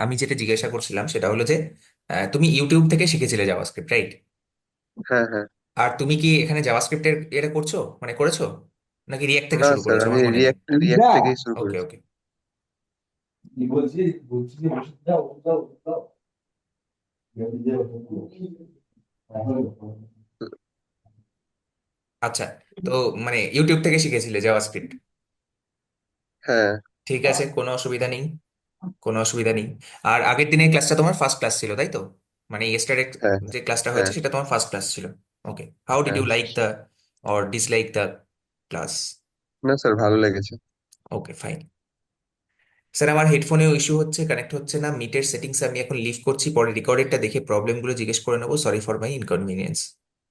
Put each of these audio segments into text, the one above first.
আমি যেটা জিজ্ঞাসা করছিলাম সেটা হলো যে তুমি ইউটিউব থেকে শিখেছিলে জাভাস্ক্রিপ্ট, রাইট? হ্যাঁ, হ্যাঁ। আর তুমি কি এখানে জাভাস্ক্রিপ্টের এটা করছো, মানে করেছো, নাকি রিয়াক্ট থেকে না শুরু স্যার, করেছো? আমি আমার মনে নেই। রিয়াক্ট রিয়াক্ট থেকেই শুরু ওকে করেছি। ওকে। আচ্ছা, তো মানে ইউটিউব থেকে শিখেছিলে জাভাস্ক্রিপ্ট? হ্যাঁ, ঠিক আছে, কোনো অসুবিধা নেই, কোনো অসুবিধা নেই। আর আগের দিনের ক্লাসটা তোমার ফার্স্ট ক্লাস ছিল, তাই তো? মানে ইয়েস্টারডে হ্যাঁ, যে ক্লাসটা হ্যাঁ, হয়েছে সেটা তোমার ফার্স্ট ক্লাস ছিল। ওকে, হাউ ডিড হ্যাঁ। You like the or dislike the class? না স্যার, ভালো লেগেছে। Okay fine. স্যার, আমার হেডফোনেও ইস্যু হচ্ছে, কানেক্ট হচ্ছে না। মিটের সেটিংস আমি এখন লিভ করছি, পরে রেকর্ডেডটা দেখে প্রবলেমগুলো জিজ্ঞেস করে নেবো। Sorry for my inconvenience.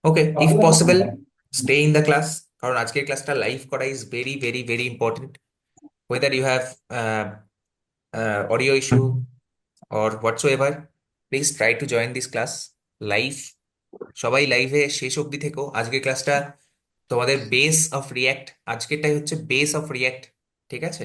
Okay, if possible stay in the class, কারণ আজকের ক্লাসটা লাইভ করা is very very very important. Whether you have audio issue or whatsoever, please try to join this class live. সবাই লাইভে শেষ অবধি থেকো। আজকের ক্লাসটা তোমাদের বেস অফ রিয়্যাক্ট, আজকেরটাই হচ্ছে বেস অফ রিয়্যাক্ট, ঠিক আছে?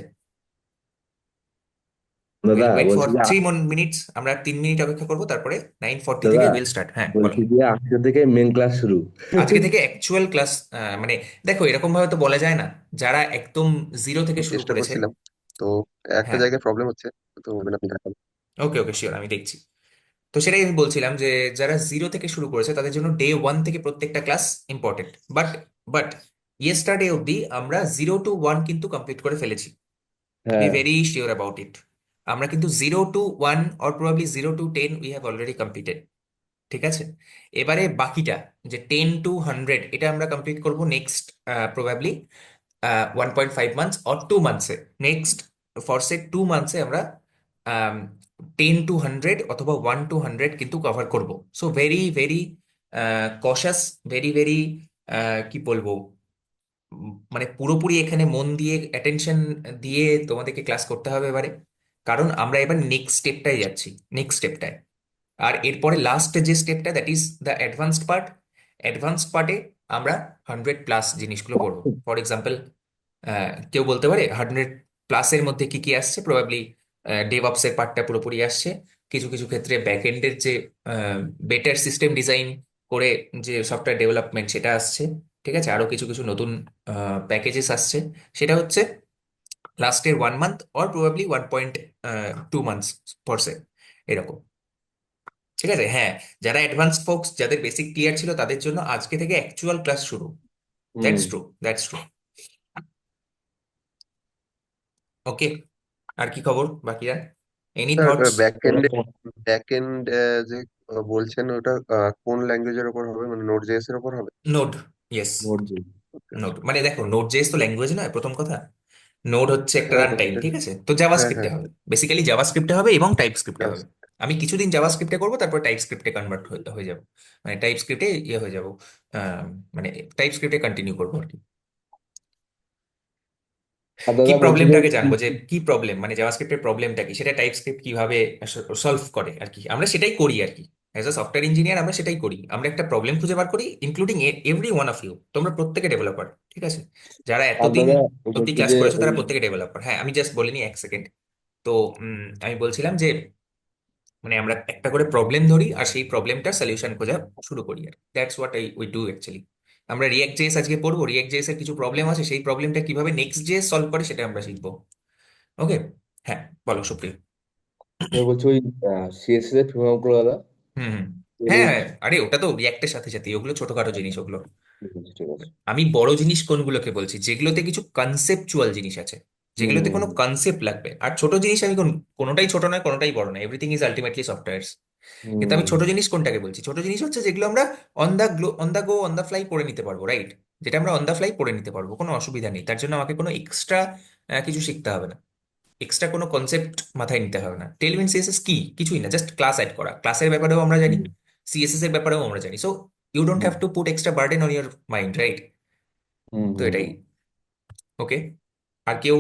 উইল দাদা ওয়েট ফর বলছি যে 3 মিনিটস, আমরা 3 মিনিট অপেক্ষা করবো, তারপরে 9:40 দাদা থেকে উইল স্টার্ট। হ্যাঁ বলো। বলছি যে আজকে থেকে মেন ক্লাস শুরু। আজকে থেকে অ্যাকচুয়াল ক্লাস, মানে দেখো এরকম ভাবে তো বলা যায় না। যারা একদম জিরো থেকে আমি শুরু চেষ্টা করেছে। করছিলাম, তো একটা হ্যাঁ, জায়গায় প্রবলেম হচ্ছে। তো বলবেন আপনি দেখান। ওকে ওকে শিওর, আমি দেখছি। তো সেটাই আমি বলছিলাম যে যারা জিরো থেকে শুরু করেছে তাদের জন্য ডে 1 থেকে প্রত্যেকটা ক্লাস ইম্পর্টেন্ট। বাট ইয়েস্টারডে অবধি আমরা 0 to 1 কিন্তু কমপ্লিট করে ফেলেছি। বি হ্যাঁ। Very sure about it. আমরা কিন্তু 0 to 1 or probably 0 to 10 we have already completed, ঠিক আছে? এবারে বাকিটা, যে 10 to 100, এটা আমরা কমপ্লিট করবো নেক্সট প্রবাবলি 1.5 মান্থস অর 2 মান্থসে। নেক্সট ফর সে 2 মান্থসে আমরা 10 to 100 অথবা 1 to 100 কিন্তু কভার করব। So very very কশাস, very very কি বলবো, মানে পুরোপুরি এখানে মন দিয়ে অ্যাটেনশন দিয়ে তোমাদেরকে ক্লাস করতে হবে এবারে। কারণ আমরা এবার নেক্সট স্টেপটায় যাচ্ছি, নেক্সট স্টেপটায়। আর এরপরে লাস্ট যে স্টেপটা, that is the advanced part. Advanced পার্টে আমরা 100+ জিনিসগুলো পড়বো। ফর এক্সাম্পল, কেউ বলতে পারে 100+-এর মধ্যে কি কি আসছে, প্রবাবলি ডেভঅপস এর পার্টটা পুরোপুরি আসছে। কিছু কিছু ক্ষেত্রে ব্যাকএন্ডের যে বেটার সিস্টেম ডিজাইন করে যে সফটওয়্যার ডেভেলপমেন্ট সেটা আসছে। ঠিক আছে, আরো কিছু কিছু নতুন প্যাকেজেস আসছে। সেটা হচ্ছে লাস্টের 1 মান্থ অর প্রবাবলি 1.2 মান্থস পরসে, এরকম। ঠিক আছে, হ্যাঁ। যারা অ্যাডভান্স ফোকস, যাদের বেসিক ক্লিয়ার ছিল, তাদের জন্য আজকে থেকে অ্যাকচুয়াল ক্লাস শুরু। Hmm. That's true, that's true. Okay, আর কি খবর বাকিরা? Any sir, thoughts? Back end যে বলছেন, ওটা কোন ল্যাঙ্গুয়েজের ওপর হবে, মানে নোড জেএস এর ওপর হবে? Node, yes. Note okay. Node মানে দেখো, নোড জেএস তো ল্যাঙ্গুয়েজ নয়, প্রথম কথা। নোড হচ্ছে একটা হ্যাঁ, রান টাইম, ঠিক আছে? তো হ্যাঁ, জাভাস্ক্রিপ্টে হ্যাঁ। হবে, বেসিক্যালি জাভাস্ক্রিপ্টে হবে এবং টাইপ স্ক্রিপ্টে Yes. হবে। আমি কিছুদিন জাভাস্ক্রিপ্টে করবো, তারপর টাইপ স্ক্রিপ্টে কনভার্ট হয়ে যাব। মানে টাইপ স্ক্রিপ্টে ইয়ে হয়ে যাব, মানে টাইপ স্ক্রিপ্টে কন্টিনিউ করবো আর কি। আর কি দাদা বলছি যে প্রবলেমটাকে জানবো, যে কি প্রবলেম, মানে জাভাস্ক্রিপ্টের প্রবলেমটা কি, সেটা টাইপ স্ক্রিপ্ট কিভাবে সলভ করে আর কি। আমরা সেটাই করি আর কি। অ্যাজ আ সফটওয়্যার ইঞ্জিনিয়ার আমরা সেটাই করি। আমরা একটা প্রবলেম খুঁজে বার করি, including every one of you. তোমরা প্রত্যেকে ডেভেলপার, ঠিক আছে? যারা আর এতদিন দাদা অব্দি বলছি ক্লাস যে করেছো ওই তারা প্রত্যেকে ডেভেলপার। হ্যাঁ, আমি জাস্ট বলিনি, এক সেকেন্ড। তো আমি বলছিলাম যে মানে আমরা একটা করে প্রবলেম ধরি আর সেই প্রবলেমটার সলিউশন খোঁজা শুরু করি, আর that's what we do actually. আমরা রিয়াক্ট জেএস আজকে পড়বো, রিয়াক্ট জেএস এর কিছু প্রবলেম আছে, সেই প্রবলেমটা কিভাবে নেক্সট জেএস সলভ করে সেটা আমরা শিখবো। ওকে, হ্যাঁ বলো সুপ্রিয়। বলছি ওই সিএসএস এর প্রোগ্রাম করো দাদা। হুম হুম। হ্যাঁ ইউনিট। হ্যাঁ, আরে ওটা তো রিয়াক্টের সাথে সাথে, ওগুলো ছোটখাটো জিনিস ওগুলো। ঠিক আছে, ঠিক আছে। আমি বড় জিনিস কোনগুলোকে বলছি, যেগুলোতে কিছু কনসেপচুয়াল জিনিস আছে, হুম, যেগুলোতে হুম, কোনো কনসেপ্ট লাগবে। আর ছোট জিনিস আমি কোনোটাই ছোট নয়, কোনোটাই বড় নয়, এভরিথিং ইজ আলটিমেটলি সফটওয়্যার। কিন্তু আমি হুম, ছোট জিনিস কোনটাকে বলছি, ছোট জিনিস হচ্ছে যেগুলো আমরা on the go on the fly পড়ে নিতে পারবো, রাইট? যেটা আমরা অন দা ফ্লাই পড়ে নিতে পারবো, কোনো অসুবিধা নেই। তার জন্য আমাকে কোনো এক্সট্রা কিছু শিখতে হবে না। এক্সট্রা কোনো কনসেপ্ট মাথায় নিতে হবে না। টেলভিন সিএসএস কি, কিছুই না, জাস্ট ক্লাস অ্যাড করা। ক্লাসের ব্যাপারেও আমরা জানি, হুম, সিএসএস এর ব্যাপারেও আমরা জানি। So you don't have hmm, to put extra burden on your mind, right? Hmm, তো হুম, এটাই। হুম। ওকে, আর কেউ,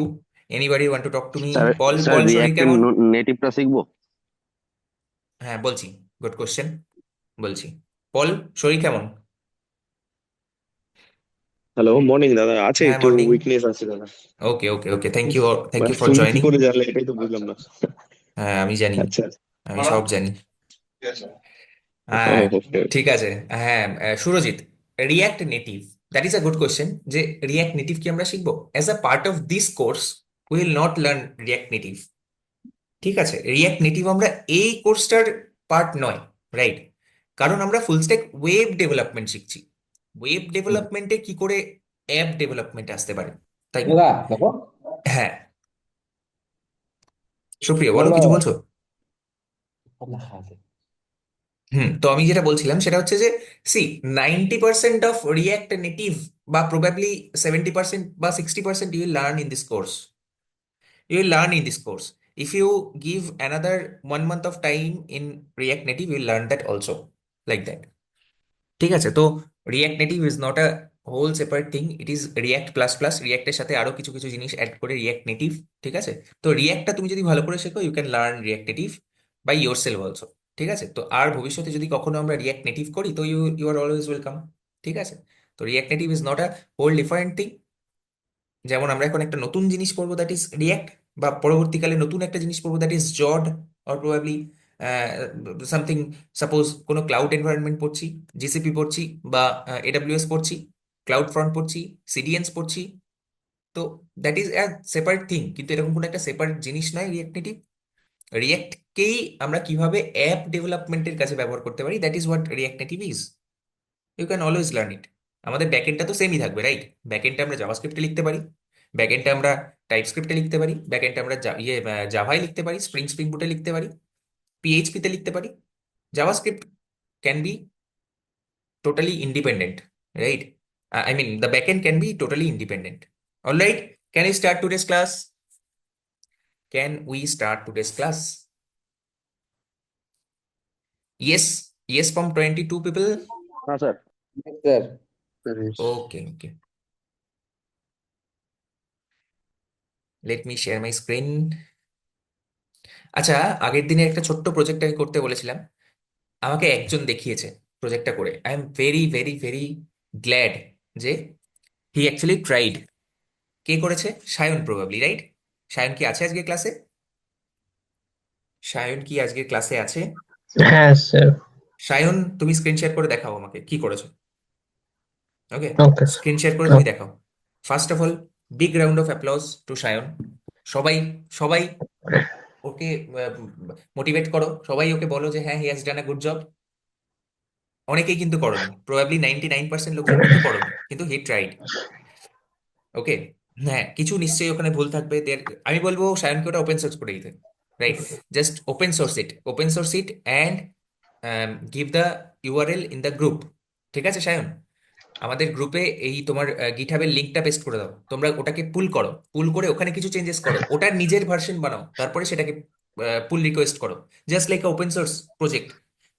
anybody want to talk to me? Sir Pal, sir Pal শরীর রিয়াক্টের কেমন? নেটিভটা শিখবো। হ্যাঁ বলছি, গুড কোশ্চেন, বলছি। পল, শরীর কেমন? হ্যালো, মর্নিং দাদা। আছে হ্যাঁ একটু মর্নিং। উইকনেস আছে দাদা। Okay okay okay, thank you, thank you for তুমি কি জয়নিং। করে জানলে এটাই তো বুঝলাম না। হ্যাঁ আমি জানি, আচ্ছা। আমি সব জানি। ও হ্যাঁ ওকে। ঠিক আছে। হ্যাঁ Surajit, react native, that is a good question, যে রিয়াক্ট নেটিভ কি আমরা শিখবো? As a part of this course will not learn React native. ঠিক আছে, রিয়াক্ট নেটিভ আমরা এই কোর্সটার পার্ট নয়, রাইট? কারণ আমরা ফুল স্ট্যাক ওয়েব ডেভেলপমেন্ট শিখছি। ওয়েব ডেভেলপমেন্টে কি করে অ্যাপ ডেভেলপমেন্টে আসতে পারে, তাই না? দাদা দেখো, হ্যাঁ সুপ্রিয় বলো, বলো। কিছু বলছো? লেখা আছে। তো আমি যেটা বলছিলাম সেটা হচ্ছে যে, সি, 90% অফ রিয়াক্ট নেটিভ বা প্রবাবলি 70% বা 60% you will learn in this course, you will learn in this course. If you give another 1 month of time in React Native, you will learn that also, like that. ঠিক আছে, তো React Native is not a whole separate thing, it is React plus plus, রিয়াক্টের সাথে আরো কিছু কিছু জিনিস add করে রিয়াক্ট নেটিভ। ঠিক আছে, তো রিয়াক্টটা তুমি যদি ভালো করে শেখো, you can learn React Native by yourself also. ঠিক আছে, তো আর ভবিষ্যতে যদি কখনো আমরা রিয়াক্ট নেটিভ করি, তো ইউ আর অলওয়েজ ওয়েলকাম। ঠিক আছে, তো React Native is not a whole different thing. যেমন আমরা এখন একটা নতুন জিনিস পড়বো দ্যাট ইজ রিয়াক্ট, বা পরবর্তীকালে নতুন একটা জিনিস পড়বো দ্যাট ইজ জড, অর প্রবাবলি সামথিং, সাপোজ কোনো ক্লাউড এনভায়রনমেন্ট পড়ছি, জিসিপি পড়ছি, বা এডাব্লিউএস পড়ছি, ক্লাউড ফ্রন্ট পড়ছি, সিডিএনস পড়ছি, তো that is a separate thing, কিন্তু এরকম কোনো একটা সেপারেট জিনিস নয় রিয়াক্ট নেটিভ। রিয়াক্টকেই আমরা কিভাবে অ্যাপ ডেভেলপমেন্টের কাছে ব্যবহার করতে পারি, that is what React Native is. You can always learn it. আমাদের ব্যাকএন্ডটা তো সেমই থাকবে, রাইট? ব্যাকএন্ডটা আমরা জাভাস্ক্রিপ্টে লিখতে পারি, ব্যাকএন্ডটা আমরা টাইপস্ক্রিপ্টে লিখতে পারি, ব্যাকএন্ডটা আমরা জাভায় লিখতে পারি, স্প্রিং বুটে লিখতে পারি, পিএইচপিতে লিখতে পারি। JavaScript can be totally independent, right? I mean, the backend can be totally independent. All right, can we start today's class? Can we start today's class? Yes, yes from 22 people. হ্যাঁ sir. Sir, বেশ। Okay, okay. Let me share my screen. আচ্ছা, আগের দিনে একটা ছোট্ট project আমি করতে বলেছিলাম, আমাকে একজন দেখিয়েছে প্রজেক্টটা করে। I am very very very glad যে হি অ্যাকচুয়ালি ট্রাইড। কে করেছে? Sayan probably, right? সায়ন কি আছে আজকে ক্লাসে? সায়ন কি আজকে ক্লাসে আছে? হ্যাঁ স্যার। সায়ন, তুমি স্ক্রিন শেয়ার করে দেখাও আমাকে কি করেছো। ওকে, ওকে স্ক্রিন শেয়ার করে স্যার। তুমি দেখাও। First of all, big round of applause to Sayan. সবাই, সবাই ওকে মোটিভেট করো, সবাই ওকে বলো যে হ্যাঁ, he has done a good job. অনেকেই কিন্তু করনি, প্রবাবলি 99% লোকজন কিন্তু করনি, কিন্তু হি ট্রাইড। ওকে, হ্যাঁ কিছু নিশ্চয়ই ওখানে ভুল থাকবে। আমি বলবো সায়নকে ওটা ওপেন সোর্স করে দিতে, right? Just open source it, open source it and give the URL in the group. ঠিক আছে সায়ন, আমাদের গ্রুপে এই তোমার গিটহাবের লিঙ্কটা পেস্ট করে দাও। তোমরা ওটাকে পুল করো, পুল করে ওখানে কিছু চেঞ্জেস করো, ওটার নিজের ভার্সন বানাও, তারপরে সেটাকে পুল রিকোয়েস্ট করো। Just like open source project,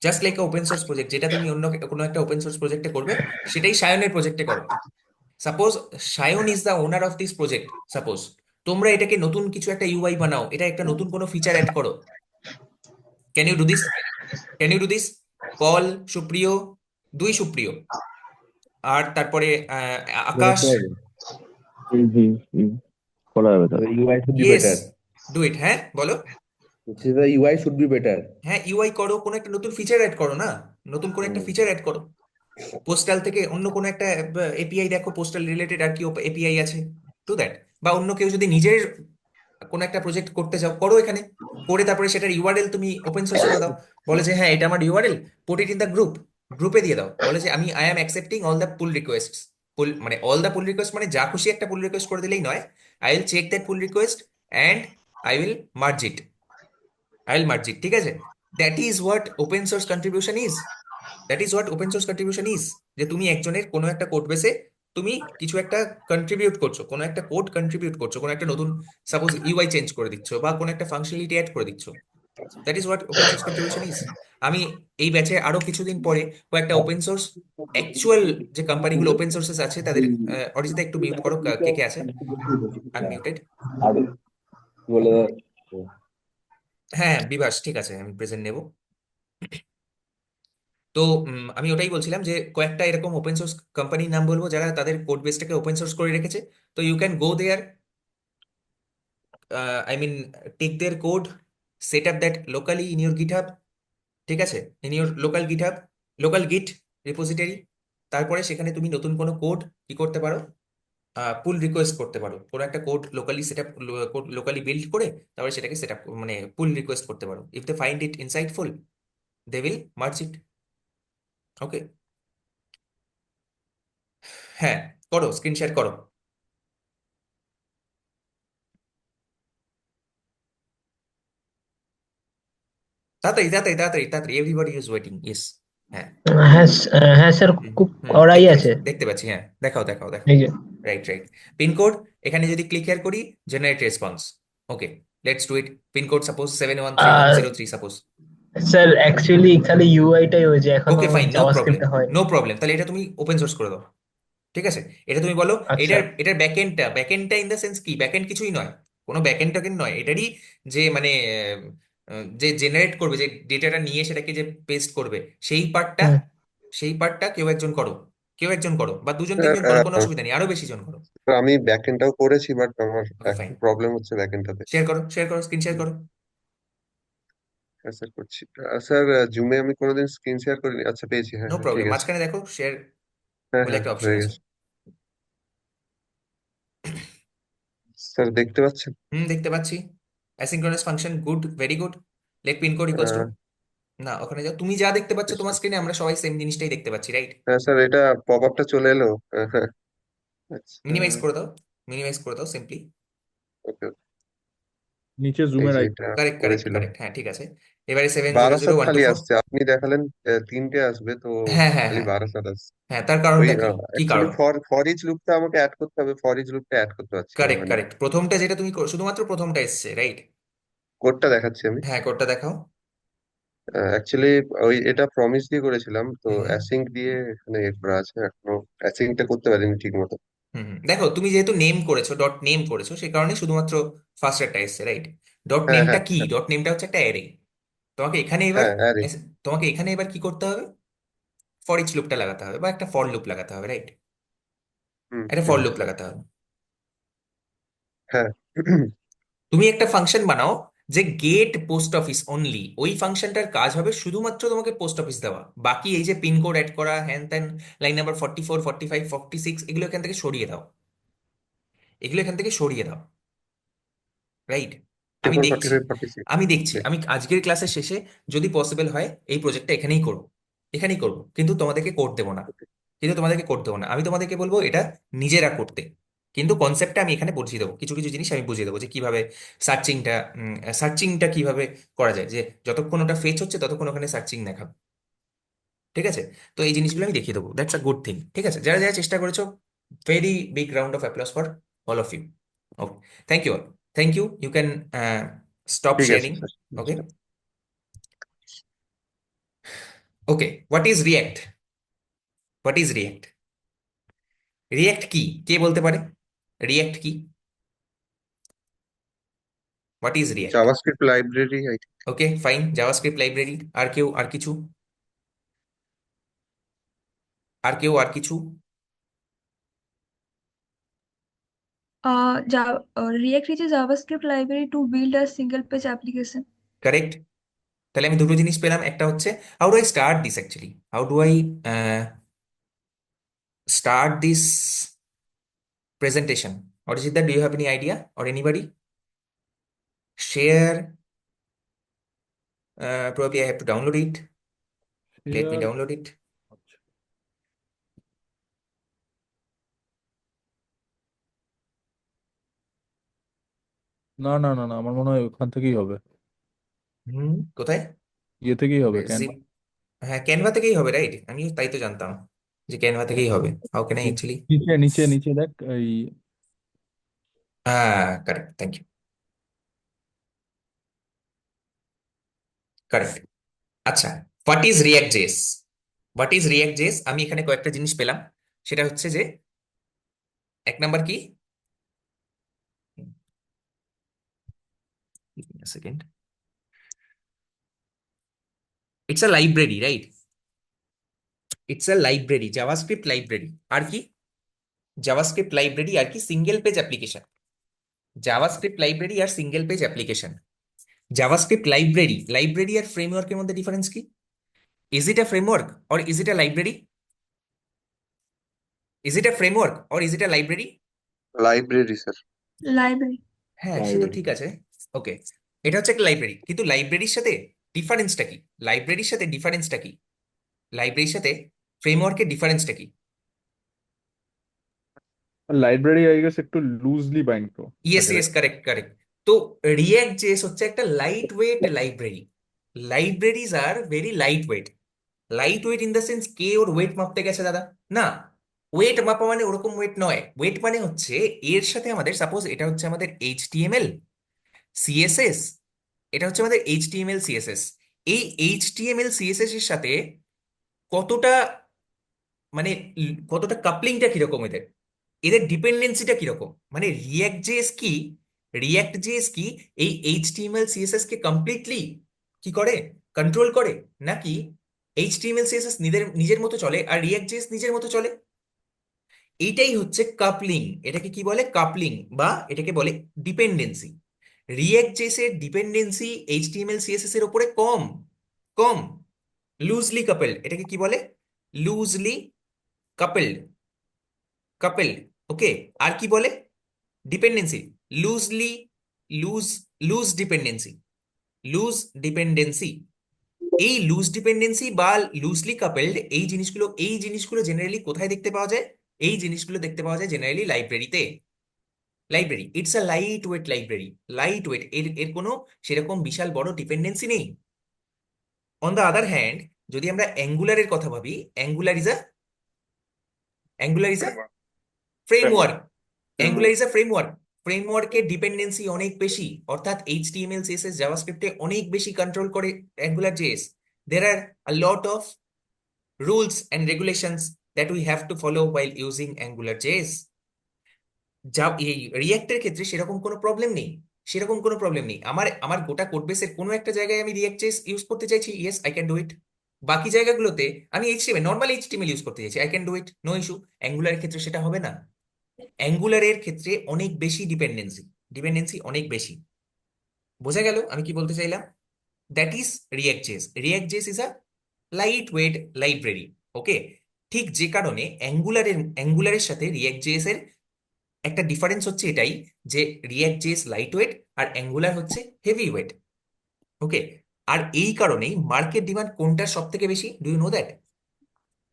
just like open source project, যেটা তুমি অন্য কোনো একটা ওপেন সোর্স প্রজেক্টে করবে, সেটাই সায়নের প্রজেক্টে করো। Suppose Sayan is the owner of this project, suppose তোমরা এটাকে নতুন কিছু একটা ইউআই বানাও, এটা একটা নতুন কোনো ফিচার অ্যাড করো। Can you do this? Can you do this? Call Supriyo, দুই সুপ্রিয়, আর তারপরে আকাশ। করতে হবে। হুম হুম হুম, করা যাবে দাদা। UI should be yes, better. Do it. হ্যাঁ বলো। UI should be better. হ্যাঁ ইউআই করো, কোনো একটা নতুন ফিচার অ্যাড করো না, নতুন কোনো একটা ফিচার অ্যাড করো। পোস্টাল থেকে অন্য কোনো একটা এপিআই দেখো, পোস্টাল রিলেটেড আর কি এপিআই আছে, টু দ্যাট। বা অন্য কেউ যদি নিজের কোনো একটা প্রজেক্ট করতে চাও, করো এখানে, করে তারপরে সেটার ইউআরএল তুমি ওপেন সোর্স করে দাও। বলে যে হ্যাঁ এটা আমার URL, put it in the group, গ্রুপে দিয়ে দাও। বলে যে আমি I am accepting all the pull request. Pull মানে অল দ্য পুল রিকোয়েস্ট মানে যা খুশি একটা পুল রিকোয়েস্ট করে দিলেই নয়, I will check that pull request and I will merge it, I will merge it. ঠিক আছে, that is what open source contribution is, that is what open source contribution is. যে তুমি একজনের কোনো একটা কোড বেসে তুমি কিছু একটা কন্ট্রিবিউট করছো, কোনো একটা কোড কন্ট্রিবিউট করছো, কোনো একটা নতুন সাপোজ ইউআই চেঞ্জ করে দিচ্ছ, বা কোনো একটা ফাংশনালিটি অ্যাড করে দিচ্ছ, that is what open source contribution is. আমি এই ব্যাচে আরো কিছুদিন পরে কয়েকটা ওপেন সোর্স অ্যাকচুয়াল যে কোম্পানিগুলো ওপেন সোর্সেস আছে তাদের, অরিজিতা একটু মিউট করো, কে কে আছে আনমিউটেড? আর কি বলে দাদা? হ্যাঁ বিভাস, ঠিক আছে আমি প্রেজেন্ট নেব। তো আমি ওটাই বলছিলাম যে কয়েকটা এরকম ওপেন সোর্স কোম্পানির নাম বলবো যারা তাদের কোড বেসটাকে ওপেন সোর্স করে রেখেছে। তো you can go there, I mean take their code, set up that locally in your GitHub, ঠিক আছে, in your local GitHub, local git repository. তারপরে সেখানে তুমি নতুন কোনো কোড কি করতে পারো, পুল রিকোয়েস্ট করতে পারো, কোনো একটা code locally set up, code locally build করে তারপরে সেটাকে সেট আপ মানে পুল রিকোয়েস্ট করতে পারো। If they find it insightful they will merge it. Okay, হ্যাঁ, করো, স্ক্রিন শেয়ার করো। তাড়াতাড়ি তাড়াতাড়ি তাড়াতাড়ি তাড়াতাড়ি, এভরিবডি ইজ ওয়েটিং, ইয়েস। হ্যাঁ, হ্যাঁ হ্যাঁ স্যার, হুম খুব হুম, কড়াই দেখতে পাচ্ছি আছে। দেখতে পাচ্ছি, হ্যাঁ, দেখাও দেখাও দেখাও। এই যে রাইট রাইট, পিনকোড, এখানে যদি ক্লিক হেয়ার করি, generate response. Okay, let's do it. Pincode suppose 713 1 0 3 suppose. Sir actually খালি ইউআইটাই হয়েছে, এখনো okay fine, no problem, JavaScript হয়নি। নো প্রবলেম, তাহলে এটা তুমি ওপেন সোর্স করে দাও। ঠিক আছে, এটা তুমি বলো, আচ্ছা। এটার ব্যাকএন্ডটা, ব্যাকএন্ডটা ইন দ্য সেন্স কি, ব্যাকএন্ড কিছুই নয়, কোনো ব্যাকএন্ড ট্যাকেন্ড নয়, এটারই যে মানে যে জেনারেট করবে, যে ডেটাটা নিয়ে সেটাকে যে পেস্ট করবে, সেই পার্টটা, হুম। সেই পার্টটা কেউ একজন করো, কেউ একজন করো, বা দুজন স্যার, তিনজন করো, কোনো অসুবিধা নেই, আরো বেশি জন করো। আমি ব্যাকএন্ডটাও করেছি, বাট আমার ওকে একটু ফাইন, প্রবলেম হচ্ছে ব্যাকএন্ডটাতে। শেয়ার করো, শেয়ার করো, স্ক্রিন শেয়ার করো। হ্যাঁ স্যার, করছি। স্যার, জুমে আমি কোনোদিন স্ক্রিন শেয়ার করিনি। আচ্ছা, পেয়েছি। হ্যাঁ নো হ্যাঁ, ঠিক প্রবলেম, আছে। মাঝখানে দেখো শেয়ার হ্যাঁ বলে হ্যাঁ, একটা অপশন হয়ে আছে। গেছে। স্যার, দেখতে পাচ্ছেন? হুম, দেখতে পাচ্ছি। Asynchronous function, good, very good. Let pin code equals to, ah, না ওখানে যাও, তুমি যা দেখতে পাচ্ছ চেষ্টা। তোমার স্ক্রিনে, আমরা সবাই সেম জিনিসটাই দেখতে পাচ্ছি, রাইট? হ্যাঁ স্যার, এটা পপ আপটা চলে এলো। হ্যাঁ। আচ্ছা। মিনিমাইজ করে দাও, মিনিমাইজ করে দাও সিম্পলি। ওকে। নিচে এই জুমের যে আইকন। এটা কারেক্ট কারেক্ট করেছিলাম। কারেক্ট, হ্যাঁ ঠিক আছে। এবারে seven zero zero Barasat one two খালি ফোর আসছে, আপনি দেখালেন তিনটে আসবে তো। হ্যাঁ হ্যাঁ খালি হ্যাঁ বারাসাত আসছে। হ্যাঁ, তার ওই কারণটা কি, কি অ্যাকচুয়ালি কারণ? ফর ইচ লুপটা আমাকে অ্যাড করতে হবে, ফর ইচ লুপটা অ্যাড করতে পারছি না কারেক্ট মানে। কারেক্ট, প্রথমটা যেটা তুমি শুধুমাত্র প্রথমটা এসছে, রাইট? কোডটা দেখাচ্ছি আমি। হ্যাঁ, কোডটা দেখাও। অ্যাকচুয়ালি ওই এটা প্রমিস দিয়ে করেছিলাম তো, হুম হুম অ্যাসিঙ্ক দিয়ে এখানে এ করা আছে, এখনো অ্যাসিঙ্কটা করতে পারিনি ঠিক মতো। হুম হুম। দেখো তুমি যেহেতু নেম করেছো, ডট নেম করেছো, সেই কারণে শুধুমাত্র ফার্স্ট একটা এসছে, রাইট? ডট হ্যাঁ নেমটা হ্যাঁ কি, হ্যাঁ ডট নেমটা হচ্ছে একটা অ্যারে। তোমাকে এখানে এবার হ্যাঁ, আরে। তোমাকে এখানে এবার কি করতে হবে, ফর ইচ লুপটা লাগাতে হবে, বা একটা ফর লুপ লাগাতে হবে, রাইট? হুম একটা ফর হুম, লুপ লাগাতে হবে। হ্যাঁ। তুমি একটা ফাংশন বানাও যে গেট পোস্ট অফিস অনলি, ওই ফাংশনটার কাজ হবে শুধুমাত্র তোমাকে পোস্ট অফিস দেওয়া, বাকি এই যে পিনকোড অ্যাড করা, হ্যান ত্যান, লাইন নাম্বার 44 45 46, এগুলো এখান থেকে সরিয়ে দাও, এগুলো এখান থেকে সরিয়ে দাও, রাইট? আমি 44 দেখছি, 45 46। আমি দেখছি, আমি আজকের ক্লাসের শেষে যদি পসিবল হয় এই প্রজেক্টটা এখানেই করবো, এখানেই করবো, কিন্তু তোমাদেরকে কোড দেবো না, কিন্তু তোমাদেরকে কোড দেবো না, আমি তোমাদেরকে বলবো এটা নিজেরা করতে, কিন্তু কনসেপ্টটা আমি এখানে বুঝিয়ে দেবো, কিছু কিছু জিনিস আমি বুঝিয়ে দেবো যে কিভাবে সার্চিংটা, সার্চিংটা কিভাবে করা যায়, যে যতক্ষণ ওটা ফেচ হচ্ছে ততক্ষণ ওখানে সার্চিং দেখাবে, ঠিক আছে? তো এই জিনিসগুলো আমি দেখিয়ে দেবো, দ্যাটস আ গুড থিং, ঠিক আছে? যারা যারা চেষ্টা করেছো, very big round of applause for all of you. Okay, thank you all, thank you, you can stop ঠিক আছে sharing. Sir. Okay, okay, what is React, what is React, React কি, কে বলতে পারে? রিয়্যাক্ট কি, what is React? JavaScript library. Okay fine, JavaScript library, আর কেউ, আর কিছু, আর কেউ, আর কিছু? React uses JavaScript library to build a single page application. Correct, তাহলে আমি দুটো জিনিস পেলাম, একটা হচ্ছে how do I start this, actually how do I start this presentation? Or is it that, do you have any idea or anybody? Share, probably I have to download it. Let me share. download it. না না না না, আমার মনে হয় ওখান থেকেই হবে। হুম, কোথায়? ইয়ে থেকেই হবে, জিপ, ক্যানভা। হ্যাঁ ক্যানভা থেকেই হবে, রাইট? আমি তাই তো জানতাম যে ক্যানভা থেকেই হবে। হাউ ক্যান আই অ্যাকচুয়ালি, নিচে নিচে নিচে দেখ এই। হ্যাঁ কারেক্ট, থ্যাংক ইউ, কারেক্ট। আচ্ছা, what is React JS, what is React JS, আমি এখানে কয়েকটা জিনিস পেলাম, সেটা হচ্ছে যে এক নাম্বার কি, second, it's a library, right? It's a library, JavaScript library, আর কি? জাভাস্ক্রিপ্ট লাইব্রেরি আর কি, single page application, JavaScript library আর single page application. JavaScript library আর ফ্রেমওয়ার্কের মধ্যে ডিফারেন্স কি? Is it a framework or is it a library? Is it a framework or is it a library? Library sir. Library. হ্যাঁ, সে তো library. ঠিক আছে। ওকে, এটা হচ্ছে একটা লাইব্রেরি, কিন্তু লাইব্রেরির সাথে ডিফারেন্সটা কি? লাইব্রেরির সাথে ডিফারেন্সটা কি? লাইব্রেরির সাথে ফ্রেমওয়ার্কের ডিফারেন্সটা কি? লাইব্রেরি আই গেস একটু লুজলি বাইন্ড তো ইয়েস থাকে, ইয়েস, কারেক্ট কারেক্ট। তো রিয়াক্ট জেএস হচ্ছে একটা light wait library. Libraries are very light weight. Light weight in the sense কে ওর ওয়েট মাপতে গেছে দাদা? না, ওয়েট মাপা মানে ওরকম ওয়েট নয়। ওয়েট মানে হচ্ছে এর সাথে আমাদের, সাপোজ এটা হচ্ছে আমাদের এইচটিএমএল সিএসএস, এটা হচ্ছে আমাদের এইচটিএমএল সিএসএস। এই এইচটিএমএল সিএসএস এর সাথে কতটা, মানে কতটা কাপলিংটা কিরকম এদের, এদের ডিপেন্ডেন্সিটা কিরকম, মানে রিয়াক্ট জেএস কি, রিয়াক্ট জেএস কি এই এইচটিএমএল সিএসএস কে কমপ্লিটলি কি করে, কন্ট্রোল করে, নাকি এইচটিএমএল সিএসএস নিজের নিজের মতো চলে আর রিয়াক্ট জেএস নিজের মতো চলে? এইটাই হচ্ছে কাপলিং। এটাকে কি বলে? কাপলিং, বা এটাকে বলে ডিপেন্ডেন্সি। রিয়াক্ট জেএস এর ডিপেন্ডেন্সি এইচটিএমএল সিএসএস এর উপরে কম, কম, লুজলি কাপেলড। এটাকে কি বলে? Loosely coupled, coupled. ওকে, আর কি বলে? Dependency, loosely, loose, loose dependency, loose dependency. এই লুজ ডিপেন্ডেন্সি বা লুজলি কাপেলড, এই জিনিসগুলো জেনারেলি কোথায় দেখতে পাওয়া যায়? এই জিনিসগুলো দেখতে পাওয়া যায় জেনারেলি লাইব্রেরিতে। Library, it's a light weight library. Light weight, এর এর কোনো সেরকম বিশাল বড় ডিপেন্ডেন্সি নেই। অন দ্য আদার হ্যান্ড, যদি আমরা অ্যাঙ্গুলারের কথা ভাবি, Angular is a framework. Angular is a framework. ফ্রেমওয়ার্কের ডিপেন্ডেন্সি অনেক বেশি, অর্থাৎ এইচটিএমএল সিএসএস জাভাস্ক্রিপ্টে অনেক বেশি কন্ট্রোল করে Angular JS. There are a lot of rules and regulations that we have to follow while using Angular JS. যা এই রিয়াক্টের ক্ষেত্রে সেরকম কোনো প্রবলেম নেই, সেরকম কোনো প্রবলেম নেই। আমার আমার গোটা কোড বেসের কোনো একটা জায়গায় আমি রিয়াক্ট জেএস ইউজ করতে চাইছি, yes I can do it. বাকি জায়গাগুলোতে আমি এইচটিএমএল, নর্মাল এইচটিএমএল ইউজ করতে চাইছি, I can do it, no issue. অ্যাঙ্গুলারের ক্ষেত্রে সেটা হবে না। অ্যাঙ্গুলারের ক্ষেত্রে অনেক বেশি ডিপেন্ডেন্সি, ডিপেন্ডেন্সি অনেক বেশি। বোঝা গেল আমি কি বলতে চাইলাম? That is React JS. React JS is a light weight library. Okay, ঠিক যে কারণে অ্যাঙ্গুলারের সাথে রিয়াক্ট জেএস এর একটা ডিফারেন্স হচ্ছে এটাই, যে রিয়াক্ট জেএস লাইট ওয়েট আর অ্যাঙ্গুলার হচ্ছে হেভি ওয়েট। ওকে, আর এই কারণেই মার্কেট ডিমান্ড কোনটার সব থেকে বেশি? Do you know that?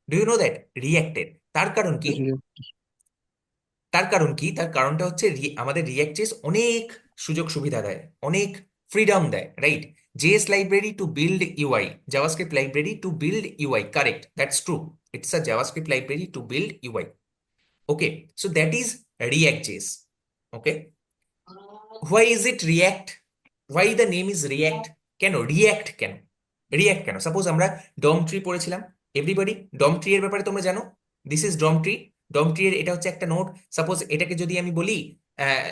Do you know that? রিয়াক্টের। তার কারণ কি? তার কারণ কি? তার কারণটা হচ্ছে আমাদের রিয়াক্ট জেএস অনেক সুযোগ সুবিধা দেয়, অনেক ফ্রিডম দেয়, right? JS library to build UI, JavaScript library to build UI, correct, that's true. It's a JavaScript library to build UI. Okay, so that is React JS. Okay, why is it React? Why the name is React? কেন React, কেন React, কেন? Suppose আমরা DOM tree পড়েছিলাম, everybody ডম tree এর ব্যাপারে তোমরা জানো? This is DOM tree. DOM tree এর এটা হচ্ছে একটা নোড। সাপোজ এটাকে যদি আমি বলি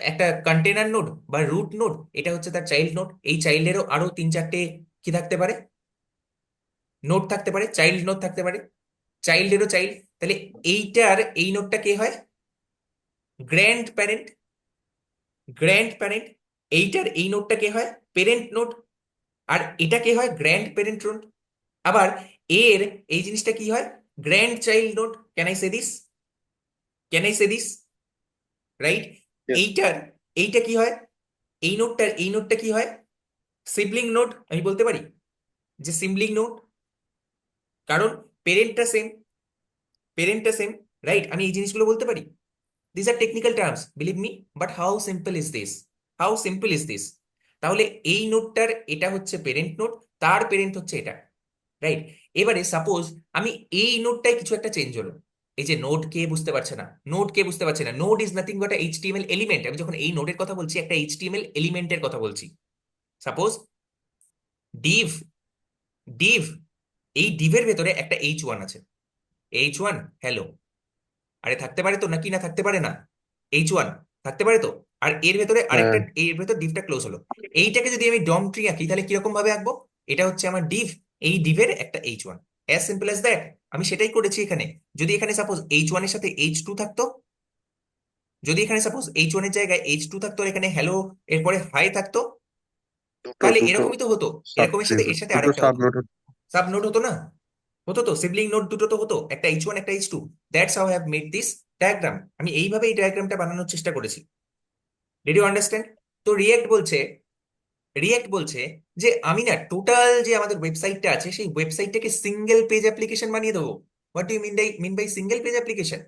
একটা কন্টেনার নোড বা রুট নোড, এটা হচ্ছে তার চাইল্ড নোড। এই চাইল্ডেরও আরো 3-4টে কি থাকতে পারে? নোড থাকতে পারে, চাইল্ড নোড থাকতে পারে, চাইল্ডেরও চাইল্ড। তাহলে এইটার এই নোডটা কে হয়? Grand parent, grand parent. এইটার এই নোডটা কে হয়? Parent node. আর এটা কে হয়? Grandparent node. আবার এর এই জিনিসটা কি হয়? Grandchild node. Can I say this? Can I say this? Right? Yes. এইটার এইটা কি হয়? এই নোডটা কি হয়? Sibling node. আমি বলতে পারি যে সিবলিং নোড, কারণ পেরেন্টটা সেম, পেরেন্টটা সেম, রাইট? আমি এই জিনিসগুলো বলতে পারি। This are technical terms, believe me, but how simple is this, how simple is this. তাহলে এই নোডটার এটা হচ্ছে পেরেন্ট নোড, তার পেরেন্ট হচ্ছে এটা, রাইট? এবারে সাপোজ আমি এই নোডটায় কিছু একটা চেঞ্জ হলো। এই যে নোড কে বুঝতে পারছে না, নোড কে বুঝতে পারছে না, node is nothing but HTML element. আমি যখন এই নোডের কথা বলছি, একটা এইচটিএমএল এলিমেন্টের কথা বলছি। সাপোজ ডিভ, ডিভ, এই ডিভের ভেতরে একটা H1 আছে। H1 হ্যালো, আরে থাকতে পারে তো, নাকি না থাকতে পারে না? H1 থাকতে পারে তো। আর এর ভেতরে আরেকটা, হ্যাঁ। এর ভেতর ডিভটা ক্লোজ হলো। এইটাকে যদি আমি ডম ট্রি আঁকি, তাহলে কিরকম ভাবে আঁকবো? এটা হচ্ছে আমার ডিভ, এই ডিভের একটা H1, as simple as that. আমি সেটাই করেছি এখানে। যদি এখানে সাপোজ H1 এর সাথে H2 থাকতো, যদি এখানে সাপোজ H1 এর জায়গায় H2 থাকতো, আর এখানে হ্যালো এরপরে হাই থাকতো, দুটো তাহলে দুটো এরকমই তো হতো, সাব এরকমের সাথে এর সাথে দুটো আরেকটা সাব হতো, নোট। সাব নোড হতো না, হতো তো, সিবলিং নোড দুটো তো হতো, একটা H1 একটা H2। That's how I have made this diagram. আমি এইভাবে এই ডায়াগ্রামটা বানানোর চেষ্টা করেছি। Did you understand? তো রিয়েক্ট বলছে যে আমি না টোটাল যে আমাদের ওয়েবসাইটটা আছে সেই ওয়েবসাইটটাকে সিঙ্গেল পেজ অ্যাপ্লিকেশন বানিয়ে দেবো। What do you mean by single page application?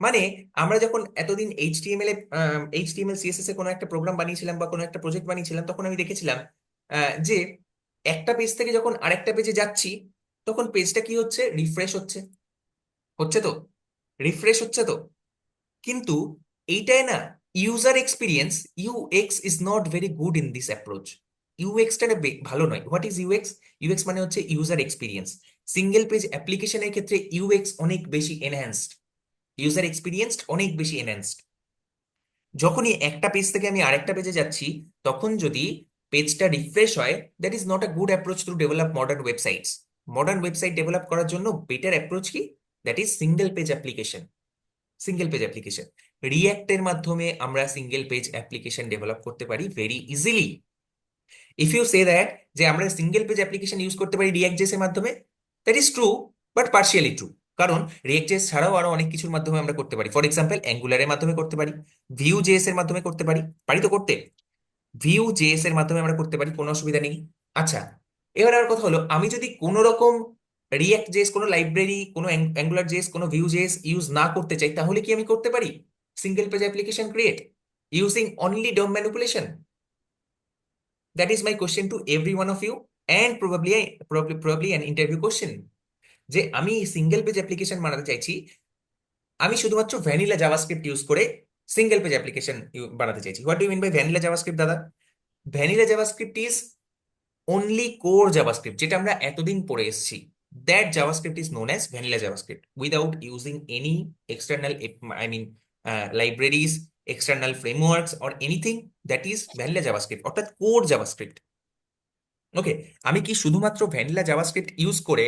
মানে আমরা যখন এতদিন এইচটিএমএল সিএসএস এ কোনো একটা প্রোগ্রাম বানিয়েছিলাম বা কোনো একটা প্রজেক্ট বানিয়েছিলাম, তখন আমি দেখেছিলাম যে একটা পেজ থেকে যখন আরেকটা পেজে যাচ্ছি তখন পেজটা কি হচ্ছে, রিফ্রেশ হচ্ছে, হচ্ছে তো, রিফ্রেশ হচ্ছে তো। কিন্তু এইটাই না, user experience, UX is not very good in this approach. ইউএক্সটা ভালো নয়। What is UX? ইউএক্স মানে হচ্ছে ইউজার এক্সপিরিয়েন্স। সিঙ্গেল পেজ অ্যাপ্লিকেশনের ক্ষেত্রে ইউএক্স অনেক বেশি এনহ্যান্সড, ইউজার এক্সপিরিয়েন্স অনেক বেশি এনহ্যান্সড। যখনই একটা পেজ থেকে আমি আরেকটা পেজে যাচ্ছি তখন যদি পেজটা রিফ্রেশ হয়, that is not a good approach to develop modern websites. Modern website develop করার জন্য বেটার অ্যাপ্রোচ কি? That is single page application. Single page application, রিঅ্যাক্টের মাধ্যমে আমরা সিঙ্গেল পেজ অ্যাপ্লিকেশন ডেভেলপ করতে পারি very easily. If you say that যে আমরা সিঙ্গেল পেজ অ্যাপ্লিকেশন ইউজ করতে পারি রিঅ্যাক্ট জেএস এর মাধ্যমে, that is true, but partially true. কারণ রিঅ্যাক্ট জেএস ছাড়াও আরো অনেক কিছুর মাধ্যমে আমরা করতে পারি। ফর এক্সাম্পল, অ্যাঙ্গুলারের মাধ্যমে করতে পারি, ভিউ জেএস এর মাধ্যমে করতে পারি, পারি তো করতে। ভিউ জেএস এর মাধ্যমে আমরা করতে পারি, কোনো অসুবিধা নেই। আচ্ছা, এবার আর কথা হলো, আমি যদি কোনো রকম রিঅ্যাক্ট জেএস, কোনো লাইব্রেরি, কোনো অ্যাঙ্গুলার জেএস, কোনো ভিউ জেএস ইউজ না করতে চাই, তাহলে কি আমি করতে পারি single page application create using only DOM manipulation? That is my question to every one of you, and probably an interview question, যে আমি সিঙ্গেল পেজ অ্যাপ্লিকেশন বানাতে চাইছি, আমি শুধুমাত্র ভ্যানিলা জাভাস্ক্রিপ্ট ইউজ করে সিঙ্গেল পেজ অ্যাপ্লিকেশন বানাতে চাইছি। What do mean by vanilla JavaScript দাদা? Vanilla JavaScript is only core JavaScript, যেটা আমরা এতদিন পড়ে এসেছি। That JavaScript is known as vanilla JavaScript without using any external, I mean libraries, external frameworks or anything. That is vanilla JavaScript, অর্থাৎ core JavaScript. Okay, আমি কি শুধুমাত্র vanilla JavaScript use করে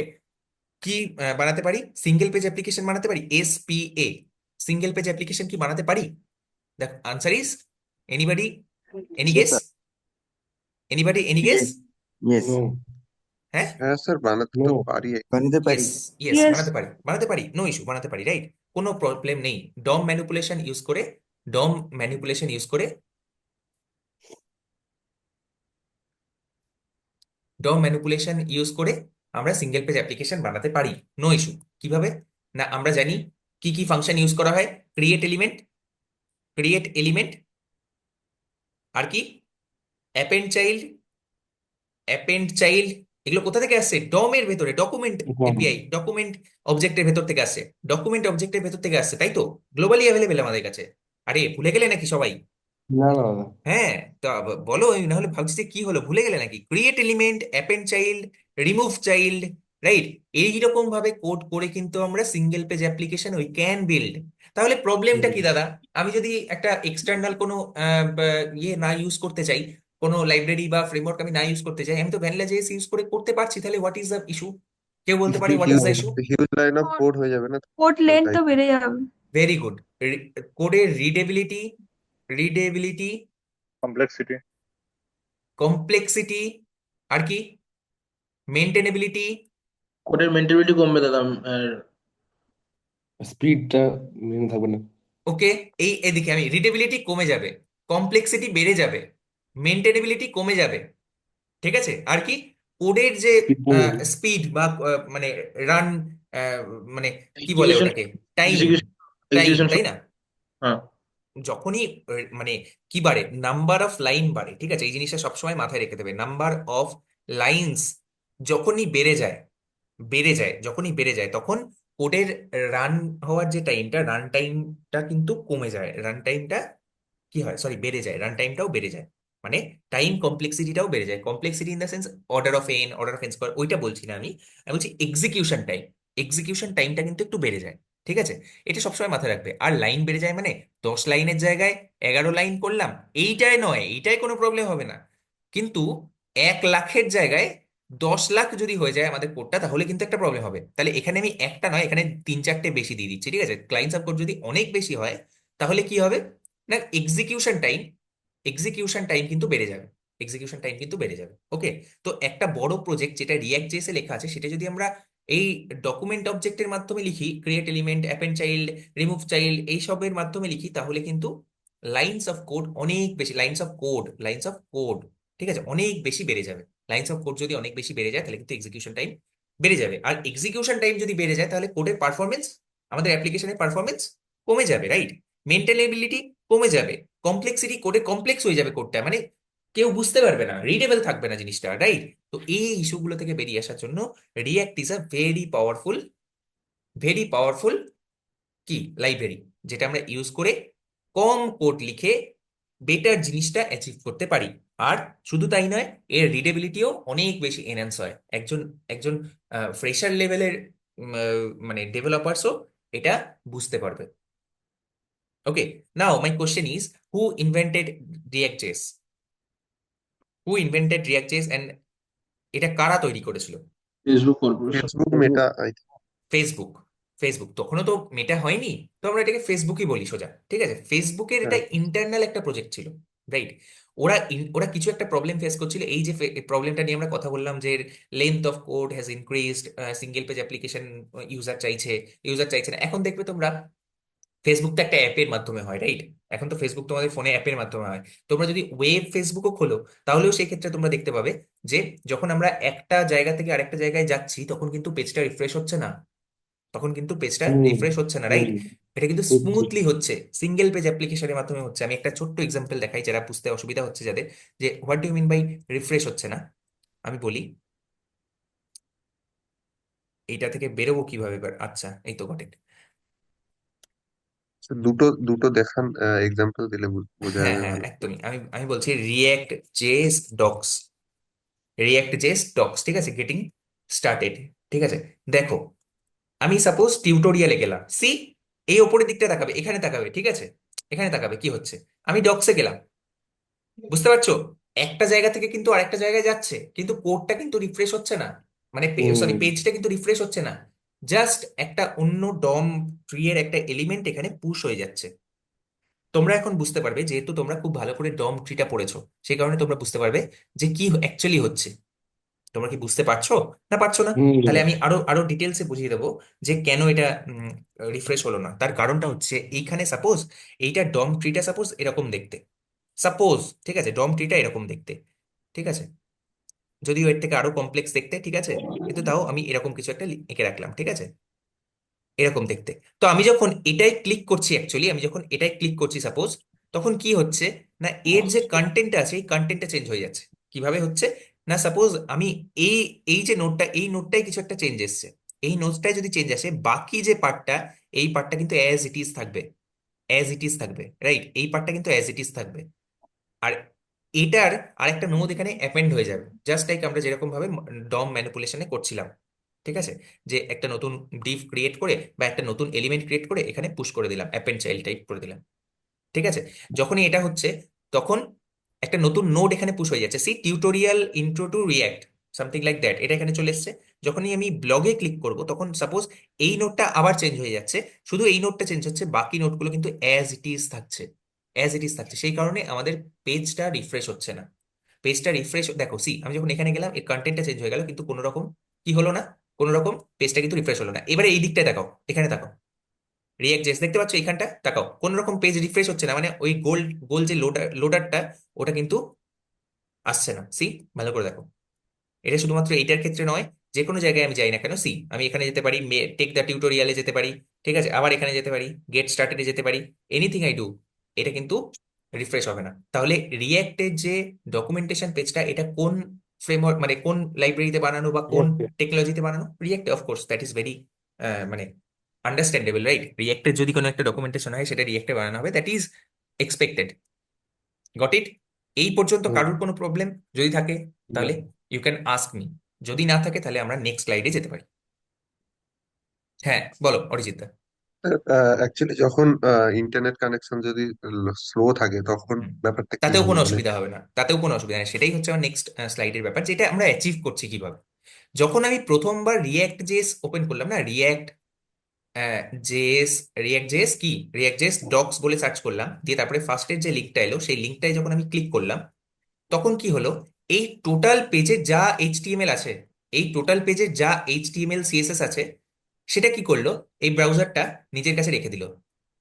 কি বানাতে পারি সিঙ্গেল পেজ অ্যাপ্লিকেশন বানাতে পারি? এসপিএ, সিঙ্গেল পেজ অ্যাপ্লিকেশন কি বানাতে পারি? দেখ, answer is, anybody, any Yes, guess, sir. Anybody, any guess? Yes. Yes. No হ্যাঁ, হ্যাঁ স্যার, বানাতে তো নো পারি। বানাতে পারি। Yes, yes, Yes. বানাতে পারি, নো ইস্যু, বানাতে পারি, রাইট, কোনো প্রবলেম নেই। ডম ম্যানিপুলেশন ইউজ করে, ডম ম্যানিপুলেশন ইউজ করে, ডম ম্যানিপুলেশন ইউজ করে আমরা সিঙ্গেল পেজ অ্যাপ্লিকেশন বানাতে পারি, নো ইস্যু। কিভাবে? না, আমরা জানি কি কি ফাংশন ইউজ করা হয়। ক্রিয়েট এলিমেন্ট, ক্রিয়েট এলিমেন্ট, আর কি অ্যাপেন্ড চাইল্ড, অ্যাপেন্ড চাইল্ড। এগুলো কোথা থেকে আসছে? ডমের ভেতরে, ডকুমেন্ট হ্যাঁ এপিআই, ডকুমেন্ট অবজেক্টের ভেতর থেকে আসছে, ডকুমেন্ট অবজেক্টের ভেতর থেকে আসছে, তাই তো? গ্লোবালি অ্যাভেলেবেল আমাদের কাছে। আরে ভুলে গেলে নাকি সবাই? না না দাদা হ্যাঁ, তো বলো, না হলে ভাবছি যে কি হলো, ভুলে গেলে নাকি? Create element, append child, remove child, right? এইরকম ভাবে কোড করে কিন্তু আমরা single page application we can build. তাহলে প্রবলেমটা কি দাদা? আমি যদি একটা এক্সটার্নাল কোনো ইয়ে না ইউজ করতে চাই, কোনো লাইব্রেরি বা ফ্রেমওয়ার্ক আমি না ইউজ করতে চাই, আমি তো ভ্যানিলা জেএস ইউজ করে করতে পারছি, তাহলে হোয়াট ইজ দ্য ইস্যু? কেউ বলতে পারে what is huge the issue? Huge line of code হয়ে যাবে না? কোড লেন্থ তাই তো বেড়ে যাবে। Very good. কোডের রিডেবিলিটি, রিডেবিলিটি, কমপ্লেক্সিটি। কমপ্লেক্সিটি, আর কি মেনটেনেবিলিটি। কোডের মেন্টেবিলিটি কমবে দাদা। আর স্পিডটা মেন থাকবে না ওকে, এই এদিকে আমি রিডেবিলিটি কমে যাবে, কমপ্লেক্সিটি বেড়ে যাবে, মেনটেনেবিলিটি কমে যাবে, ঠিক আছে? আর কি কোডের যে স্পিড কমে যাবে স্পিড বা মানে রান, মানে কি বলে এক্সিকিউশন, ওটাকে, টাইম, এক্সিকিউশন, টাইম, এক্সিকিউশন। তাই না? হ্যাঁ, যখনই মানে কি বাড়ে, নাম্বার অফ লাইন বাড়ে, ঠিক আছে? এই জিনিসটা সবসময় মাথায় রেখে দেবে, নাম্বার অফ লাইন্স যখনই বেড়ে যায়, যখনই বেড়ে যায়, তখন কোডের রান হওয়ার যে টাইমটা, রান টাইমটা কিন্তু কমে যায়, রান টাইমটা কি হয়, সরি, বেড়ে যায়, রান টাইমটাও বেড়ে যায়। মানে টাইম কমপ্লেক্সিটিটাও বেড়ে যায়। Complexity in the sense order of N square, ওইটা বলছি না আমি, আমি বলছি এক্সিকিউশন টাইম, এক্সিকিউশন টাইমটা কিন্তু একটু বেড়ে যায়, ঠিক আছে? এটা সবসময় মাথায় রাখবে। আর লাইন বেড়ে যায় মানে 10 লাইনের জায়গায় 11 লাইন করলাম, এইটাই নয়, এইটাই কোনো প্রবলেম হবে না। কিন্তু 1 লাখের জায়গায় 10 লাখ যদি হয়ে যায় আমাদের কোডটা, তাহলে কিন্তু একটা প্রবলেম হবে। তাহলে এখানে আমি একটা নয়, এখানে 3-4টে বেশি দিয়ে দিচ্ছি, ঠিক আছে? ক্লায়েন্ট সাব কোড যদি অনেক বেশি হয় তাহলে কি হবে না, এক্সিকিউশন টাইম কিন্তু বেড়ে যাবে। এক্সিকিউশন টাইম কিন্তু বেড়ে যাবে। ওকে, তো একটা বড় প্রজেক্ট যেটা রিয়াক্ট জেএস এ লেখা আছে সেটা যদি আমরা এই ডকুমেন্ট অবজেক্টের মাধ্যমে লিখি, create element, append child, remove child, এইসবের মাধ্যমে লিখি, তাহলে কিন্তু লাইন্স অফ কোড অনেক বেশি, লাইন্স অফ কোড ঠিক আছে, অনেক বেশি বেড়ে যাবে। লাইন্স অফ কোড যদি অনেক বেশি বেড়ে যায় তাহলে কিন্তু এক্সিকিউশন টাইম বেড়ে যাবে, আর এক্সিকিউশন টাইম যদি বেড়ে যায় তাহলে কোডের পারফরমেন্স, আমাদের অ্যাপ্লিকেশনের পারফরমেন্স কমে যাবে, রাইট? মেনটেনেবিলিটি কমে যাবে, কমপ্লেক্সিটি, কোডে কমপ্লেক্স হয়ে যাবে কোডটা, মানে কেউ বুঝতে পারবে না, রিডেবল থাকবে না জিনিসটা, রাইট? তো এই ইস্যুগুলো থেকে বেরিয়ে আসার জন্য react is a very powerful কি লাইব্রেরি, যেটা আমরা ইউজ করে কম কোড লিখে বেটার জিনিসটা অ্যাচিভ করতে পারি। আর শুধু তাই নয়, এর রিডেবিলিটিও অনেক বেশি এনহ্যান্স হয়। একজন একজন ফ্রেশার লেভেলের মানে ডেভেলপার্সও এটা বুঝতে পারবে। Okay, now my question is, who invented React JS? Who invented React JS and এটা কারা তৈরি করেছিল? Facebook corporation. Facebook, Meta, Facebook. Facebook তখনও তো মেটা হয়নি, তো আমরা এটাকে ফেসবুকই বলি সোজা, ঠিক আছে? ফেসবুকের এটা হ্যাঁ। ইন্টারনাল একটা প্রজেক্ট ছিল, রাইট? ওরা কিছু একটা প্রবলেম ফেস করছিল, এই যে প্রবলেমটা নিয়ে আমরা কথা বললাম, যে length of code has increased, single page application user চাইছে না। এখন দেখবে তোমরা, ফেসবুক তো একটা অ্যাপের মাধ্যমে হয়, রাইট? এখন তো ফেসবুক তোমাদের ফোনে অ্যাপের মাধ্যমে হয়। তোমরা যদি ওয়েব ফেসবুকও খোলো, তাহলেও সেই ক্ষেত্রে তোমরা দেখতে পাবে যে যখন আমরা একটা জায়গা থেকে আরেকটা জায়গায় যাচ্ছি, তখন কিন্তু পেজটা রিফ্রেশ হচ্ছে না, রাইট? হুম এটা কিন্তু বুঝছি। স্মুথলি হচ্ছে, সিঙ্গেল পেজ অ্যাপ্লিকেশনের মাধ্যমে হচ্ছে। আমি একটা ছোট্ট এক্সাম্পল দেখাই, যারা বুঝতে অসুবিধা হচ্ছে যাদের, যে what do mean by refresh হচ্ছে না। আমি বলি এইটা থেকে বেরোবো কিভাবে এবার। আচ্ছা, এই তো গট ইট। দুটো দুটো দেখান, এক্সাম্পল দিলে বোঝা হ্যাঁ যাবে হ্যাঁ, ভালো। একদমই। আমি বলছি রিয়াক্ট জেএস ডক্স, ঠিক আছে, গেটিং স্টার্টেড। ঠিক আছে, দেখো, আমি সাপোজ টিউটোরিয়ালে গেলাম, সি, এই ওপরের দিকটা তাকাবে, এখানে তাকাবে, ঠিক আছে, এখানে তাকাবে কি হচ্ছে। আমি ডক্সে গেলাম, বুঝতে পারছো? একটা জায়গা থেকে কিন্তু আরেকটা জায়গায় যাচ্ছে, কিন্তু কোডটা কিন্তু রিফ্রেশ হচ্ছে না, মানে সরি, হুম পেজটা কিন্তু রিফ্রেশ হচ্ছে না। জাস্ট একটা অন্য ডম ট্রি এর একটা এলিমেন্ট এখানে পুশ হয়ে যাচ্ছে। তোমরা এখন বুঝতে পারবে, যেহেতু তোমরা খুব ভালো করে ডম ট্রিটা পড়েছো, সেই কারণে তোমরা বুঝতে পারবে যে কি অ্যাকচুয়ালি হচ্ছে। তোমরা কি বুঝতে পারছো না পারছো না? হুম তাহলে আমি আরো আরো ডিটেলসে বুঝিয়ে দেবো যে কেন এটা রিফ্রেশ হলো না। তার কারণটা হচ্ছে, এইখানে সাপোজ এইটা ডম ট্রিটা সাপোজ এরকম দেখতে, সাপোজ, ঠিক আছে, ডম ট্রিটা এরকম দেখতে, ঠিক আছে, যদিও এর থেকে আরো কমপ্লেক্স দেখতে, ঠিক আছে, কিন্তু তাও আমি এরকম কিছু একটা এঁকে রাখলাম, ঠিক আছে, এরকম দেখতে। তো আমি যখন এটাই ক্লিক করছি, অ্যাকচুয়ালি আমি যখন এটাই ক্লিক করছি সাপোজ, তখন কি হচ্ছে না, এর যে কন্টেন্টটা আছে এই কন্টেন্টটা চেঞ্জ হয়ে যাচ্ছে। কিভাবে হচ্ছে না, সাপোজ আমি এই এই যে নোটটা, এই নোটটাই কিছু একটা চেঞ্জ এসছে, এই নোটটায় যদি চেঞ্জ আসে, বাকি যে পার্টটা, এই পার্টটা কিন্তু অ্যাজ ইট ইজ থাকবে, রাইট? এই পার্টটা কিন্তু অ্যাজ ইট ইজ থাকবে। আর এটার আরেকটা নোড এখানে অ্যাপেন্ড হয়ে যাবে, জাস্ট লাইক আমরা যেরকম ভাবে ডম ম্যানিপুলেশনে করছিলাম, ঠিক আছে, যে একটা নতুন ডিভ ক্রিয়েট করে বা একটা নতুন এলিমেন্ট ক্রিয়েট করে এখানে পুশ করে দিলাম, অ্যাপেন্ড চাইল্ড টাইপ করে দিলাম, ঠিক আছে। যখনই এটা হচ্ছে, তখন একটা নতুন নোড এখানে পুশ হয়ে যাচ্ছে, see, tutorial intro to React, something like that, এটা এখানে চলে এসছে। যখনই আমি ব্লগে ক্লিক করব, তখন সাপোজ এই নোটটা আবার চেঞ্জ হয়ে যাচ্ছে, শুধু এই নোটটা চেঞ্জ হচ্ছে, বাকি নোটগুলো কিন্তু অ্যাজ ইট ইজ থাকছে। সেই কারণে আমাদের পেজটা রিফ্রেশ হচ্ছে না। পেজটা রিফ্রেশ, দেখো, সি, আমি যখন এখানে গেলাম, এর কন্টেন্টটা চেঞ্জ হয়ে গেল, কিন্তু কোনো রকম কি হলো না, কোনো রকম পেজটা কিন্তু রিফ্রেশ হলো না। এবারে এই দিকটায় তাকাও, এখানে তাকাও, রিয়াক্ট জেস দেখতে পাচ্ছ, এইখানটা তাকাও, কোন রকম পেজ রিফ্রেশ হচ্ছে না, মানে ওই গোল গোল যে লোডারটা, ওটা কিন্তু আসছে না। সি, ভালো করে দেখো, এটা শুধুমাত্র এইটার ক্ষেত্রে নয়, যে কোনো জায়গায় আমি যাই না কেন, সি, আমি এখানে যেতে পারি, টেক দ্য টিউটোরিয়ালে যেতে পারি, ঠিক আছে, আবার এখানে যেতে পারি, গেট স্টার্টেডে যেতে পারি, এনিথিং আই ডু, এটা কিন্তু রিফ্রেশ হবে না। তাহলে রিয়্যাক্টের যে ডকুমেন্টেশন পেজটা, এটা কোন ফ্রেমওয়ার্ক, মানে কোন লাইব্রেরিতে বানানো বা কোন টেকনোলজিতে বানানো? React, of course, that is very মানে আন্ডারস্ট্যান্ডেবল, রাইট? রিয়্যাক্টের যদি কোনো একটা ডকুমেন্টেশন হয়, সেটা রিয়্যাক্টে বানানো হবে, that is expected. Got it? এই পর্যন্ত হুম, কারোর কোনো প্রবলেম যদি থাকে, না। তাহলে ইউ ক্যান আস্ক মি। যদি না থাকে, তাহলে আমরা নেক্সট স্লাইডে যেতে পারি। হ্যাঁ, বলো অরিজিৎ দা। অ্যাকচুয়ালি যখন ইন্টারনেট কানেকশন যদি স্লো থাকে তখন হুম। ব্যাপারটা কি তাতেও হয় কোনো মানে? অসুবিধা হবে না, তাতেও কোনো অসুবিধা নেই, সেটাই হচ্ছে আমার নেক্সট স্লাইডের ব্যাপার, যেটা আমরা অ্যাচিভ করছি কিভাবে। যখন আমি প্রথমবার রিয়্যাক্ট জেএস ওপেন করলাম না, জেএস রিয়্যাক্ট জেএস কি, রিয়্যাক্ট জেএস ডক্স বলে সার্চ করলাম, দিয়ে তারপরে ফার্স্টের যে লিঙ্কটা এলো, সেই লিঙ্কটায় যখন আমি ক্লিক করলাম, তখন কি হলো, এই টোটাল পেজের যা এইচটিএমএল আছে, এই টোটাল পেজের যা এইচটিএমএল সিএসএস আছে, সেটা কি করলো, এই ব্রাউজারটা নিজের কাছে রেখে দিল,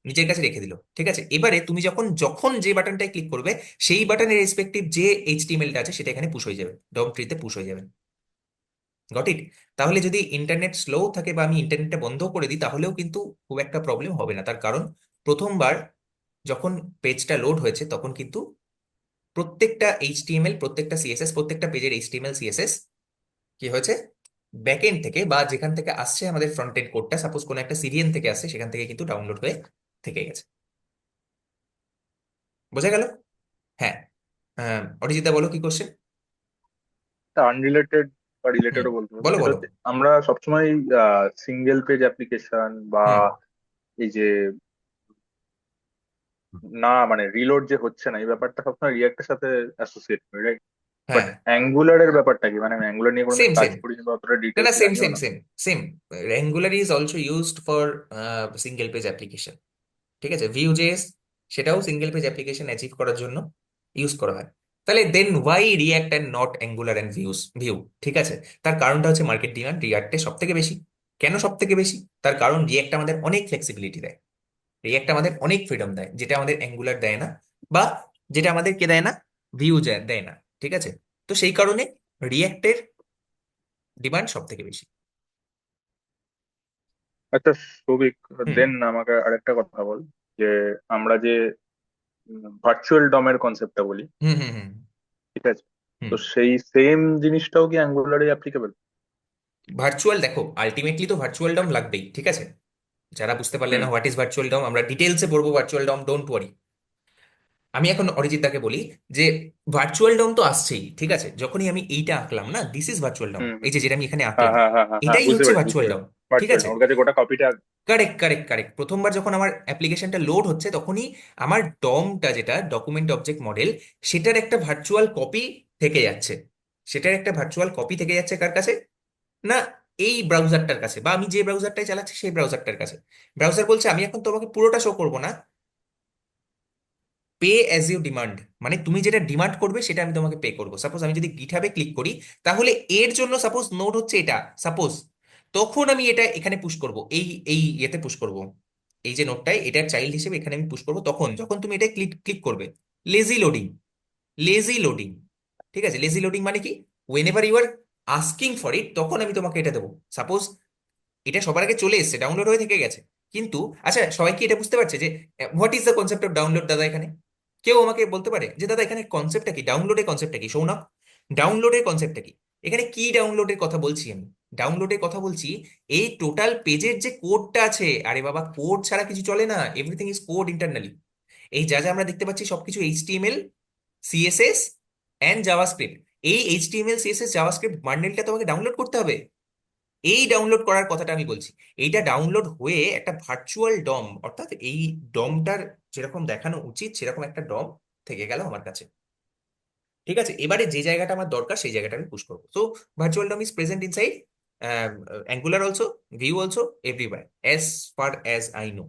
নিজের কাছে রেখে দিল। ঠিক আছে, এবারে তুমি যখন যখন যে বাটনটায় ক্লিক করবে, সেই বাটনের রেসপেক্টিভ যে এইচটিএমএলটা আছে সেটা এখানে পুশ হয়ে যাবে, ডম ট্রিতে পুশ হয়ে যাবে। Got it? তাহলে যদি ইন্টারনেট স্লো থাকে বা আমি ইন্টারনেটটা বন্ধ করে দিই, তাহলেও কিন্তু খুব একটা প্রবলেম হবে না। তার কারণ প্রথমবার যখন পেজটা লোড হয়েছে, তখন কিন্তু প্রত্যেকটা এইচটিএমএল, প্রত্যেকটা সিএসএস, প্রত্যেকটা পেজের এইচটিএমএল সিএসএস কি হয়েছে, ব্যাকএন্ড থেকে বা যেখান থেকে আসছে আমাদের ফ্রন্ট এন্ড কোডটা, সাপোজ কোনো একটা সিরিয়ান থেকে আসছে, সেখান থেকে কিন্তু ডাউনলোড হয়ে থেকে গেছে। বোঝা গেল? হ্যাঁ। অরিজিতা, বলো কি কোশ্চেন? আনরিলেটেড বা হুম, রিলেটেডও বলতে পারো, বলো সেটা বলো। হচ্ছে আমরা সবসময় সিঙ্গেল পেজ অ্যাপ্লিকেশন বা হুম। এই যে না মানে রিলোড যে হচ্ছে না, এই ব্যাপারটা সবসময় রিয়াক্টের সাথে অ্যাসোসিয়েট করি, রাইট? বাট হ্যাঁ, অ্যাঙ্গুলারের ব্যাপারটা কি? মানে আমি অ্যাঙ্গুলার নিয়ে কোনোদিন সেম কাজ সেম। করিনি বা অতটা না না, ডিটেলসে সেম জানিও সেম না। Same same. Angular is also used for single page application. ঠিক আছে, ভিউ জেএস সেটাও সিঙ্গেল পেজ অ্যাপ্লিকেশন অ্যাচিভ করার জন্য ইউজ করা হয়। তাহলে then why React and not Angular and Vue? ঠিক আছে, তার কারণটা হচ্ছে মার্কেট ডিমান্ড রিয়াক্টে সব থেকে বেশি। কেন সব থেকে বেশি? তার কারণ রিয়াক্ট আমাদের অনেক ফ্লেক্সিবিলিটি দেয়, রিয়াক্ট আমাদের অনেক ফ্রিডম দেয়, যেটা আমাদের অ্যাঙ্গুলার দেয় না, বা যেটা আমাদের কে দেয় না, ভিউ দেয় না। ঠিক আছে, তো সেই কারণে রিয়াক্টের ডিমান্ড সব থেকে বেশি। আচ্ছা সৌভিক, হুম দেন আমাকে আরেকটা কথা বল, যে আমরা যে ভার্চুয়াল ডমের কনসেপ্টটা বলি, হুম হুম হুম ঠিক আছে, হুম। তো সেই সেম জিনিসটাও কি অ্যাঙ্গুলারে অ্যাপ্লিকেবল? ভার্চুয়াল, দেখো আলটিমেটলি তো ভার্চুয়াল ডম লাগবেই। ঠিক আছে, যারা বুঝতে পারলে হুম না হোয়াট ইজ ভার্চুয়াল ডম, আমরা ডিটেলসে পড়বো ভার্চুয়াল ডম, ডোন্ট ওয়ারি। আমি এখন অরিজিৎদাকে বলি যে ভার্চুয়াল ডম তো আসছেই। ঠিক আছে, যখনই আমি এইটা আঁকলাম না, দিস ইজ ভার্চুয়াল ডম, হুম হুম। এই যে যেটা আমি এখানে হ্যাঁ আঁকলাম, হ্যাঁ হ্যাঁ হ্যাঁ হ্যাঁ, এটাই বুঝতে হচ্ছে পেরেছি বুঝতে ভার্চুয়াল ডম। পেরেছি। ঠিক ভার্চুয়াল আছে, ওর কাছে গোটা কপিটা। Correct correct correct. প্রথমবার যখন আমার অ্যাপ্লিকেশনটা লোড হচ্ছে, তখনই আমার ডমটা, যেটা ডকুমেন্ট অবজেক্ট মডেল, সেটার একটা ভার্চুয়াল কপি থেকে যাচ্ছে। সেটার একটা ভার্চুয়াল কপি থেকে যাচ্ছে কার কাছে? না, এই ব্রাউজারটার কাছে, বা আমি যে ব্রাউজারটাই চালাচ্ছি সেই ব্রাউজারটার কাছে। ব্রাউজার বলছে আমি এখন তোমাকে পুরোটা শো করবো না, পে অ্যাজ ইউ ডিমান্ড, মানে তুমি যেটা ডিমান্ড করবে সেটা আমি তোমাকে পে করবো। সাপোজ আমি যদি গিটহাবে ক্লিক করি, তাহলে এর জন্য সাপোজ নোড হচ্ছে এটা, সাপোজ, তখন আমি এটা এখানে পুশ করব, এই এই ইয়েতে পুশ করব, এই যে নোডটাই এটার চাইল্ড হিসেবে এখানে আমি পুশ করব, তখন যখন তুমি এটা ক্লিক ক্লিক করবে, লেজি লোডিং, লেজি লোডিং। ঠিক আছে, লেজি লোডিং মানে কি, whenever you are asking for it, তখন আমি তোমাকে এটা দেবো। সাপোজ এটা সবার আগে চলে এসেছে, ডাউনলোড হয়ে থেকে গেছে, কিন্তু আচ্ছা, সবাই কি এটা বুঝতে পারছে যে what is the concept of download? দাদা এখানে কেউ আমাকে বলতে পারে যে দাদা এখানে কনসেপ্টটা কি, ডাউনলোডের কনসেপ্টটা কি? সৌনক, ডাউনলোডের কনসেপ্টটা কি? এখানে কি ডাউনলোডের কথা বলছি আমি? ডাউনলোডের কথা বলছি এই টোটাল পেজের যে কোডটা আছে। আরে বাবা, কোড ছাড়া কিছু চলে না, এভরিথিং ইজ কোড ইন্টারনালি। এই যা যা আমরা দেখতে পাচ্ছি সবকিছু এইচটিএমএল, সিএসএস অ্যান্ড জাভাস্ক্রিপ্ট। এই এইচটিএমএল সিএসএস জাভাস্ক্রিপ্ট বান্ডেলটা তোমাকে ডাউনলোড করতে হবে। এই ডাউনলোড করার কথাটা আমি বলছি। এইটা ডাউনলোড হয়ে একটা ভার্চুয়াল ডম, অর্থাৎ এই ডমটার যেরকম দেখানো উচিত সেরকম একটা ডম থেকে গেল আমার কাছে। ঠিক আছে, এবারে যে জায়গাটা আমার দরকার সেই জায়গাটা আমি পুশ করবো। So virtual DOM is present inside Angular also, Vue also, everywhere, as far as I know.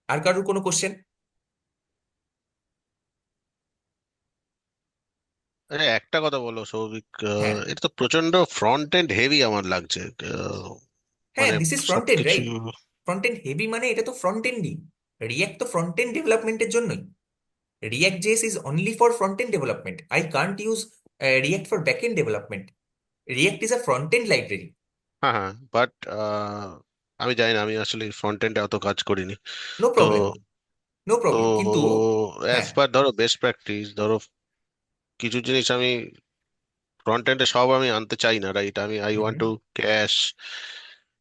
আর কারোর কোনো কোশ্চেন? আরে একটা কথা বলো সৌভিক, হ্যাঁ এটা তো প্রচন্ড ফ্রন্ট এন্ড হেভি আমার লাগছে। হ্যাঁ, মানে দিস ইজ ফ্রন্ট এন্ড, সবকিছু। রাইট? ফ্রন্ট এন্ড হেভি মানে এটা তো ফ্রন্ট এন্ডই। রিয়াক্ট তো ফ্রন্ট এন্ড ডেভেলপমেন্টের জন্যই। React.js is only for front-end development. I can't use React for back-end development. React is a front-end library. হ্যাঁ হ্যাঁ, বাট আমি জানি না, আমি আসলে ফ্রন্ট এন্ডে অত কাজ করিনি। No তো problem, no তো problem. কিন্তু অ্যাজ হ্যাঁ, পার ধরো বেস্ট প্র্যাকটিস, ধরো কিছু জিনিস আমি ফ্রন্ট এন্ডে সব আমি আনতে চাই না, right? I hmm want to cash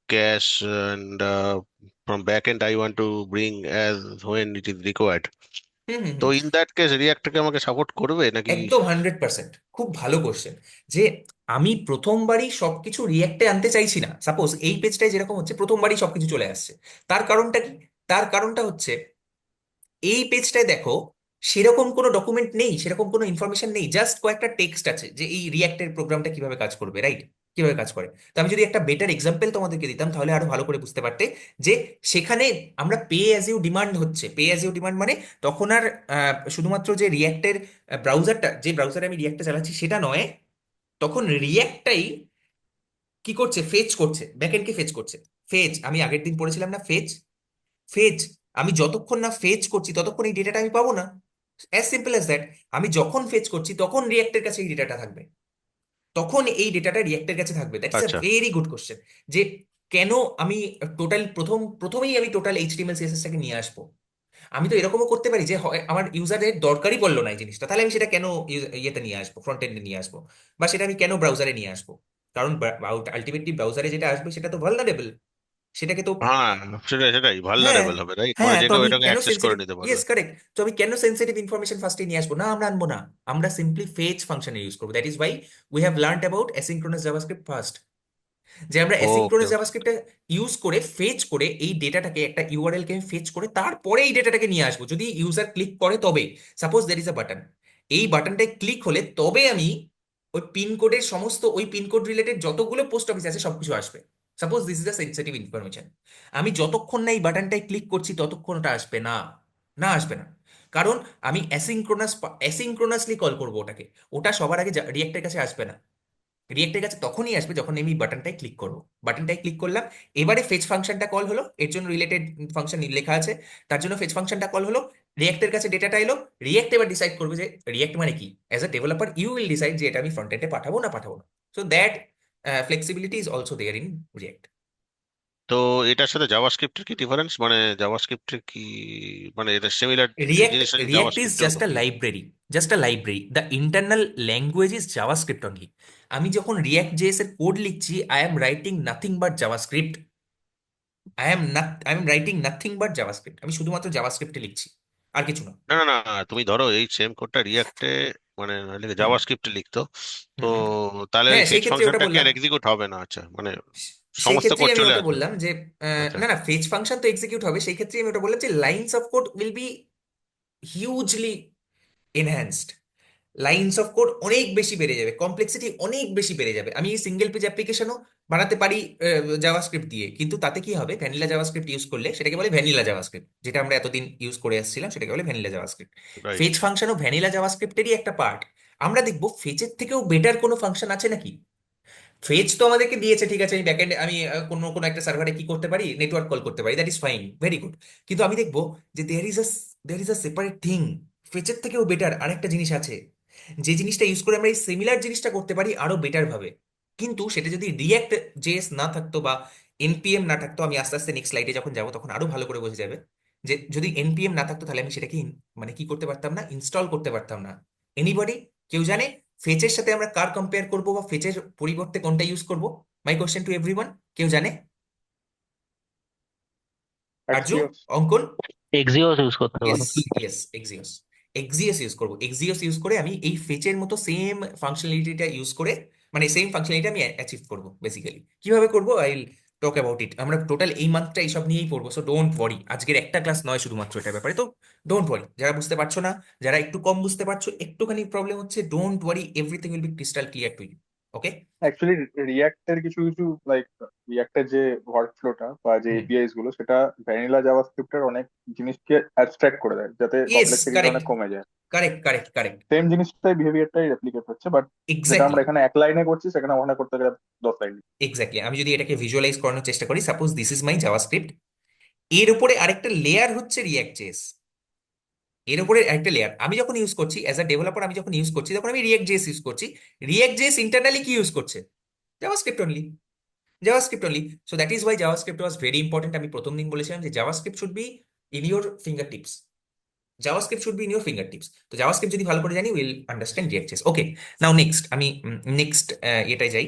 cash and from back end I want to bring as when it is required. হুম হুম তো হুম, ইন দ্যাট কেস রিয়াক্টকে আমাকে সাপোর্ট করবে নাকি? একদম 100%। খুব ভালো কোশ্চেন, যে আমি প্রথমবারই সবকিছু রিয়াক্টে আনতে চাইছি না। সাপোজ এই পেজটাই যেরকম হচ্ছে, প্রথমবারই সবকিছু চলে আসছে। তার কারণটা কি? তার কারণটা হচ্ছে এই পেজটায় দেখো সেরকম কোনো ডকুমেন্ট নেই, সেরকম কোনো ইনফরমেশন নেই, জাস্ট কয়েকটা টেক্সট আছে যে এই রিয়াক্টের প্রোগ্রামটা কিভাবে কাজ করবে, রাইট? কিভাবে কাজ করে। তো আমি যদি একটা বেটার এক্সাম্পল তোমাদেরকে দিতাম তাহলে আরো ভালো করে বুঝতে পারতে যে সেখানে আমরা পে অ্যাজ ইউ ডিমান্ড হচ্ছে, পে অ্যাজ ইউ ডিমান্ড মানে তখন আর শুধুমাত্র যে রিয়াক্টের ব্রাউজারটা, যে ব্রাউজারে আমি রিয়াক্টটা চালাচ্ছি সেটা নয়, তখন রিয়াক্টটাই কি করছে, ফেচ করছে, ব্যাকএন্ডকে ফেচ করছে। ফেচ আমি আগের দিন পড়েছিলাম না, ফেচ, ফেচ আমি যতক্ষণ না ফেচ করছি ততক্ষণ এই ডেটাটা আমি পাবো না। As simple as that. আমি যখন ফেচ করছি তখন রিয়াক্টের কাছে এই ডেটাটা থাকবে, তখন এই ডেটাটা রিয়াক্টের কাছে থাকবে। দ্যাট ইজ আ আচ্ছা। ভেরি গুড কোশ্চেন, যে কেন আমি প্রথমেই আমি টোটাল এইচটিএমএল সিএসএসটাকে নিয়ে আসবো। আমি তো এরকমও করতে পারি যে হয় আমার ইউজারের দরকারই পড়লো না এই জিনিসটা, তাহলে আমি সেটা কেন ইয়েতে নিয়ে আসবো, ফ্রন্ট এন্ডে নিয়ে আসবো, বা সেটা আমি কেন ব্রাউজারে নিয়ে আসবো। কারণ আলটিমেটলি ব্রাউজারে যেটা আসবে সেটা তো ভালনারেবল, সেটাকে তো, হ্যাঁ, সেটাই হ্যাঁ, ভালনারেবল হবে, রাইট? মানে হ্যাঁ, যে তো কেউ আমি এটাকে কেন অ্যাক্সেস করে সেন্সিটিভ, নিতে পারবে। ইয়েস কারেক্ট, তো আমি কেন সেন্সিটিভ ইনফরমেশন ফার্স্টে নিয়ে আসবো না, আমরা আনবো না, আমরা সিম্পলি ফেচ ফাংশনে ইউজ করবো। That is why we have learned about asynchronous JavaScript first, যে আমরা ওকে, অ্যাসিঙ্ক্রোনাস জাভাস্ক্রিপ্টটা ইউজ করে ফেচ করে এই ডেটাটাকে, একটা ইউআরএল কে ফেচ করে তারপরে এই ডেটাটাকে নিয়ে আসবো। যদি ইউজার ক্লিক করে তবে, suppose there is a button, এই বাটনটায় ক্লিক হলে তবে আমি ওই পিনকোডের সমস্ত, ওই পিনকোড রিলেটেড যতগুলো পোস্ট অফিস আছে সবকিছু আসবে। Suppose this is a sensitive information, আমি যতক্ষণ না এই বাটনটায় ক্লিক করছি ততক্ষণ ওটা আসবে না, না আসবে না। কারণ আমি অ্যাসিঙ্ক্রোনাসলি কল করবো ওটাকে, ওটা সবার আগে রিয়েক্টের কাছে আসবে না। রিয়েক্টের কাছে তখনই আসবে যখন আমি বাটনটায় ক্লিক করব। বাটনটায় ক্লিক করলাম, এবারে ফেচ ফাংশনটা কল হলো, এর জন্য রিলেটেড ফাংশন লেখা আছে, তার জন্য ফেচ ফাংশনটা কল হলো, রিয়েক্টের কাছে ডেটাটা এলো, রিয়েক্ট এবার ডিসাইড করবে যে রিয়েক্ট মানে কি। As a developer you will decide যে এটা আমি ফ্রন্ট এন্ডে পাঠাবো না পাঠাবো না। So that flexibility is also there in React. তো এটার সাথে জাভাস্ক্রিপ্টের কি ডিফারেন্স, মানে জাভাস্ক্রিপ্টের কি, মানে এটা সিমিলার React জিনিস নাকি React is জাভাস্ক্রিপ্টের just মতো? a library, just a library. The internal language is JavaScript only. আমি যখন React JS এর কোড লিখছি, I am writing nothing but JavaScript. I am writing nothing but JavaScript. আমি শুধুমাত্র জাভাস্ক্রিপ্টে লিখছি, আর কিছু না। না না না, তুমি ধরো এই সেম কোডটা রিয়াক্টে মানে হুম, জাভাস্ক্রিপ্টে লিখতো, তো হুম, হুম। তাহলে ওই হ্যাঁ, সেই ফেচ ক্ষেত্রে ওটা ফাংশনটা কি বললাম, আর এক্সিকিউট হবে না? আচ্ছা, মানে সেই সমস্ত ক্ষেত্রেই কোড আমি চলে ওটা আসবে। বললাম যে আচ্ছা, না না, ফেচ ফাংশন তো এক্সিকিউট হবে, সেই ক্ষেত্রেই আমি ওটা বললাম যে lines of code will be hugely enhanced. Lines of code অনেক বেশি বেড়ে যাবে, কমপ্লেক্সিটি অনেক বেশি বেড়ে যাবে। আমি সিঙ্গেল পেজ অ্যাপ্লিকেশনও বানাতে পারি জাভাস্ক্রিপ্ট দিয়ে, কিন্তু তাতে কি হবে, ভ্যানিলা জাভাস্ক্রিপ্ট ইউজ করলে সেটাকে বলে ভ্যানিলা জাভাস্ক্রিপ্ট, যেটা আমরা এতদিন ইউজ করে আসছিলাম সেটাকে বলে ভ্যানিলা জাভাস্ক্রিপ্ট। রাইট। ফেচ ফাংশনও ভ্যানিলা জাভাস্ক্রিপ্টেরই একটা পার্ট। আমরা দেখবো ফেচের থেকেও বেটার কোনো ফাংশন আছে নাকি। ফেচ তো আমাদেরকে দিয়েছে, ঠিক আছে, আমি ব্যাকএন্ডে আমি কোনো কোনো একটা সার্ভারে কি করতে পারি, নেটওয়ার্ক কল করতে পারি, that is fine, very good. কিন্তু আমি দেখবো যে there is a separate thing, ফেচের থেকেও বেটার আরেকটা জিনিস আছে, যে জিনিসটা ইউজ করে আমরা এই সিমিলার জিনিসটা করতে পারি আরো বেটার ভাবে। কিন্তু সেটা যদি রিয়াক্ট জেএস না থাকতো বা এনপিএম না থাকতো, আমি আস্তে আস্তে নেক্সট স্লাইডে যখন যাবো তখন আরো ভালো করে বোঝা যাবে, যে যদি এনপিএম না থাকতো তাহলে আমি সেটাকে মানে কি করতে পারতাম না, ইনস্টল করতে পারতাম না। এনিবডি, কেউ জানে ফেচের সাথে আমরা কার কম্পেয়ার করবো বা ফেচের পরিবর্তে কোনটা ইউজ করব? মাই কোশ্চেন টু এভরিওয়ান, কেউ জানে? আরজু, অ্যাক্সিওস। অঙ্কন? এক্সিওস ইউজ করতে ইয়েস, পারো। Yes, Axios. এক্সিওস ইউজ করবো, এক্সিওস ইউজ করে আমি এই ফেচের মতো সেম ফাংশনালিটিটা ইউজ করে, মানে সেম ফাংশনালিটি আমি অ্যাচিভ করবো বেসিক্যালি। কিভাবে করবো, I will talk about it. আমরা টোটাল এই মান্থটা এইসব নিয়েই পড়বো, সো ডোন্ট ওয়ারি, আজকের একটা ক্লাস নয় শুধুমাত্র এটার ব্যাপারে, তো ডোন্ট ওয়ারি। যারা বুঝতে পারছো না, যারা একটু কম বুঝতে পারছো, একটুখানি প্রবলেম হচ্ছে, don't worry, everything will be crystal clear to you. Okay? Actually রিয়াক্টের কিছু কিছু লাইক রিয়াক্টের যে ওয়ার্কফ্লোটা বা যে হুম, এপিআইস গুলো সেটা ভ্যানিলা জাভাস্ক্রিপ্টের অনেক জিনিসকে অ্যাবস্ট্রাক্ট করে দেয় যাতে ইয়েস, কমপ্লেক্সিটিটা কারেক্ট, অনেক কমে যায়। কারেক্ট, কারেক্ট, কারেক্ট, সেম জিনিসটাই বিহেভিয়ারটাই রেপ্লিকেট হচ্ছে, বাট যেটা এক্স্যাক্টলি, আমরা এখানে এক লাইনে করছি সেখানে ওখানে করতে গেলে 10 লাইন। এক্স্যাক্টলি। আমি যদি এটাকে ভিজুয়ালাইজ করানোর চেষ্টা করি, suppose this is my JavaScript, এর উপরে আরেকটা লেয়ার হচ্ছে রিয়াক্ট জেএস, এর উপরে আরেকটা লেয়ার আমি যখন ইউজ করছি অ্যাজ আ ডেভেলপার, আমি যখন ইউজ করছি তখন আমি রিয়াক্ট জেএস ইউজ করছি। রিয়াক্ট জেএস ইন্টারনালি কি ইউজ করছে? JavaScript only, JavaScript only. So that is Y JavaScript was very important. আমি প্রথম দিন বলেছিলাম যে JavaScript should be in your finger tips, JavaScript should be in your finger tips. তো JavaScript যদি ভালো করে জানি, will understand react JS. Okay, now next আমি নেক্সট এটাই যাই,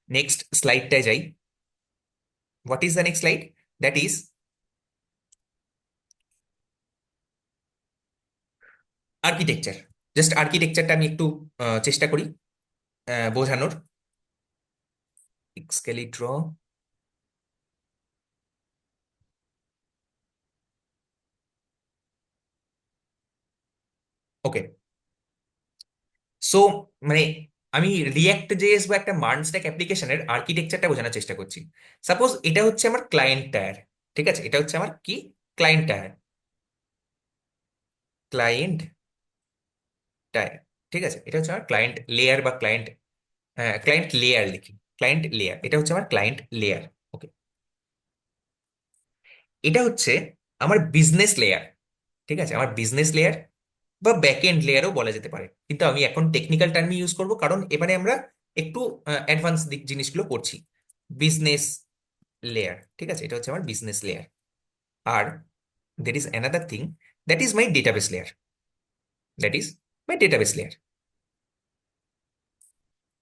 নেক্সট স্লাইডটায় যাই। What is the next slide? That is architecture. Just আর্কিটেকচারটা আমি একটু চেষ্টা করি বোঝানোর। স্কেলি ড্র, ওকে। সো মানে আমি রিয়াক্ট জেএস বা একটা মার্ন স্ট্যাক অ্যাপ্লিকেশনের আর্কিটেকচারটা বোঝানোর চেষ্টা করছি। সাপোজ এটা হচ্ছে আমার ক্লায়েন্ট টায়ার, ঠিক আছে, এটা হচ্ছে আমার কি ক্লায়েন্ট টায়ার, ক্লায়েন্ট টায়ার, ঠিক আছে, এটা হচ্ছে আমার ক্লায়েন্ট লেয়ার বা ক্লায়েন্ট, হ্যাঁ ক্লায়েন্ট লেয়ার লিখি, ক্লায়েন্ট লেয়ার, এটা হচ্ছে আমার ক্লায়েন্ট লেয়ার। ওকে, এটা হচ্ছে আমার বিজনেস লেয়ার, ঠিক আছে, আমার বিজনেস লেয়ার বা ব্যাক এন্ড লেয়ারও বলা যেতে পারে, কিন্তু আমি এখন টেকনিক্যাল টার্ম ইউজ করব কারণ এবারে আমরা একটু অ্যাডভান্স দিক জিনিসগুলো করছি। বিজনেস লেয়ার, ঠিক আছে, এটা হচ্ছে আমার বিজনেস লেয়ার। আর there is another thing, that is my database layer, that is my database layer,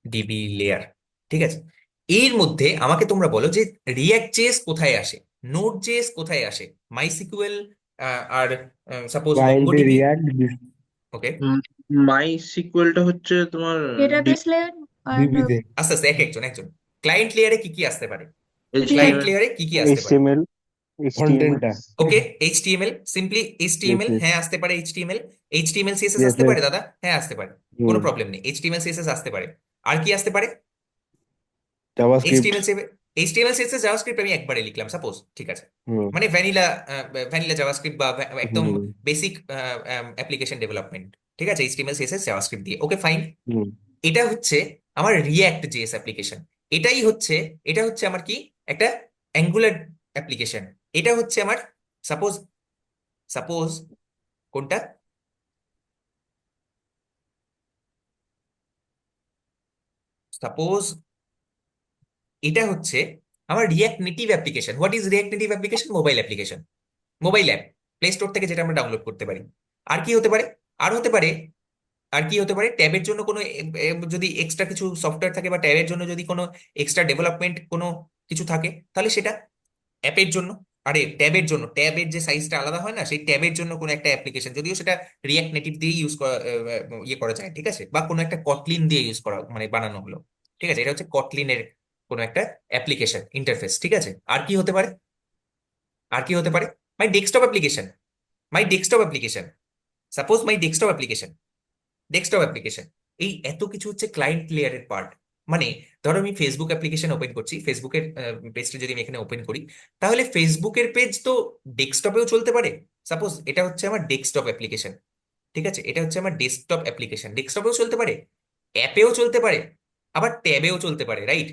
DB layer, ঠিক আছে। এর মধ্যে আমাকে তোমরা বলো যে রিয়াক্ট জেএস কোথায় আসে, নোড জেএস কোথায় আসে, মাই sequel are suppose ক্লায়েন্টে MongoDB. React ওকে, মাই সিকুয়েলটা হচ্ছে তোমার ডেটাবেস লেয়ার আর ডিবিতে আস্তে আস্তে এক একজন একজন। ক্লায়েন্ট লেয়ারে কি কি আসতে পারে, ক্লায়েন্ট এইচটিএমএল লেয়ারে কি কি আসতে পারে? HTML HTML কন্টেন্টটা ওকে, এইচটিএমএল, সিম্পলি এইচটিএমএল, CSS হ্যাঁ আসতে পারে এইচটিএমএল। এইচটিএমএল সিএসএস আসতে CSS পারে দাদা, হ্যাঁ আসতে পারে, কোনো হুম প্রবলেম নেই, এইচটিএমএল সিএসএস আসতে পারে। আর কি আসতে পারে? জাভাস্ক্রিপ্ট এইচটিএমএল সিএসএস জাভাস্ক্রিপ্ট আমি একবারে লিখলাম সাপোজ, ঠিক আছে, হুম মানে ভ্যানিলা, ভ্যানিলা জাভাস্ক্রিপ্ট বা একদম হুম বেসিক অ্যাপ্লিকেশন ডেভেলপমেন্ট, ঠিক আছে, এইচটিএমএল সিএসএস জাভাস্ক্রিপ্ট দিয়ে, ওকে ফাইন। হুম এটা হচ্ছে আমার রিয়্যাক্ট জেএস অ্যাপ্লিকেশন, এটাই হচ্ছে, এটা হচ্ছে আমার কি একটা অ্যাঙ্গুলার অ্যাপ্লিকেশন। এটা হচ্ছে আমার সাপোজ, সাপোজ কোনটা, সাপোজ এটা হচ্ছে আমার react native application. What is react native application? Mobile application, mobile app, play store থেকে যেটা আমরা ডাউনলোড করতে পারি। আর কি হতে পারে? আর হতে পারে, আর কি হতে পারে, ট্যাবের জন্য কোনো যদি এক্সট্রা কিছু সফটওয়্যার থাকে বা ট্যাবের জন্য যদি কোনো এক্সট্রা ডেভেলপমেন্ট কোনো কিছু থাকে, তাহলে সেটা অ্যাপের জন্য। আরে ট্যাবের জন্য, ট্যাবের যে সাইজটা আলাদা হয় না, সেই ট্যাবের জন্য কোনো একটা অ্যাপ্লিকেশন, যদিও সেটা রিয়্যাক্ট নেটিভ দিয়ে ইউজ করা, ইয়ে করা যায়, ঠিক আছে, বা কোনো একটা কটলিন দিয়ে ইউজ করা মানে বানানো হলো, ঠিক আছে, এটা হচ্ছে কটলিনের কোনো একটা অ্যাপ্লিকেশন ইন্টারফেস, ঠিক আছে। আর কি হতে পারে, আর কি হতে পারে, মাই ডেস্কটপ অ্যাপ্লিকেশন, মাই ডেস্কটপ অ্যাপ্লিকেশন, সাপোজ মাই ডেস্কটপ অ্যাপ্লিকেশন, ডেস্কটপ অ্যাপ্লিকেশন। এই এত কিছু হচ্ছে ক্লায়েন্ট লেয়ারের পার্ট। মানে ধরো আমি ফেসবুক অ্যাপ্লিকেশন ওপেন করছি, ফেসবুকের পেজটা যদি আমি এখানে ওপেন করি, তাহলে ফেসবুকের পেজ তো ডেস্কটপেও চলতে পারে। সাপোজ এটা হচ্ছে আমার ডেস্কটপ অ্যাপ্লিকেশন, ঠিক আছে, এটা হচ্ছে আমার ডেস্কটপ অ্যাপ্লিকেশন, ডেস্কটপেও চলতে পারে, অ্যাপেও চলতে পারে, আবার ট্যাবেও চলতে পারে, রাইট?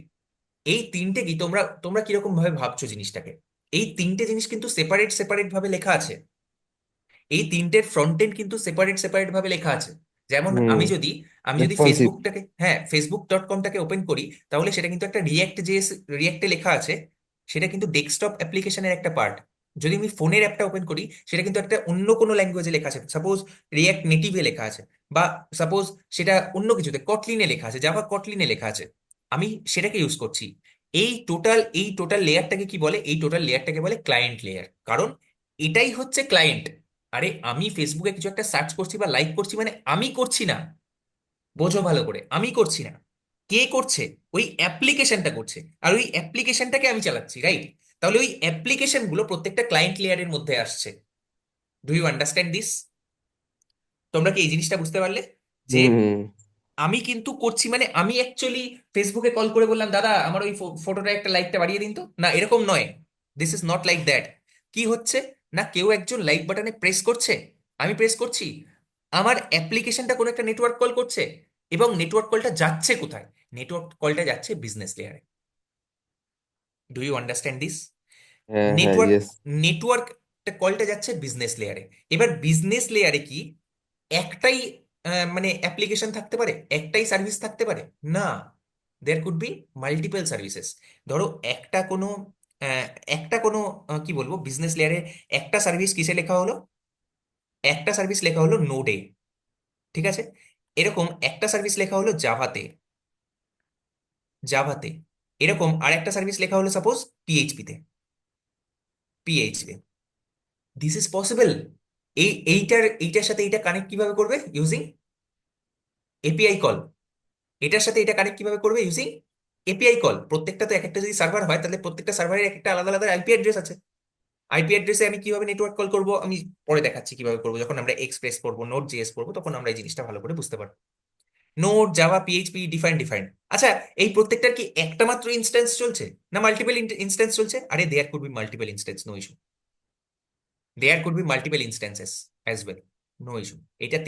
এই তিনটে কি তোমরা তোমরা কিরকম ভাবে ভাবছো জিনিসটাকে? এই তিনটে জিনিস কিন্তু সেপারেট সেপারেট ভাবে লেখা আছে, এই তিনটের ফ্রন্ট এন্ড কিন্তু সেপারেট সেপারেট ভাবে লেখা আছে। যেমন হুম আমি যদি রেসপন্সিভ ফেসবুকটাকে, হ্যাঁ facebook.com-টাকে ওপেন করি, তাহলে সেটা কিন্তু একটা রিয়্যাক্ট জেএস, রিয়্যাক্টে লেখা আছে, সেটা কিন্তু ডেস্কটপ অ্যাপ্লিকেশনের একটা পার্ট। যদি আমি ফোনের অ্যাপটা ওপেন করি, সেটা কিন্তু একটা অন্য কোনো ল্যাঙ্গুয়েজে লেখা আছে, সাপোজ রিয়্যাক্ট নেটিভে লেখা আছে, বা সাপোজ সেটা অন্য কিছুতে কটলিনে লেখা আছে, জাভা কটলিনে লেখা আছে, আমি সেটাকে ইউজ করছি। এই টোটাল লেয়ারটাকে কি বলে? এই টোটাল লেয়ারটাকে বলে ক্লায়েন্ট লেয়ার, কারণ এটাই হচ্ছে ক্লায়েন্ট। আরে আমি ফেসবুকে কিছু একটা সার্চ করছি বা লাইক করছি, মানে আমি করছি না, বোঝো ভালো করে, আমি করছি না, কে করছে? ওই অ্যাপ্লিকেশনটা করছে, আর ওই অ্যাপ্লিকেশনটাকে আমি চালাচ্ছি, রাইট? তাহলে ওই অ্যাপ্লিকেশন গুলো প্রত্যেকটা ক্লায়েন্ট লেয়ারের মধ্যে আসছে। Do you understand this? তোমরা কি এই জিনিসটা বুঝতে পারলে যে হুম আমি কিন্তু করছি, মানে আমি অ্যাকচুয়ালি ফেসবুকে কল করে বললাম দাদা আমার ওই ফটোটা একটা লাইকটা বাড়িয়ে দিন তো, না এরকম নয়। This is not like that. কি হচ্ছে না, কেউ একজন লাইক বাটনে প্রেস করছে, আমি প্রেস করছি, আমার অ্যাপ্লিকেশনটা কোনো একটা নেটওয়ার্ক কল করছে, এবং নেটওয়ার্ক কলটা যাচ্ছে কোথায়? নেটওয়ার্ক কলটা যাচ্ছে বিজনেস লেয়ারে। Do you understand this? হ্যাঁ হ্যাঁ নেটওয়ার্ক, ইয়েস নেটওয়ার্ক কলটা যাচ্ছে বিজনেস লেয়ারে। এবার বিজনেস লেয়ারে কি একটাই মানে অ্যাপ্লিকেশন থাকতে পারে, একটাই সার্ভিস থাকতে পারে? না, there could be multiple services. ধরো আহ, একটা কোনো কি বলবো, বিজনেস লেয়ারে একটা সার্ভিস কিসে লেখা হলো, একটা সার্ভিস লেখা হলো নোডে, ঠিক আছে, এরকম একটা সার্ভিস লেখা হলো জাভাতে, জাভাতে, এরকম আর একটা সার্ভিস লেখা হলো সাপোজ পিএইচপিতে, পিএইচপি। This is possible. এইটার সাথে এইটা কানেক্ট কিভাবে করবে? Using API call. এটার সাথে এটা কানেক্ট কিভাবে করবে? Using API call. প্রত্যেকটা তো এক একটা যদি সার্ভার হয়, তাহলে প্রত্যেকটা সার্ভারের এক একটা আলাদা আলাদা আইপি অ্যাড্রেস আছে। আইপি অ্যাড্রেসে আমি কিভাবে নেটওয়ার্ক কল করবো আমি পরে দেখাচ্ছি কিভাবে করবো, যখন আমরা এক্সপ্রেস করবো, নোড জেএস করবো, তখন আমরা এই জিনিসটা ভালো করে বুঝতে পারবো। Node, Java, PHP, different different. আচ্ছা, এই প্রত্যেকটার কি একটা মাত্র ইনস্ট্যান্স চলছে, না মাল্টিপল ইনস্ট্যান্স চলছে? আরে there could be multiple instance, no issue. There could be multiple instances as well, no issue. এটা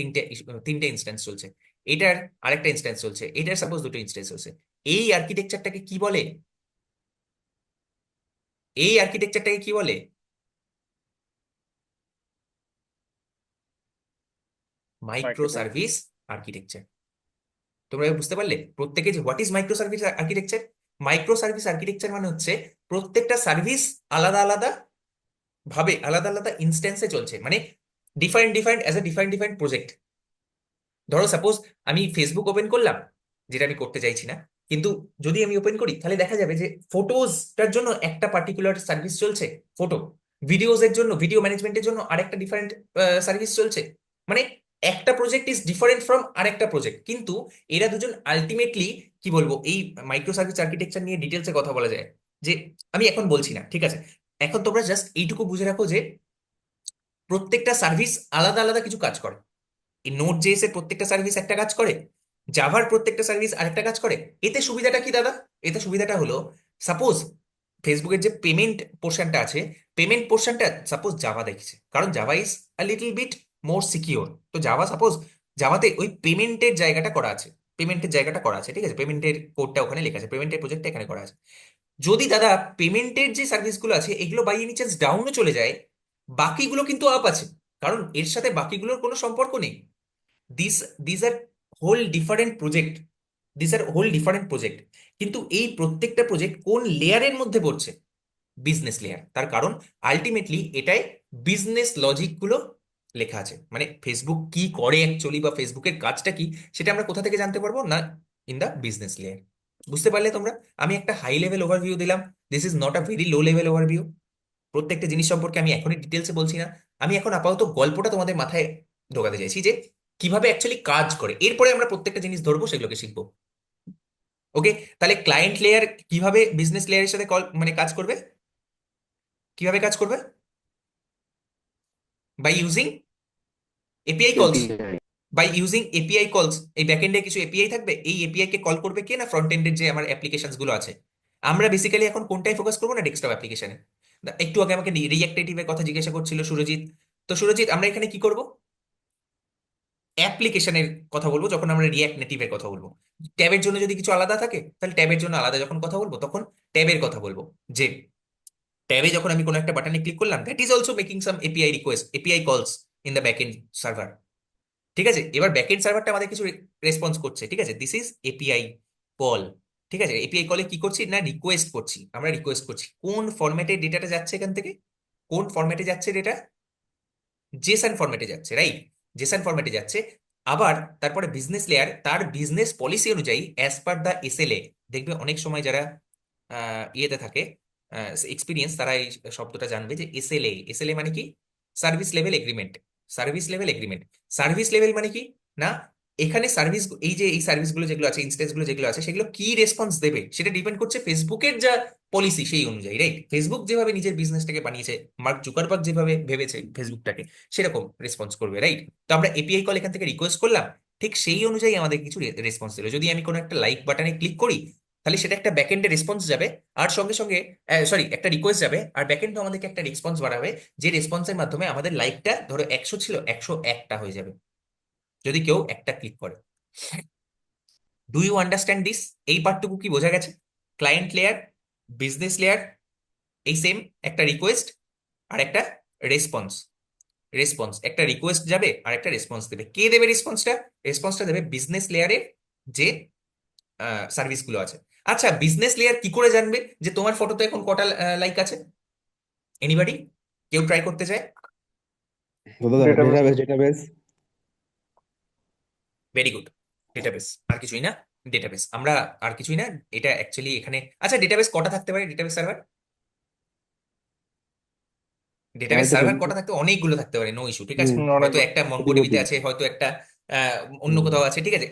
তিনটে ইনস্ট্যান্স চলছে, এটার আরেকটা ইনস্ট্যান্স চলছে, এটার সাপোজ দুটো ইনস্ট্যান্স চলছে। এই আর্কিটেকচারটাকে কি বলে? এই আর্কিটেকচারটাকে কি বলে? Micro micro service architecture. তোমরা এবার বুঝতে পারলে প্রত্যেকে যে what is micro service architecture? Micro service architecture মানে হচ্ছে প্রত্যেকটা সার্ভিস আলাদা আলাদা ভাবে, আলাদা আলাদা ইনস্ট্যান্সে চলছে, মানে different different as a different different project. ধরো সাপোজ আমি ফেসবুক ওপেন করলাম, যেটা আমি করতে চাইছি না, কিন্তু যদি আমি ওপেন করি তাহলে দেখা যাবে যে ফটোজটার জন্য একটা পার্টিকুলার সার্ভিস চলছে, ফটো ভিডিওজ এর জন্য, ভিডিও ম্যানেজমেন্টের জন্য আরেকটা ডিফারেন্ট সার্ভিস চলছে। মানে একটা প্রজেক্ট ইজ ডিফারেন্ট ফ্রম আরেকটা প্রজেক্ট, কিন্তু এরা দুজন আলটিমেটলি কি বলবো, এই মাইক্রো সার্ভিস আর্কিটেকচার নিয়ে ডিটেলসে কথা বলা যায়, যে আমি এখন বলছি না, ঠিক আছে? এখন তোমরা জাস্ট এইটুকু বুঝে রাখো যে প্রত্যেকটা সার্ভিস আলাদা আলাদা কিছু কাজ করে। এই নোড জেএস এর প্রত্যেকটা সার্ভিস একটা কাজ করে, জাভার প্রত্যেকটা সার্ভিস আরেকটা কাজ করে। এতে সুবিধাটা কি দাদা? এতে সুবিধাটা হলো, সাপোজ ফেসবুকের যে পেমেন্ট পোর্শনটা আছে, পেমেন্ট পোর্শনটা সাপোজ জাভা দেখছে, কারণ Java is a little bit more secure. তো জাভা সাপোজ, জাভাতে ওই পেমেন্টের জায়গাটা করা আছে, পেমেন্টের জায়গাটা করা আছে, ঠিক আছে? পেমেন্টের কোডটা ওখানে লেখা আছে, পেমেন্টের প্রজেক্টটা এখানে করা আছে। যদি দাদা পেমেন্টের যে সার্ভিসগুলো আছে এগুলো বাই এনি চান্স ডাউনও চলে যায়, বাকিগুলো কিন্তু আপ আছে, কারণ এর সাথে বাকিগুলোর কোনো সম্পর্ক নেই। This this are whole different project, this are whole different project. কিন্তু এই প্রত্যেকটা প্রজেক্ট কোন লেয়ারের মধ্যে পড়ছে? Business layer. তার কারণ আলটিমেটলি এটাই বিজনেস লজিক গুলো লেখা আছে। মানে ফেসবুক কি করে অ্যাকচুয়ালি, বা ফেসবুকের কাজটা কি, সেটা আমরা কোথা থেকে জানতে পারবো না? In the business layer. বুঝতে পারলে তোমরা? আমি একটা হাই লেভেল ওভারভিউ দিলাম, this is not a very low level overview. প্রত্যেকটা জিনিস সম্পর্কে আমি এখনই ডিটেলসে বলছি না, আমি এখন আপাতত গল্পটা তোমাদের মাথায় ঢোকাতে চাইছি যে কিভাবে অ্যাকচুয়ালি কাজ করে, এরপরে আমরা প্রত্যেকটা জিনিস ধরবো, সেগুলোকে শিখবো। ওকে, তাহলে ক্লায়েন্ট লেয়ার কিভাবে বিজনেস লেয়ারের সাথে মানে কাজ করবে? কিভাবে কাজ করবে? বাই ইউজিং এপিআই কলস। API বাই ইউজিং এপিআই কলস। এই ব্যাকএন্ডে কিছু এপিআই থাকবে, এই এপিআই কে কল করবে কে? না ফ্রন্ট এন্ডের যে আমার অ্যাপ্লিকেশনস গুলো আছে। আমরা বেসিক্যালি এখন কোনটাই ফোকাস করবো না, ডেস্কটপ অ্যাপ্লিকেশনে। একটু আগে আমাকে রিঅ্যাক্ট নেটিভের কথা জিজ্ঞাসা করছিল সুরজিৎ। তো সুরজিৎ, আমরা এখানে কি করব? অ্যাপ্লিকেশনের কথা বলবো যখন আমরা রিঅ্যাক্ট নেটিভের কথা বলবো। ট্যাবের জন্য যদি কিছু আলাদা থাকে তাহলে ট্যাবের জন্য আলাদা যখন কথা বলবো তখন ট্যাবের কথা বলবো, যে ট্যাবে যখন আমি কোনো একটা বাটনে ক্লিক করলাম, that is also making some API request, API কলস ইন দ্য ব্যাকএন্ড সার্ভার। ঠিক আছে, এবার ব্যাকএন্ড সার্ভারটা আমাদের কিছু রেসপন্স করছে, ঠিক আছে? This is API call. ঠিক আছে, এপিআই কলে কি করছি না, রিকোয়েস্ট করছি, আমরা রিকোয়েস্ট করছি কোন ফরম্যাটে ডেটাটা যাচ্ছে এখান থেকে, কোন ফরম্যাটে যাচ্ছে ডেটা? জেসন ফরম্যাটে যাচ্ছে, রাইট? জেসন ফরম্যাটে যাচ্ছে। আবার তারপরে বিজনেস লেয়ার তার বিজনেস পলিসি অনুযায়ী অ্যাজ পার দ্য এসএলএ, দেখবে অনেক সময় যারা ইয়েতে থাকে এক্সপিরিয়েন্স, তারা এই শব্দটা জানবে যে এসএলএ, এসএলএ মানে কি? Service level agreement. Service level agreement, service level মানে কি না, এখানে সার্ভিস, এই যে এই সার্ভিসগুলো যেগুলো আছে, ইনস্টেন্সগুলো যেগুলো আছে, সেগুলো কি রেসপন্স দেবে সেটা ডিপেন্ড করছে ফেসবুকের যা পলিসি সেই অনুযায়ী, রাইট? ফেসবুক যেভাবে নিজের বিজনেসটাকে বানিয়েছে, মার্ক জুকারবার্গ যেভাবে ভেবেছে ফেসবুকটাকে, সেরকম রেসপন্স করবে, রাইট? তো আমরা এপিআই কল এখান থেকে রিকোয়েস্ট করলাম, ঠিক সেই অনুযায়ী আমাদের কিছু রেসপন্স দিল। যদি আমি কোনো একটা লাইক বাটনে ক্লিক করি তাহলে সেটা একটা ব্যাকএন্ডে রেসপন্স যাবে, আর সঙ্গে সঙ্গে সরি একটা রিকোয়েস্ট যাবে, আর ব্যাকএন্ড আমাদেরকে একটা রেসপন্স বাড়াবে, যে রেসপন্সের মাধ্যমে আমাদের লাইকটা ধরো 100 ছিল, 101টা হয়ে যাবে যদি কেউ একটা ক্লিক করে। Do you understand this? এই পার্টটুকু কি বোঝা গেছে? ক্লায়েন্ট লেয়ার, বিজনেস লেয়ার, এই সেম একটা রিকোয়েস্ট আর একটা রেসপন্স। রেসপন্স, একটা রিকোয়েস্ট যাবে আর একটা রেসপন্স দেবে। কে দেবে রেসপন্সটা? রেসপন্সটা দেবে বিজনেস লেয়ারের যে সার্ভিসগুলো আছে। আচ্ছা, বিজনেস লেয়ার কি করে জানবে যে তোমার ফটোতে এখন কটা লাইক আছে? এনিবডি? কেউ ট্রাই করতে চায়? দাদা Database. Database very good, database. আর কিছুই না, ডেটাবেস। আমরা আর কিছুই না, এটা অ্যাকচুয়ালি এখানে। আচ্ছা, ডেটাবেস কটা থাকতে পারে? ডেটাবেস সার্ভার, ডেটাবেস চাইতে সার্ভার পারি কটা থাকতে? অনেকগুলো থাকতে পারে, নো ইস্যু, ঠিক আছে? হয়তো অনেকগুলো। একটা কোটি মঙ্গোডিবিতে কোটি আছে, হয়তো একটা অন্য কোথাও আছে, ঠিক আছে?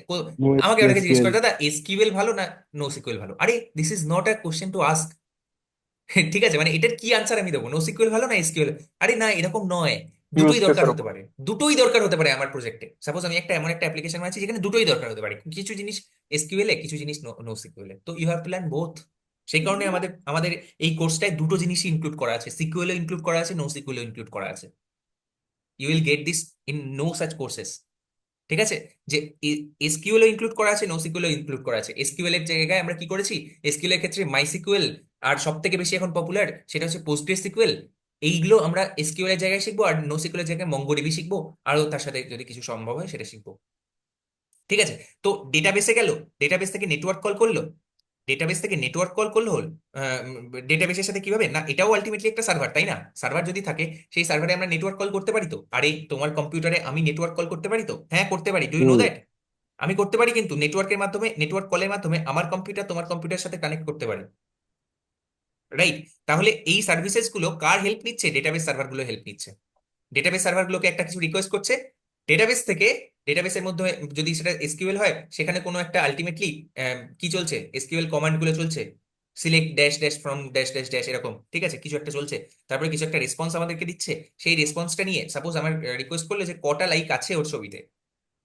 আমাকে ওটাকে জিজ্ঞেস NoSQL করে, দাদা এসকিউএল ভালো না নো সিকুয়েল ভালো? আরে this is not a question to ask. ঠিক আছে, মানে এটার কি আনসার আমি দেবো? নো সিকুয়েল ভালো না এসকিউএল? আরে না, এরকম নয়। দুটোই ইউজ দরকার কেসের হতে উপর। পারে, দুটোই দরকার হতে পারে আমার প্রজেক্টে। সাপোজ আমি একটা এমন একটা অ্যাপ্লিকেশন বানাচ্ছি যেখানে দুটোই দরকার হতে পারে, কিছু জিনিস এসকিউএল এ, কিছু জিনিস নো সিকিউএল এ, তো you have to learn both. সেই কারণে আমাদের আমাদের এই কোর্সটায় দুটো জিনিসই ইনক্লুড করা আছে, সিকিউএল ইনক্লুড করা আছে, নো সিকিউএল ইনক্লুড করা আছে। You will get this in no such courses. ঠিক আছে, যে এসকিউএল ইনক্লুড করা আছে, নো সিকিউএল ইনক্লুড করা আছে। এসকিউএল এর জায়গায় আমরা কি করেছি, এসকিউএল এর ক্ষেত্রে মাই সিকিউএল, আর সব থেকে বেশি এখন পপুলার সেটা হচ্ছে পোস্টগ্রেস সিকিউএল। এইগুলো আমরা এসকিউএল এর জায়গায় শিখবো, আর নো সিকিউএল এর জায়গায় মঙ্গোডিবি শিখবো, আরও তার সাথে যদি কিছু সম্ভব হয় সেটা শিখবো। ঠিক আছে, তো ডেটাবেসে গেল, ডেটাবেস থেকে নেটওয়ার্ক কল করলো, ডেটাবেস থেকে নেটওয়ার্ক কল করলো হল, ডেটাবেসের সাথে কিভাবে না, এটাও আলটিমেটলি একটা সার্ভার, তাই না? সার্ভার যদি থাকে, সেই সার্ভারে আমরা নেটওয়ার্ক কল করতে পারি তো। আরে তোমার কম্পিউটারে আমি নেটওয়ার্ক কল করতে পারি তো? হ্যাঁ করতে পারি, do you know hmm. That? আমি করতে পারি, কিন্তু নেটওয়ার্কের মাধ্যমে, নেটওয়ার্ক কলের মাধ্যমে আমার কম্পিউটার তোমার কম্পিউটারের সাথে কানেক্ট করতে পারি, রাইট? তাহলে এই সার্ভিসেস গুলো কার হেল্প নিচ্ছে? ডেটাবেস সার্ভার গুলো হেল্প নিচ্ছে। ডেটাবেস সার্ভার গুলোকে একটা কিছু রিকোয়েস্ট করছে ডেটাবেস থেকে, ডেটাবেসের মধ্যে যদি সেটা এসকিউএল হয়, সেখানে কোনো একটা আলটিমেটলি কি চলছে, এসকিউএল কমান্ড গুলো চলছে, select dash dash from dash dash dash, এরকম, ঠিক আছে, কিছু একটা চলছে। তারপরে কিছু একটা রেসপন্স আমাদেরকে দিচ্ছে, সেই রেসপন্সটা নিয়ে সাপোজ আমার রিকোয়েস্ট করলো যে কটা লাইক আছে ওর ছবিতে,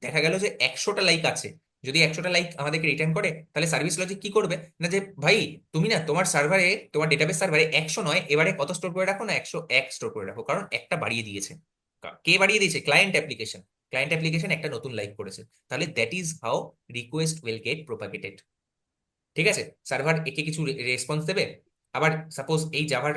দেখা গেল যে 100টা লাইক আছে। যদি 100টা লাইক আমাদেরকে রিটার্ন করে, তাহলে সার্ভিস লজিক কি করবে না, যে ভাই তুমি না তোমার সার্ভারে, তোমার ডেটাবেস সার্ভারে 100 নয়, এবারে কত স্টোর করে রাখো না, 101 স্টোর করে রাখো, কারণ একটা বাড়িয়ে দিয়েছে। কে বাড়িয়ে দিয়েছে? Client application. ক্লায়েন্ট অ্যাপ্লিকেশন একটা নতুন লাইক করেছে। তাহলে that is how request will get প্রোপাগেটেড। ঠিক আছে, সার্ভার একে কিছু রেসপন্স দেবে। আবার সাপোজ এই জাভার,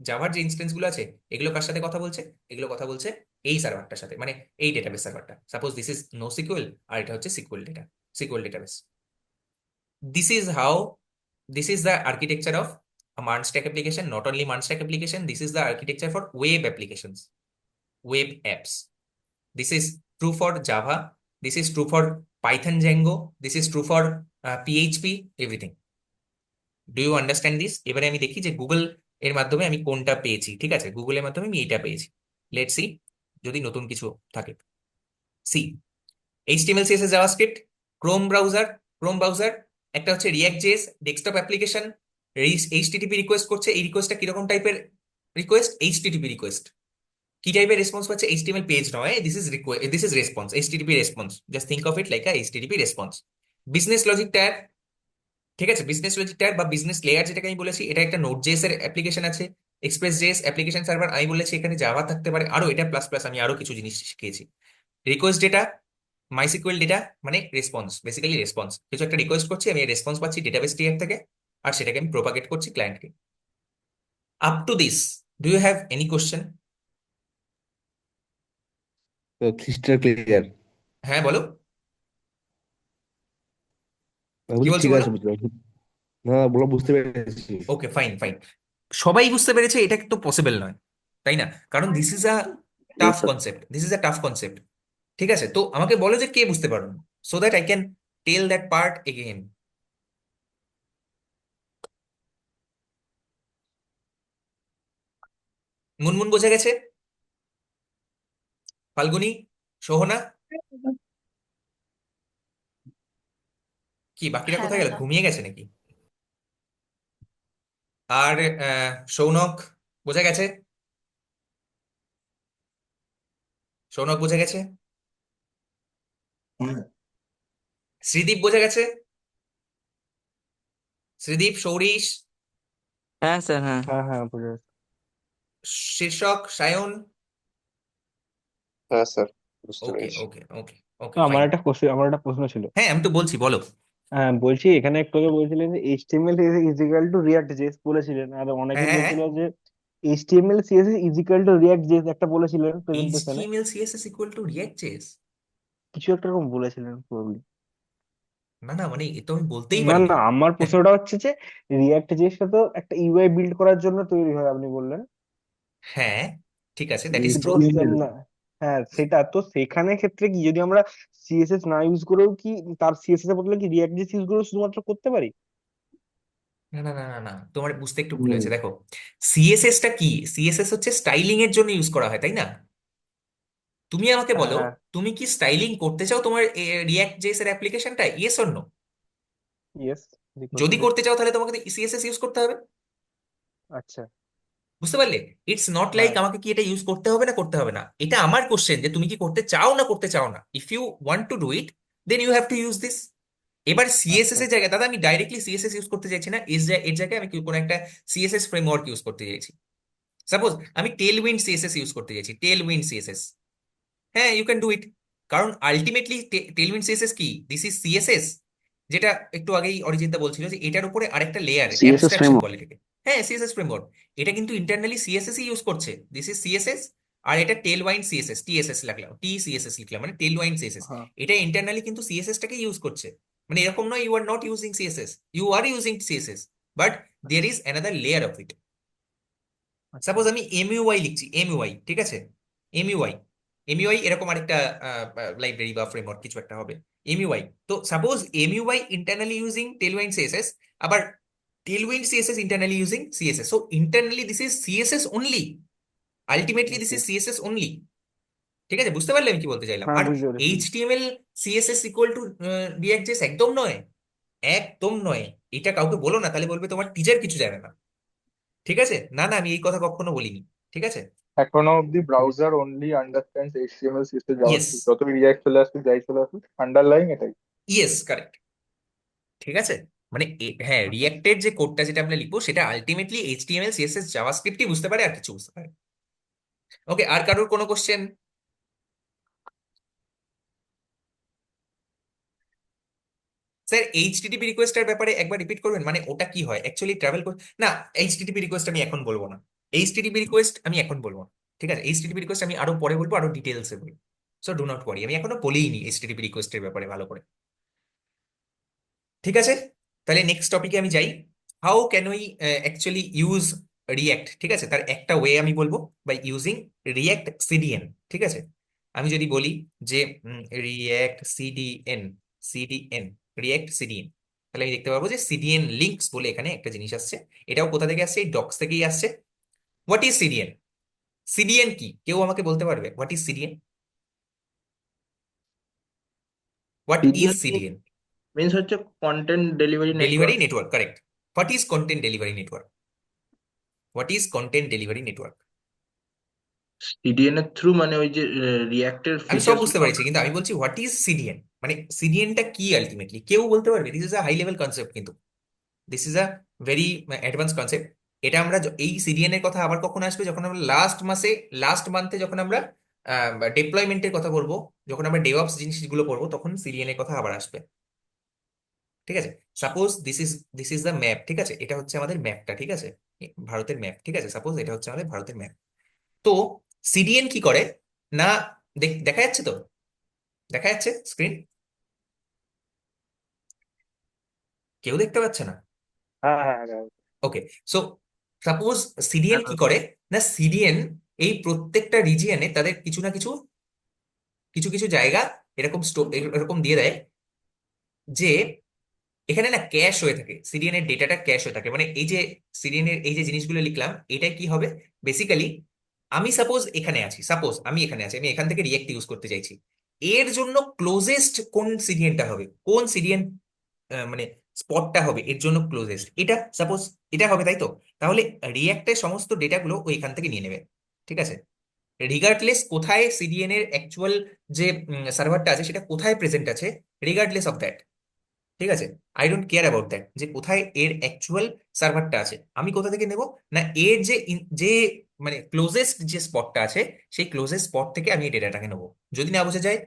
জাভার যে ইনস্টেন্স গুলো আছে, এগুলো কার সাথে কথা বলছে? এগুলো কথা বলছে এই সার্ভারটার সাথে, মানে এই ডেটাবেস সার্ভারটা। Suppose this is NoSQL, আর এটা হচ্ছে SQL data, SQL database. This is how, this is the architecture of MERN stack application. Not only MERN stack application, this is the architecture for web applications, web apps. This is true for Java. This is true for Python Django. This is true for PHP, everything. Do you understand this? এবারে আমি দেখি যে Google এর মাধ্যমে আমি কোনটা পেয়েছি। ঠিক আছে, গুগলের মাধ্যমে আমি এইটা পেয়েছি। লেটস সি যদি নতুন কিছু থাকে। See, HTML CSS JavaScript, Chrome browser, Chrome browser, একটা হচ্ছে React JS desktop application, HTTP request করছে। এই রিকোয়েস্টটা কিরকম টাইপের রিকোয়েস্ট? HTTP request. কি টাইপের রেসপন্স পাচ্ছে? এইচটিএমএল পেজ নয়, this is request, this is response, HTTP response. Just think of it like a HTTP response. Business logic tyre, ঠিক আছে, বিজনেস লজিক টায়ার বা বিজনেস লেয়ার যেটাকে আমি বলেছি, এটা একটা নোড জেএস এর অ্যাপ্লিকেশন আছে। এক্সপ্রেস জেএস অ্যাপ্লিকেশন সার্ভার আমি বলেছি, এখানে জাভা থাকতে পারে, আরো এটা প্লাস প্লাস আমি আরো কিছু জিনিস শিখিয়েছি। রিকোয়েস্ট ডেটা, মাইসিকিউএল ডেটা মানে রেসপন্স, বেসিক্যালি রেসপন্স। কিছু একটা রিকোয়েস্ট করছি, আমি রেসপন্স পাচ্ছি ডেটাবেস টিয়ার থেকে, আর সেটাকে আমি প্রোপাগেট করছি ক্লায়েন্টকে। Up to this, do you have any question? তো ক্রিস্টাল ক্লিয়ার। হ্যাঁ বলো, আমি কি বলছি বলছো ঠিক বলো। আছে, বুঝতে পারছি। না বলো, বুঝতে পেরেছি। ওকে ফাইন ফাইন, সবাই বুঝতে পেরেছে, এটা তো পসিবল নয়, তাই না? কারণ this is a tough concept, this is a tough concept. ঠিক আছে, তো আমাকে বলো যে কে বুঝতে পারো, so that I can tell that part again. Munmun বোঝা গেছে? ফাল্গুনি, সোহনা, কি বাকিরা হ্যাঁ কোথায় গেল? দাদা। ঘুমিয়ে গেছে নাকি? আর সৌনক বোঝা গেছে? সৌনক বোঝা গেছে? শ্রীদীপ বোঝা গেছে? শ্রীদীপ, সৌরিশ, হ্যাঁ স্যার, হ্যাঁ। হ্যাঁ হ্যাঁ বুঝে গেছি। শীর্ষক, সায়ন? হ্যাঁ স্যার, বুঝতে ওকে পেরেছি। ওকে ওকে ওকে আমার ফাইন। একটা কোশ্চেন, আমার একটা প্রশ্ন ছিল। হ্যাঁ আমি তো বলছি, বলো। হ্যাঁ বলছি, এখানে একটু আগে বলছিলেন যে HTML is equal to react JS বলেছিলেন, আর অনেকে হ্যাঁ হ্যাঁ হ্যাঁ, বলছিল যে HTML CSS is equal to react JS একটা বলেছিলেন প্রেজেন্টেশনে, HTML CSS equal to react JS? কিছু একটা এরকম বলেছিলেন প্রবাবলি। না না, মানে এ তো আমি বলতেই না পারি। না, আমার প্রশ্নটা হচ্ছে যে রিয়াক্ট জেএসটা তো একটা ইউআই বিল্ড করার জন্য তৈরি হয় আপনি বললেন, হ্যাঁ ঠিক আছে, দ্যাট ইজ ট্রু। কিন্তু না, হ্যাঁ সেটা তো, সেখানে ক্ষেত্রে কি যদি আমরা সিএসএস না ইউজ করেও কি তার সিএসএস এর বদলে কি রিয়াক্ট জেএস ইউজ করেও শুধুমাত্র করতে পারি? না না না না না, তোমার বুঝতে একটু ভুল হয়েছে। দেখো, সিএসএস টা কি? সিএসএস হচ্ছে স্টাইলিং এর জন্য ইউজ করা হয়, তাই না? তুমি আমাকে বলো, হ্যাঁ। তুমি কি স্টাইলিং করতে চাও তোমার রিয়াক্ট জেএস এর অ্যাপ্লিকেশনটা? Yes or no? ইয়েস। যদি করতে চাও তাহলে তোমাকে সিএসএস ইউজ করতে হবে। আচ্ছা। বুঝতে পারলে? ইটস নট লাইক হ্যাঁ আমাকে কি এটা ইউজ করতে হবে না করতে হবে না, এটা আমার কোশ্চেন যে তুমি কি করতে চাও না করতে চাও না। If you want to do it then you have to use this. এবার আচ্ছা সিএসএস এর জায়গায় দাদা আমি ডাইরেক্টলি সিএসএস ইউজ করতে চাইছি না, এর জায়গায় আমি কোনো একটা সিএসএস ফ্রেমওয়ার্ক ইউজ করতে চাইছি। সাপোজ আমি টেলউইন্ড সিএসএস ইউজ করতে চাইছি, টেলউইন্ড সিএসএস। হ্যাঁ, ইউ ক্যান ডু ইট। কারণ আলটিমেটলি টেলউইন্ড সিএসএস কি, দিস ইজ সিএসএস, যেটা একটু আগেই অরিজিৎদা বলছিল যে এটার উপরে আরেকটা লেয়ার সিএসএস অ্যাবস্ট্রাকশন ফ্রেমওয়ার্ক। বলে এটাকে। হ্যাঁ, সিএসএস ফ্রেমওয়ার্ক। এটা কিন্তু ইন্টারনালি সিএসএস ইউজ করছে, দিস ইজ সিএসএস। আর এটা টেলওয়াইন্ড সিএসএস, টিএসএস লিখলাম, টি সিএসএস লিখলাম, মানে টেলওয়াইন্ড সিএসএস। হ্যাঁ এটা ইন্টারনালি কিন্তু সিএসএসটাকে ইউজ করছে। মানে এরকম নয় you are not using CSS, you are using CSS, but there is another layer of it. আচ্ছা সাপোজ আমি এমইউআই লিখছি, এমইউআই, ঠিক আছে, এমইউআই, এমইউআই এরকম আরেকটা লাইব্রেরি বা ফ্রেমওয়ার্ক কিছু একটা হবে, এমইউআই। তো suppose MUI internally using Tailwind CSS, আবার Tailwind CSS internally using CSS. So internally this is CSS only, ultimately this okay is CSS only. ঠিক আছে, বুঝতে পারলে আমি কি বলতে চাইলাম? হ্যাঁ আর বুঝতে পেরেছি। HTML CSS equal to React JS একদম নয়, একদম নয়। এটা কাউকে বলো না, তাহলে বলবে তোমার টিচার কিছু জানে না। ঠিক আছে, না না, আমি এই কথা কখনো বলিনি। ঠিক আছে, এখনো অব্দি browser only understands HTML CSS yes, JavaScript, যত রিয়াক্ট চলে আসবে যাই চলে আসুক আন্ডারলাইং এটাই। Yes, correct. ঠিক আছে, মানে হ্যাঁ, রিয়াক্টের যে কোডটা যেটা আমরা লিখবো সেটা আলটিমেটলি এইচটিএমএল সিএসএস জাভাস্ক্রিপ্টই বুঝতে পারে, আর কিছু বুঝতে পারে। ওকে, আর কারোর কোনো কোশ্চেন? স্যার এইচটিটিপি রিকোয়েস্টের ব্যাপারে একবার রিপিট করবেন, মানে ওটা কি হয় অ্যাকচুয়ালি ট্রাভেল না, এইচটিটিপি রিকোয়েস্ট আমি এখন বলবো না, এইচটিটিপি রিকোয়েস্ট আমি এখন বলবো না। ঠিক আছে, এইচটিটিপি রিকোয়েস্ট আমি আরো পরে বলবো, আরো ডিটেলসে বলবো। সো ডু নট ওয়ারি, আমি এখনো বলিনি এইচটিটিপি রিকোয়েস্টের ব্যাপারে ভালো করে। ঠিক আছে, তাহলে নেক্সট টপিকে আমি যাই। How can we actually use react? ঠিক আছে, তার একটা ওয়ে আমি বলবো বাই ইউজিং রিয়াক্ট সিডিএন। ঠিক আছে, আমি যদি বলি যে react CDN, CDN, react CDN, তাহলে আমি দেখতে পাবো যে সিডিএন লিঙ্কস বলে এখানে একটা জিনিস আসছে। এটাও কোথা থেকে আসছে? এই ডক্স থেকেই আসছে। What is CDN? সিডিএন কি কেউ আমাকে বলতে পারবে? What is CDN? What is CDN CDN? Means হচ্ছে content delivery delivery network. Network, correct. What is content delivery network? What is content delivery network? CDN এর থ্রু মানে ওই যে রিঅ্যাক্টের আমি সব ফিচার্স বুঝতে গুলো পেরেছি, আমরা কিন্তু আমি বলছি হোয়াট ইজ সিডিএন, মানে সিডিএনটা কি আলটিমেটলি কেউ বলতে পারবে? This is a high level concept, কিন্তু this is a very advance concept. এটা আমরা এই সিডিএন এর কথা আবার কখন আসবে? যখন আমরা লাস্ট মান্থে যখন আমরা ডিপ্লয়মেন্টের কথা বলবো, যখন আমরা ডেভঅপস জিনিসগুলো পড়বো, তখন সিডিএন এর কথা আবার আসবে। ঠিক আছে, suppose this is the map. ঠিক আছে, এটা হচ্ছে আমাদের ম্যাপটা। ঠিক আছে, ভারতের ম্যাপ। ঠিক আছে, সাপোজ এটা হচ্ছে আমাদের ভারতের ম্যাপ। তো সিডিএন কি করে না, দেখা যাচ্ছে তো, দেখা যাচ্ছে স্ক্রিন? কেউ দেখতে পাচ্ছে না? হ্যাঁ হ্যাঁ হ্যাঁ ওকে, সো সাপোজ সিডিএন কি হ্যাঁ, করে না, সিডিএন এই প্রত্যেকটা রিজিয়নে তাদের কিছু না কিছু কিছু কিছু জায়গা এরকম এরকম দিয়ে দেয় যে এখানে না ক্যাশ হয়ে থাকে, সিডিএন এর ডেটাটা ক্যাশ হয়ে থাকে। মানে এই যে সিডিএন এর এই যে জিনিসগুলো লিখলাম, এটা কি হবে বেসিক্যালি? আমি সাপোজ এখানে আছি, আমি এখানে আছি, আমি এখান থেকে রিয়েক্ট ইউজ করতে চাইছি। এর জন্য ক্লোজেস্ট কোন সিডিএনটা হবে, কোন সিডিএন মানে স্পটটা হবে এর জন্য ক্লোজেস্ট, এটা সাপোজ এটা হবে, তাই তো? তাহলে রিয়াক্টের সমস্ত ডেটাগুলো ও এখান থেকে নিয়ে নেবে। ঠিক আছে, রিগার্ডলেস কোথায় সিডিএন এর অ্যাকচুয়াল যে সার্ভারটা আছে সেটা কোথায় প্রেজেন্ট আছে, রিগার্ডলেস অফ দ্যাট। ঠিক আছে, I don't care about that, যে কোথায় এর অ্যাকচুয়াল সার্ভারটা আছে। আমি কোথা থেকে নেব না, এর যে যে মানে ক্লোজেস্ট যে স্পটটা আছে সেই ক্লোজেস্ট স্পট থেকে আমি এই ডেটাটাকে নেবো। যদি না বোঝা যায়,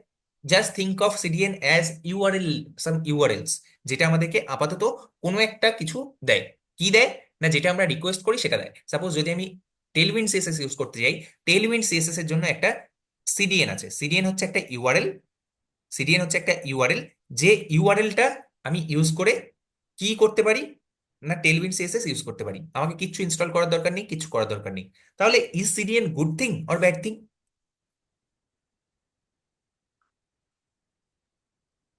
just think of CDN as URL, some URLs, যেটা আমাদেরকে আপাতত কোনো একটা কিছু দেয়। কি দেয় না, যেটা আমরা রিকোয়েস্ট করি সেটা দেয়। সাপোজ যদি আমি টেলউইন্ড সিএসএস ইউজ করতে যাই, টেলউইন্ড সিএসএস এর জন্য একটা সিডিএন আছে। সিডিএন হচ্ছে একটা ইউআরএল, সিডিএন হচ্ছে একটা ইউআরএল, যে ইউআরএলটা আমি ইউজ করে কি করতে পারি না, টেলউইন্ড সিএসএস ইউজ করতে পারি। আমাকে কিচ্ছু ইনস্টল করার দরকার নেই, কিছু করার দরকার নেই। তাহলে is CDN good thing or bad thing?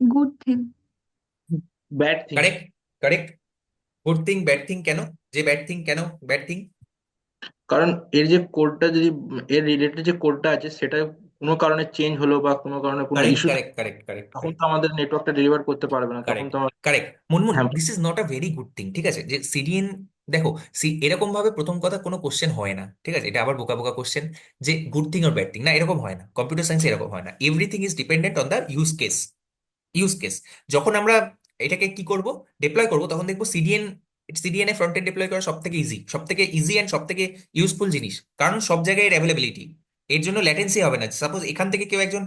Good thing. Bad thing. Correct, correct. Good thing, bad thing কেন? যে ব্যাড থিং কেন ব্যাড থিং? কারণ এর যে কোডটা যদি এর রিলেটেড যে কোডটা আছে সেটা কোনো কারণে চেঞ্জ হলো বা কোনো কারণে কোনো correct, issue, correct, correct, correct, তখন তো আমাদের নেটওয়ার্কটা ডেলিভার করতে পারবে না, তখন কারেক্ট, তো কারেক্ট। মুনমুন, হ্যাঁ this is not a very good thing. ঠিক আছে, যে সিডিএন দেখো, এরকম ভাবে প্রথম কথা কোনো কোশ্চেন হয় না, ঠিক আছে? এটা আবার বোকা বোকা কোশ্চেন যে good thing or bad thing, না এরকম হয় না, কম্পিউটার সায়েন্স এরকম হয় না। Everything is dependent on the use case. যখন আমরা এটাকে কি করব, ডিপ্লয় করব, তখন দেখবো সিডিএন এ ফ্রন্ট এন্ড ডিপ্লয় করা সব থেকে ইজি অ্যান্ড সব থেকে ইউজফুল জিনিস, কারণ সব জায়গায় এর অ্যাভেলেবিলিটি। এর জন্য ল্যাটেন্সি হবে না। সাপোজ এখান থেকে কেউ একজন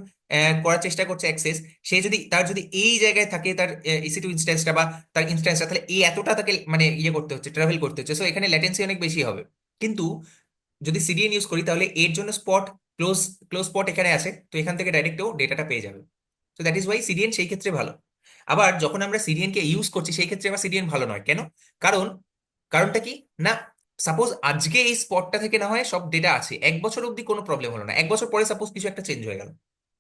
করার চেষ্টা করছে অ্যাক্সেস, সে যদি এই জায়গায় থাকে, তার EC2 ইনস্ট্যান্সটা বা তার ইনস্ট্যান্সটা, তাহলে এই এতটা তাকে মানে ইয়ে করতে হচ্ছে, ট্রাভেল করতে হচ্ছে, সো এখানে ল্যাটেন্সি অনেক বেশি হবে। কিন্তু যদি সিডিএন ইউজ করি, তাহলে এর জন্য ক্লোজ ক্লোজ স্পট এখানে আছে, তো এখান থেকে ডাইরেক্ট ও ডেটাটা পেয়ে যাবে। তো দ্যাট ইজ ওয়াই সিডিএন সেই ক্ষেত্রে ভালো। আবার যখন আমরা সিডিএন কে ইউজ করছি, সেই ক্ষেত্রে আবার সিডিএন ভালো নয়। কেন? কারণ কারণটা কি না, সাপোজ আজকে এই স্পটটা থেকে না হয় সব ডেটা আছে, 1 বছর অবধি কোনো প্রবলেম হলো না, 1 বছর পরে সাপোজ কিছু একটা চেঞ্জ হয়ে গেল,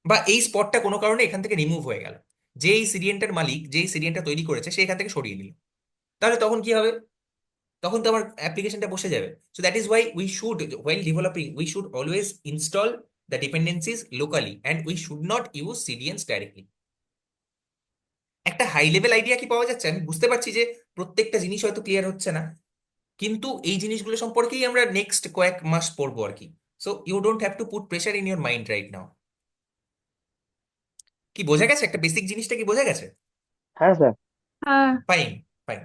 বা এই স্পটটা কোনো কারণে এখান থেকে রিমুভ হয়ে গেল, যে এই সিডিএনটার মালিক, যে এই সিডিএনটা তৈরি করেছে, সে এখান থেকে সরিয়ে নিল, তাহলে তখন কি হবে? তখন তো আমার অ্যাপ্লিকেশনটা বসে যাবে। So that is why we should, well developing, we should always install the dependencies locally and we should not use CDNs directly. একটা হাই লেভেল আইডিয়া কি পাওয়া যাচ্ছে? আমি বুঝতে পারছি যে প্রত্যেকটা জিনিস হয়তো ক্লিয়ার হচ্ছে না, কিন্তু এই জিনিসগুলো সম্পর্কেই আমরা নেক্সট কয়েক মাস পড়বো আর কি। So you don't have to put pressure in your mind right now. কি বোঝা গেছে? একটা বেসিক জিনিসটা কি বোঝা গেছে? হ্যাঁ স্যার। হ্যাঁ। Fine, fine.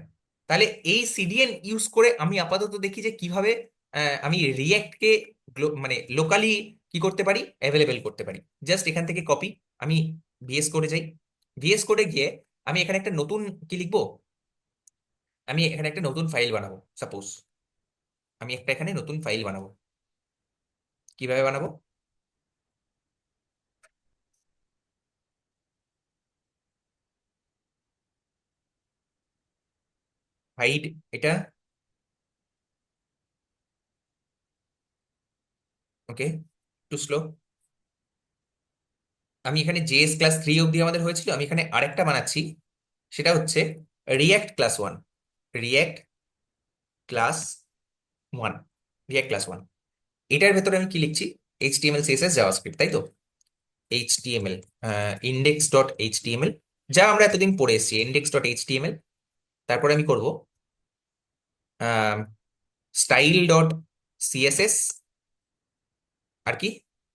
তাহলে এই সিডিএন ইউজ করে আমি আপাতত দেখি যে কিভাবে আমি রিয়্যাক্টকে মানে লোকালি কি করতে পারি, অ্যাভেলেবেল করতে পারি। জাস্ট এখান থেকে কপি, আমি ভিএস কোডে যাই, ভিএস কোডে গিয়ে আমি এখানে একটা নতুন কি লিখবো, আমি এখানে একটা নতুন ফাইল বানাবো। সাপোজ আমি একটা এখানে নতুন ফাইল বানাবো। কিভাবে বানাবো? হাইড এটা, ওকে, টু স্লো। আমি এখানে JS ক্লাস 3 অবধি আমাদের হয়েছিল, আমি এখানে আরেকটা বানাচ্ছি, সেটা হচ্ছে react class 1। React class one react class 1। এটার ভেতরে আমি কি লিখছি? HTML CSS জাভাস্ক্রিপ্ট, তাই তো? HTML index.html, যা আমরা এতদিন পড়ে এসেছি, index.html। তারপরে আমি করব style.css, আর কি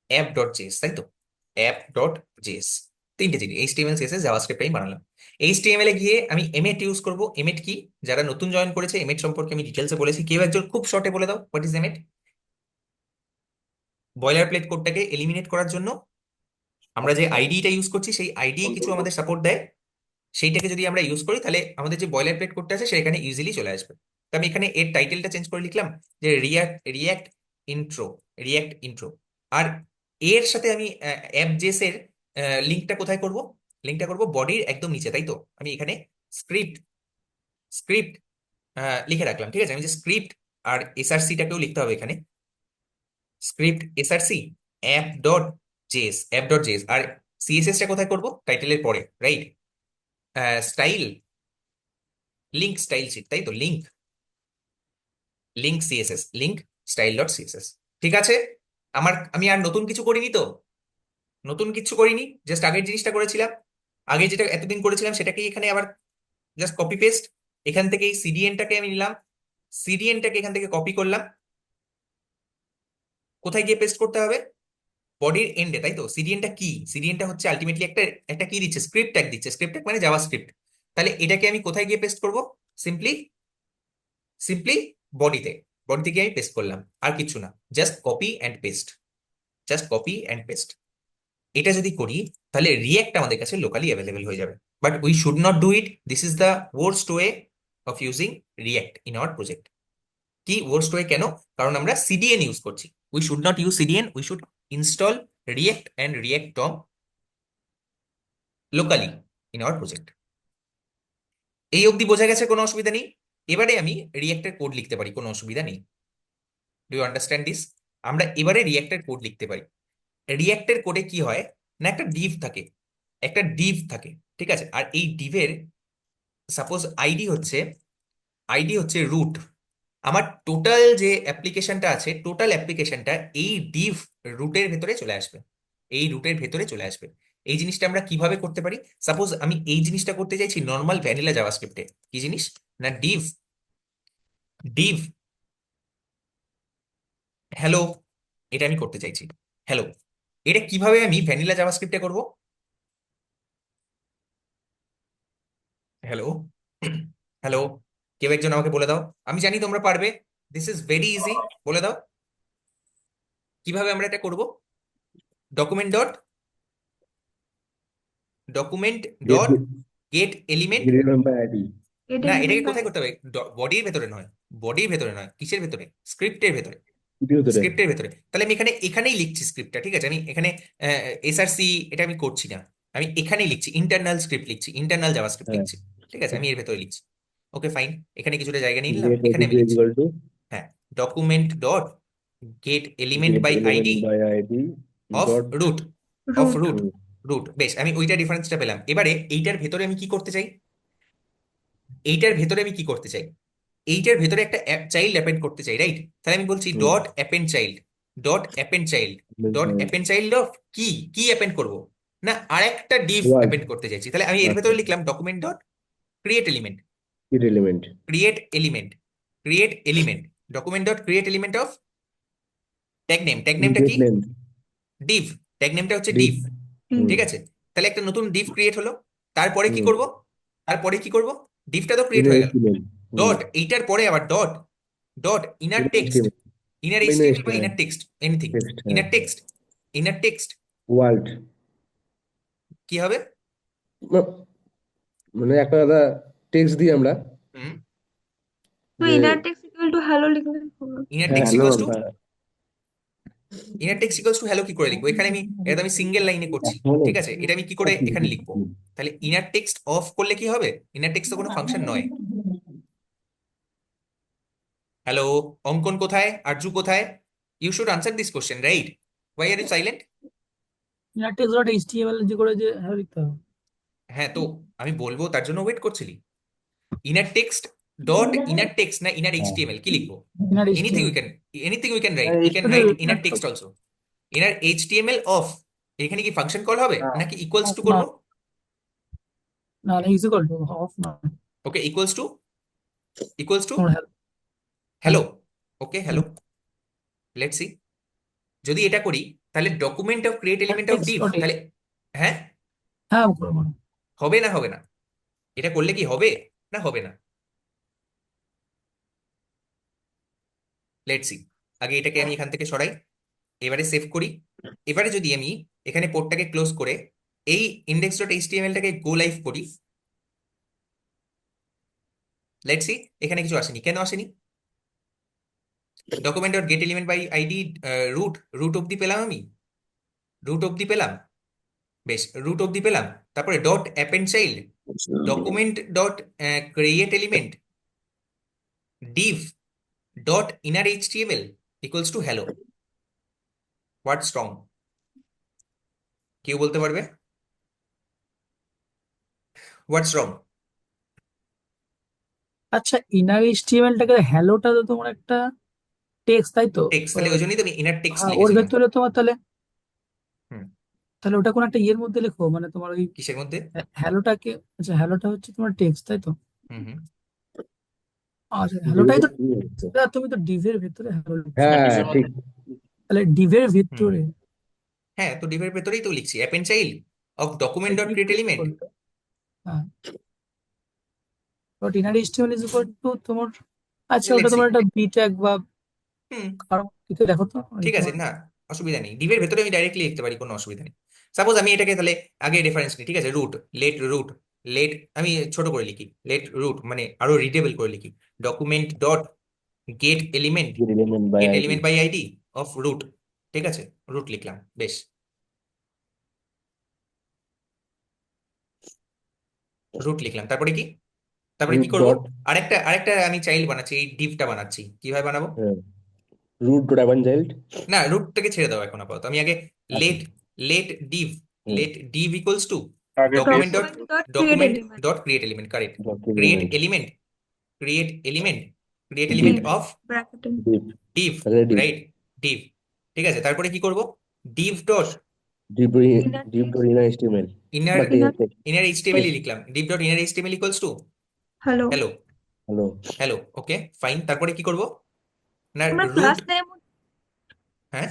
app.js, তাই তো? app.js, তিনটে জিনিস, HTML CSS জাভাস্ক্রিপ্ট আমি বানালাম। HTML এ গিয়ে আমি এমএট ইউজ করব। এমএট কি? যারা নতুন জয়েন করেছে, এমএট সম্পর্কে আমি ডিটেলসে বলেছি, কেউ একজন খুব শর্টে বলে দাও, what is Emmet? Boilerplate কোডটাকে এলিমিনেট করার জন্য আমরা যে আইডিটা ইউজ করছি, সেই আইডি কিছু আমাদের সাপোর্ট দেয়, সেইটাকে যদি আমরা ইউজ করি, তাহলে আমাদের যে বয়লার প্লেট কোডটা আছে সেখানে ইজিলি চলে আসবে। তো আমি এখানে এর টাইটেলটা চেঞ্জ করে লিখলাম যে রিয়াক্ট ইন্ট্রো, রিয়াক্ট ইন্ট্রো। আর এর সাথে আমি অ্যাপ.জেএস এর লিঙ্কটা কোথায় করব? লিঙ্কটা করব বডির একদম নিচে, তাই তো? আমি এখানে স্ক্রিপ্ট স্ক্রিপ্ট লিখে রাখলাম, ঠিক আছে? আমি যে স্ক্রিপ্ট আর SRC-টাকেও লিখতে হবে এখানে, স্ক্রিপ্ট SRC app.js আর CSS-টা কোথায় করব? টাইটেলের পরে, রাইট? স্টাইল স্টাইল শিট, তাই তো? Link CSS, link style.css। ঠিক আছে? আমি আর নতুন কিছু করিনি তো? নতুন কিছু করিনি, জাস্ট আগের জিনিসটা করেছিলাম। আগে যেটা এতদিন করেছিলাম সেটাকেই এখানে আবার জাস্ট কপি পেস্ট। এখান থেকে এই সিডিএনটাকে আমি নিলাম, সিডিএনটাকে এখান থেকে কপি করলাম, কোথায় গিয়ে পেস্ট করতে হবে? বডির এন্ডে, তাই তো? সিডিএনটা কি? সিডিএনটা হচ্ছে আলটিমেটলি একটা একটা কি দিচ্ছে? স্ক্রিপ্ট ট্যাগ দিচ্ছে। স্ক্রিপ্ট ট্যাগ মানে জাভাস্ক্রিপ্ট। তাহলে এটাকে আমি কোথায় গিয়ে পেস্ট করব? সিম্পলি সিম্পলি বডিতে গিয়ে আমি পেস্ট করলাম, আর কিছু না, just copy and paste, just copy and paste. এটা যদি করি, তাহলে রিয়্যাক্ট আমাদের কাছে লোকালি অ্যাভেলেবেল হয়ে যাবে। But we should not do it, this is the worst way of using React in our project. কি ওয়ার্স্ট ওয়ে? কেন? কারণ আমরা সিডিএন ইউজ করছি। We should not use CDN, we should install React and React DOM locally in our project. এই অবধি বোঝা গেছে? কোনো অসুবিধা নেই? এবারে আমি রিয়্যাক্টের কোড লিখতে পারি, কোনো অসুবিধা নেই। Do you understand this? আমরা এবারে রিয়্যাক্টের কোড লিখতে পারি। রিয়্যাক্টের কোডে কি হয় না, একটা ডিভ থাকে, ঠিক আছে? আর এই ডিভের সাপোজ আইডি হচ্ছে রুট। আমার টোটাল যে অ্যাপ্লিকেশনটা আছে, টোটাল অ্যাপ্লিকেশনটা এই ডিভ রুটের ভেতরে চলে আসবে, এই রুটের ভেতরে চলে আসবে। এই জিনিসটা আমরা কিভাবে করতে পারি? সাপোজ আমি এই জিনিসটা করতে চাইছি নর্মাল ভ্যানিলা জাভাস্ক্রিপ্টে। কি জিনিস? না ডিভ হ্যালো, এটা আমি করতে চাইছি। হ্যালো, এটা কিভাবে আমি ভ্যানিলা জাভাস্ক্রিপ্টে করব? হ্যালো, হ্যালো, কেউ একজন আমাকে বলে দাও। আমি জানি তোমরা পারবে, দিস ইজ ভেরি ইজি। বলে দাও কিভাবে আমরা এটা করব। Document dot document get dot get element. Get element by ID. Get না, element এটাকে by কোথায় করতে হবে? বডির ভেতরে নয়, বডির ভেতরে নয়, কিসের ভেতরে? স্ক্রিপ্টের ভেতরে। ভিতরে। স্ক্রিপ্টের ভেতরে। তাহলে আমি এখানেই লিখছি স্ক্রিপ্টটা, ঠিক আছে? আমি এখানে এসআরসি এটা আমি করছি না, আমি এখানেই লিখছি, ইন্টারনাল স্ক্রিপ্ট লিখছি, ইন্টারনাল জাভাস্ক্রিপ্ট হ্যাঁ, লিখছি, ঠিক আছে? আমি এর ভেতরে লিখছি। ওকে ফাইন, এখানে কিছুটা জায়গা নিয়ে নিলাম, গেট এখানে আমি ওটিপি লিখছি। ইকুয়াল টু হ্যাঁ, document dot get element get by element ID by ID of dot root. Of root. Root. Root, বেশ, আমি ওইটা ডিফারেন্সটা পেলাম। এবারে এইটার ভেতরে আমি কি করতে চাই? এইটার ভেতরে আমি কি করতে চাই? এইটার ভেতরে একটা চাইল্ড অ্যাপেন্ড করতে চাই, রাইট? তাহলে আমি বলছি dot append child, dot append child, dot append child of কি কি অ্যাপেন্ড করব না, আরেকটা ডিভ ওয়ার্ড। অ্যাপেন্ড করতে চাইছি। তাহলে আমি এর আচ্ছা, ভেতরে লিখলাম document dot create element, get element create element, create element, document dot create element of tag name. Tag নেমটা গেট কি? Name Depp. ট্যাগ নেমটা হচ্ছে ডিভ। ডিভ, ঠিক আছে? তাহলে একটা নতুন ডিভ ক্রিয়েট হলো। তারপরে কি হুম, করব? তারপরে কি করব? ডিভটা তো ক্রিয়েট ইনার হয়ে গেল। এইচটিএমএল। ডট, এইটার পরে আবার dot, dot inner inner text, HTML. Inner inner HTML বা HTML inner text, anything. Text. হ্যাঁ, inner text, inner text world. কি হবে? মানে একটা কথা টেক্সট দিই আমরা হুম, তো যে inner text equal to hello লিখলে হবে। ইনার হ্যাঁ text hello equals to, inner text equals to hello কি করে লিখবো? এখানে আমি, এটা তো আমি সিঙ্গেল লাইনে করছি, হ্যালো ঠিক আছে? এটা আমি কি করে এখানে লিখবো? তাহলে ইনার টেক্সট অফ করলে কি হবে? ইনার টেক্সট তো কোনো ফাংশন নয়। হ্যালো, অঙ্কন কোথায়? আরজু কোথায়? You should answer this question, right? Why are you silent? index.html যে করে যে হ্যাঁ লিখতে হবে। হ্যাঁ, তো আমি বলবো তার জন্য ওয়েট করছিলি। Inner text dot inner text না ইনার এইচটিএমএল কি লিখবো? inner anything HTML we can, anything we can write, আর উই ক্যান HTML রাইট শুধু inner text also. Inner HTML of, এখানে কি ফাংশন কল হবে না নাকি ইকুয়ালস টু না করবো? না ইজ ইকুয়াল টু অফ না ওকে, ইকুয়ালস টু, ইকুয়ালস টু তোমার hello hello. Okay hello, let's C. যদি এটা করি তাহলে document of create element of Depp, text.h তাহলে হ্যাঁ হ্যাঁ করবো হবে না, হবে না? এটা করলে কি হবে না হবে না? Let's see. আগে এটাকে আমি এখান থেকে সরাই, এবারে সেভ করি। এবারে যদি আমি এখানে পোর্টটাকে ক্লোজ করে এই ইন্ডেক্স ডট এইচটিএমএলটাকে গো লাইভ করি, লেটস সি। এখানে কিছু আসেনি, কেন আসেনি? Document dot get element by ID root, root অব্দি পেলাম আমি, রুট অব্দি পেলাম, বেশ, রুট অব্দি পেলাম। তারপরে dot append child, document dot create element, div dot inner HTML equals to hello. What's wrong? কেউ বলতে পারবে হোয়াটস রং? আচ্ছা ইনার এইচটিএমএলটাকে হ্যালোটা তো তোমার একটা টেক্সট তাই তো টেক্সট, তাহলে ওই জন্যই তো আমি ইনার টেক্সট হ্যাঁ ওর লিখেছিলাম। ভেতরে তোমার তাহলে হুম, তাহলে ওটা কোন একটা ইয়ের মধ্যে লেখো মানে তোমার ওই কিসের মধ্যে? হ্যালোটাকে আচ্ছা হ্যালোটা হচ্ছে তোমার টেক্সট তাই তো হুম হুম, আচ্ছা হ্যালোটাই তো তুমি তো ডিভের ভেতরে হ্যালো লিখছো হ্যাঁ ডিভের ঠিক। মধ্যে তাহলে ডিভের হুম ভেতরে হ্যাঁ, তো ডিভের ভেতরেই তো লিখছি append child of document dot div create কে কি এলিমেন্ট। বলবে হ্যাঁ dot inner HTML is equal to তোমার আচ্ছা ওটা লেটস সি। তোমার একটা বি ট্যাগ বা হুম, কারো কিছু দেখো তো ঠিক আছে, তোমার না অসুবিধা নেই, ডিভের ভেতরে আমি ডাইরেক্টলি লিখতে পারি, কোনো অসুবিধা নেই। সাপোজ আমি এটাকে তাহলে আগে রেফারেন্স নিই, ঠিক আছে? রুট, লেট রুট, লেট আমি ছোট করে লিখি, লেট রুট মানে আরো রিডেবল করে লিখি, document dot get element, get element by get ID. Element by ID of root, ঠিক আছে? রুট লিখলাম, বেশ। রুট লিখলাম, তারপরে কি? তারপরে কি রুট করব? ডট আরেকটা আরেকটা আমি চাইল্ড বানাচ্ছি, এই ডিভটা বানাচ্ছি, কিভাবে বানাবো? Root dot append child. না, রুটটাকে ছেড়ে দাও এখন আপাতত, আমি আগে আচ্ছা let, let div, hmm, let div equals to আগে document test dot, Document dot create document element. Dot create element, correct. Dot create element element, create element, create div element Div of bracket in. Div div, তাহলে div right? Div, ঠিক আছে। তারপরে কি করব? Div dot div Inner div dot text. Inner HTML inner, বা Inner inner HTML text. লিখলাম, Depp dot inner HTML equals two Hello. Hello. Hello. Hello, okay fine. তারপরে কি করব না, আমরা রুট। ক্লাস নেম হ্যাঁ,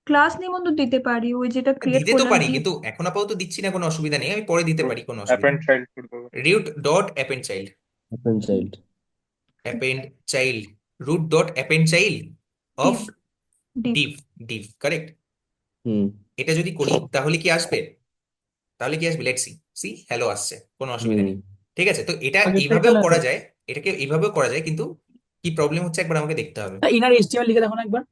ক্লাস নেমও তো দিতে পারি, ওই যেটা ক্রিয়েট দিতে তো করলাম পারি, ডিভ। কিন্তু এখন আপাতত দিচ্ছি না, কোনো অসুবিধা নেই, আমি পরে দিতে পারি, কোনো অসুবিধা অ্যাপেন্ড নেই। চাইল্ড করতে হবে। Root dot append child, open child. Append child, root dot append child of div div div. Div correct. Hmm. এটা যদি করি তাহলে কি আসবে? তাহলে কি আসবে? Let's see. সি, হ্যালো আসছে, কোনো অসুবিধা হুম। নেই। ঠিক আছে, তো এটা আগেরটাই এইভাবেও তাহলে করা যায়, এটাকে এইভাবেও করা যায়, কিন্তু কি প্রবলেম হচ্ছে একবার আমাকে দেখতে হবে। ইনার এইচটিএমএল লিখে দেখো না একবার।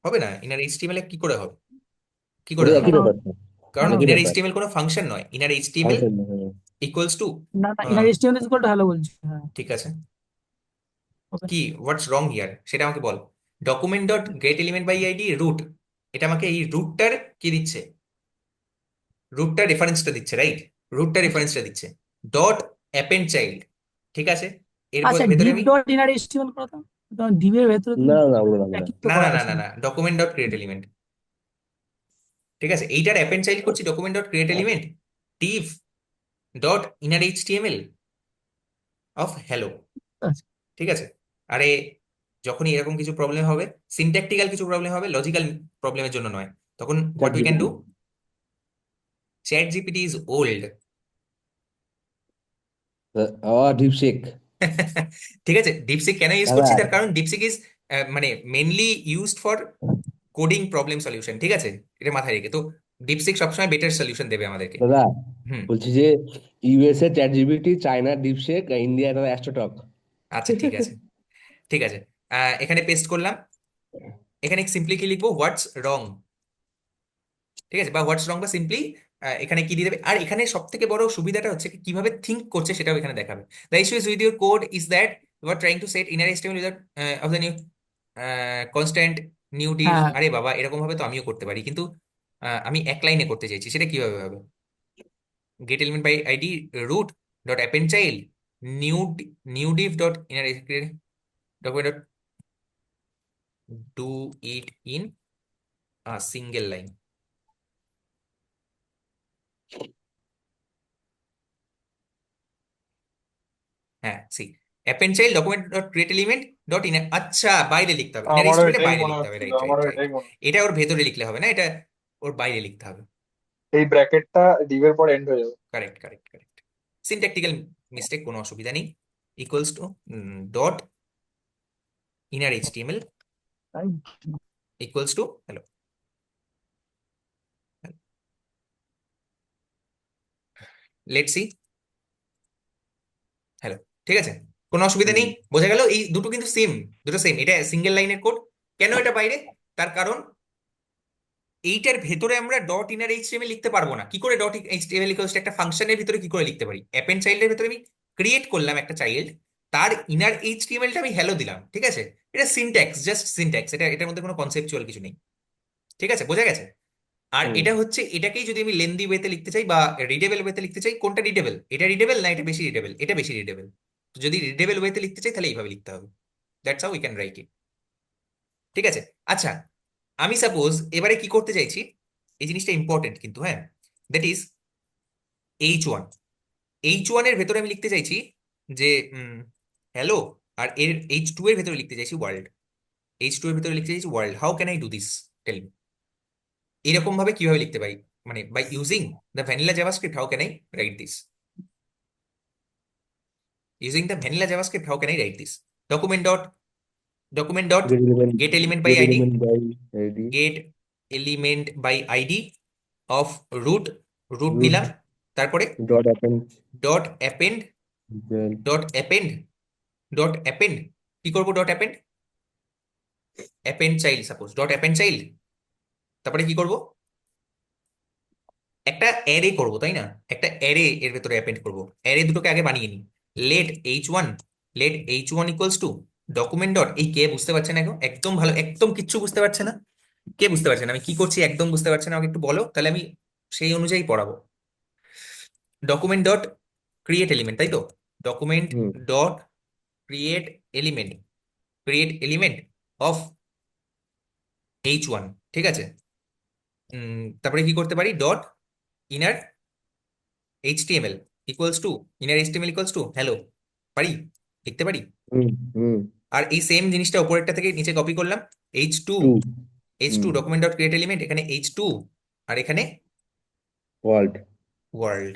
হবে না, ইনার এইচটিএমএল কি করে হবে? কি করে ওটা হবে? একই ব্যাপার তো, কারণ হ্যালো। একই ইনার ব্যাপার। এইচটিএমএল কোনো ফাংশন নয়, ইনার এইচটিএমএল ফাংশন না, হ্যাঁ। ইকুয়ালস টু, না না, inner HTML is equal two hello বলছি, হ্যাঁ। ঠিক আছে, ওকে। কি হোয়াটস রং হিয়ার সেটা আমাকে বল। Document dot get element by ID root, এটা আমাকে এই রুটটার কি দিচ্ছে? রুটটা রেফারেন্সটা দিচ্ছে, রাইট? রুটটা রেফারেন্সটা দিচ্ছে। ডট অ্যাপেন্ড চাইল্ড, ঠিক আছে, এর আচ্ছা, ভেতরে ডিভ আমি, ডট ইনার এইচটিএমএল করো তো। কারণ ডিভের ভেতরে তুমি না না, ওগুলো লাগবে না। একই তো না করা না না আছে। না না, ডকুমেন্ট ডট ক্রিয়েট এলিমেন্ট, ঠিক আছে, এইটার অ্যাপেন্ড চাইল্ড করছি document dot create element div dot inner HTML of hello, আচ্ছা, ঠিক আছে। আরে যখনই এরকম কিছু প্রবলেম হবে, সিনট্যাকটিক্যাল কিছু প্রবলেম হবে, লজিক্যাল প্রবলেমের জন্য নয়, তখন what we can ChatGPT। Do, chat GPT is old. DeepSeek. ঠিক আছে, ডিপসিক কেন ইউজ দাদা। করছি, তার কারণ ডিপসিক ইজ মানে mainly used for coding problem solution, ঠিক আছে, এটা মাথায় রেখে তো ডিপসিক সবসময় বেটার সলিউশন দেবে আমাদেরকে। দাদা হুম, বলছি যে USA chat GPT, China DeepSeek, India দাদা অ্যাস্ট্রোটক। আচ্ছা ঠিক আছে, ঠিক আছে, এখানে পেস্ট করলাম, এখানে সিম্পলি কি লিখবো, হোয়াটস রং, ঠিক আছে, বা হোয়াটস রং, বা সিম্পলি এখানে কি দিয়ে দেবে। আর এখানে সব থেকে বড় সুবিধাটা হচ্ছে কি, কিভাবে থিঙ্ক করছে সেটাও এখানে দেখাবে। The issue is with your code is that you are trying to set inner estimate without of the new constant new div. হ্যাঁ। আরে বাবা, এরকম ভাবে তো আমিও করতে পারি, কিন্তু আমি এক লাইনে করতে চাইছি, সেটা কিভাবে হবে? Get element by ID root dot append child new new div dot inner document dot do it in single line. হ্যাঁ, see, append child document dot create element dot in, আচ্ছা বাইরে লিখতে হবে, ইনার আমারও এইচটিএমএল এটাই বাইরে মনে লিখতে হবে, হচ্ছিল, রাইট রাইট আমারও রাইট। এটাই মনে এটা ওর ভেতরে লিখলে হবে না, এটা ওর বাইরে লিখতে হবে। এই ব্র্যাকেটটা ডিভের পর এন্ড হয়ে যাবে। Correct correct correct, syntactical mistake, কোনো অসুবিধা নেই। Equals to dot inner HTML তাই। Equals to hello. Let's see, hello, ঠিক আছে, কোনো অসুবিধা নেই, বোঝা গেল? এই দুটো কিন্তু সেম, দুটো সেম, এটা সিঙ্গেল লাইনের কোড। কেন এটা বাইরে? তার কারণ এইটার ভেতরে আমরা ডট ইনার এইচটিএমএল লিখতে পারবো না। কি করে ডট এইচটিএমএল ইকুয়ালস একটা ফাংশনের ভিতরে কি করে লিখতে পারি? অ্যাপেন্ড চাইল্ডের ভেতরে আমি ক্রিয়েট করলাম একটা চাইল্ড, তার ইনার এইচটিএমএলটা আমি হ্যালো দিলাম, ঠিক আছে, এটা সিনট্যাক্স, জাস্ট সিনট্যাক্স, এটা এটার মধ্যে কোনো কনসেপচুয়াল কিছু নেই, ঠিক আছে, বোঝা গেছে? আর হুম। এটা হচ্ছে, এটাকেই যদি আমি লেন্দি ওয়েতে লিখতে চাই বা রিডেবল ওয়েতে লিখতে চাই, কোনটা রিডেবল? এটা রিডেবল না এটা বেশি রিডেবল? এটা বেশি রিডেবল। যদি রিডেবল ওয়েতে লিখতে চাই তাহলে এইভাবে লিখতে হবে, that's how we can write it, ঠিক আছে। আচ্ছা, আমি সাপোজ এবারে কি করতে চাইছি, এই জিনিসটা ইম্পর্টেন্ট কিন্তু, হ্যাঁ, দ্যাট ইজ H1। H1 এর ভেতরে আমি লিখতে চাইছি যে হ্যালো, আর এর H2 এর ভেতরে লিখতে চাইছি ওয়ার্ল্ড। H2 এর ভেতরে লিখতে চাইছি world, how can I do this, tell me. এরকম ভাবে কিভাবে লিখতে পারি, মানে by using the vanilla JavaScript, how can I write this? Using the vanilla JavaScript, how can I write this? Document dot get element, get element by get id, element by ID get element by id of root, root root দিলাম, তারপরে dot append dot append, dot append, dot append, কি করবো? Dot append, append child, suppose dot append child, তারপরে কি করব? একটা array করব, তাই না? একটা অ্যারে এর ভেতরে অ্যাপেন্ড করব, অ্যারে দুটোকে আগে বানিয়ে নিই। Let h1, let h1 equals to document dot, এই কে বুঝতে পারছে না এখন? একদম ভালো, একদম কিচ্ছু বুঝতে পারছে না, কে বুঝতে পারছে না আমি কি করছি? একদম বুঝতে পারছে না, আমাকে একটু বলো, তাহলে আমি সেই অনুযায়ী পড়াবো। ডকুমেন্ট ডট ক্রিয়েট এলিমেন্ট, তাই তো? Document hmm. Dot create element, create element of H1, ঠিক আছে। তারপরে কি করতে পারি? Dot inner HTML equals two, inner HTML equals to hello, পারি, লিখতে পারি। হুম হুম আর এই সেম জিনিসটা উপরেরটা থেকে নিচে কপি করলাম, H2, two H2 document dot create element, এখানে H2 আর এখানে ওয়ার্ল্ড ওয়ার্ল্ড,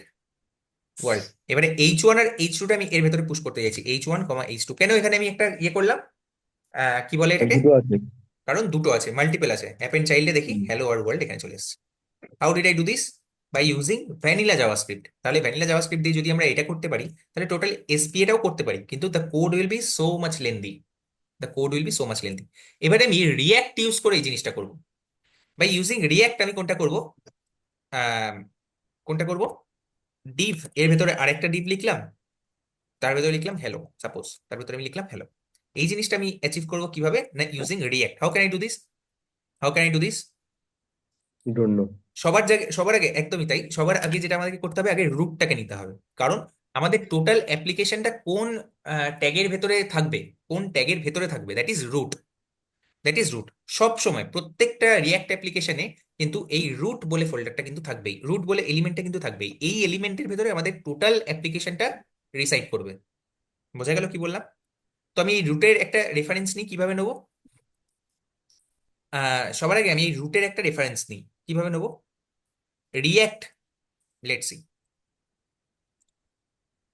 ওয়ার্ল্ড। এবারে H1 আর H2টা আমি এর ভেতরে পুশ করতে চাইছি, H1, H2। কেন এখানে আমি একটা ইয়ে করলাম, কি বলে এটাকে, দুটো আছে। কারণ দুটো আছে, মাল্টিপল আছে। অ্যাপেন্ড চাইল্ডে দেখি হ্যালো আর ওয়ার্ল্ড এখানে চলে এসেছে। How did I do this? By using vanilla JavaScript. তাহলে ভ্যানিলা জাভাস্ক্রিপ্ট দিয়ে যদি আমরা এটা করতে পারি, তাহলে টোটাল এসপিএটাও করতে পারি, কিন্তু the code will be so much lengthy, the code will be so much lengthy. এবারে আমি রিয়াক্ট ইউজ করে এই জিনিসটা করবো। বাই ইউজিং রিয়াক্ট আমি কোনটা করব, কোনটা করব, ডিভ এর ভেতরে আরেকটা ডিভ লিখলাম, তার ভেতরে লিখলাম হ্যালো, সাপোজ তার ভেতরে আমি লিখলাম হ্যালো। এই জিনিসটা আমি অ্যাচিভ করবো কিভাবে, না using react. How can I do this, how can I do this? Don't know. সবার আগে একদমই তাই, সবার আগে যেটা আমাদেরকে করতে হবে, আগে রুটটাকে নিতে হবে। কারণ আমাদের টোটাল অ্যাপ্লিকেশনটা কোন ট্যাগের ভেতরে থাকবে, কোন ট্যাগের ভেতরে থাকবে, that is root, that is root. সব সময় প্রত্যেকটা রিয়াক্ট অ্যাপ্লিকেশনে কিন্তু এই রুট বলে ফোল্ডারটা কিন্তু থাকবেই, রুট বলে এলিমেন্টটা কিন্তু থাকবেই। এই এলিমেন্টের ভেতরে আমাদের টোটাল অ্যাপ্লিকেশনটা রিসাইড করবে। বোঝা গেল কি বললাম? তো আমি এই রুটের একটা রেফারেন্স নিই, কিভাবে নেবো? সবার আগে আমি এই রুটের একটা রেফারেন্স নিই, কিভাবে নেবো? রিয়াক্ট, লেটস সি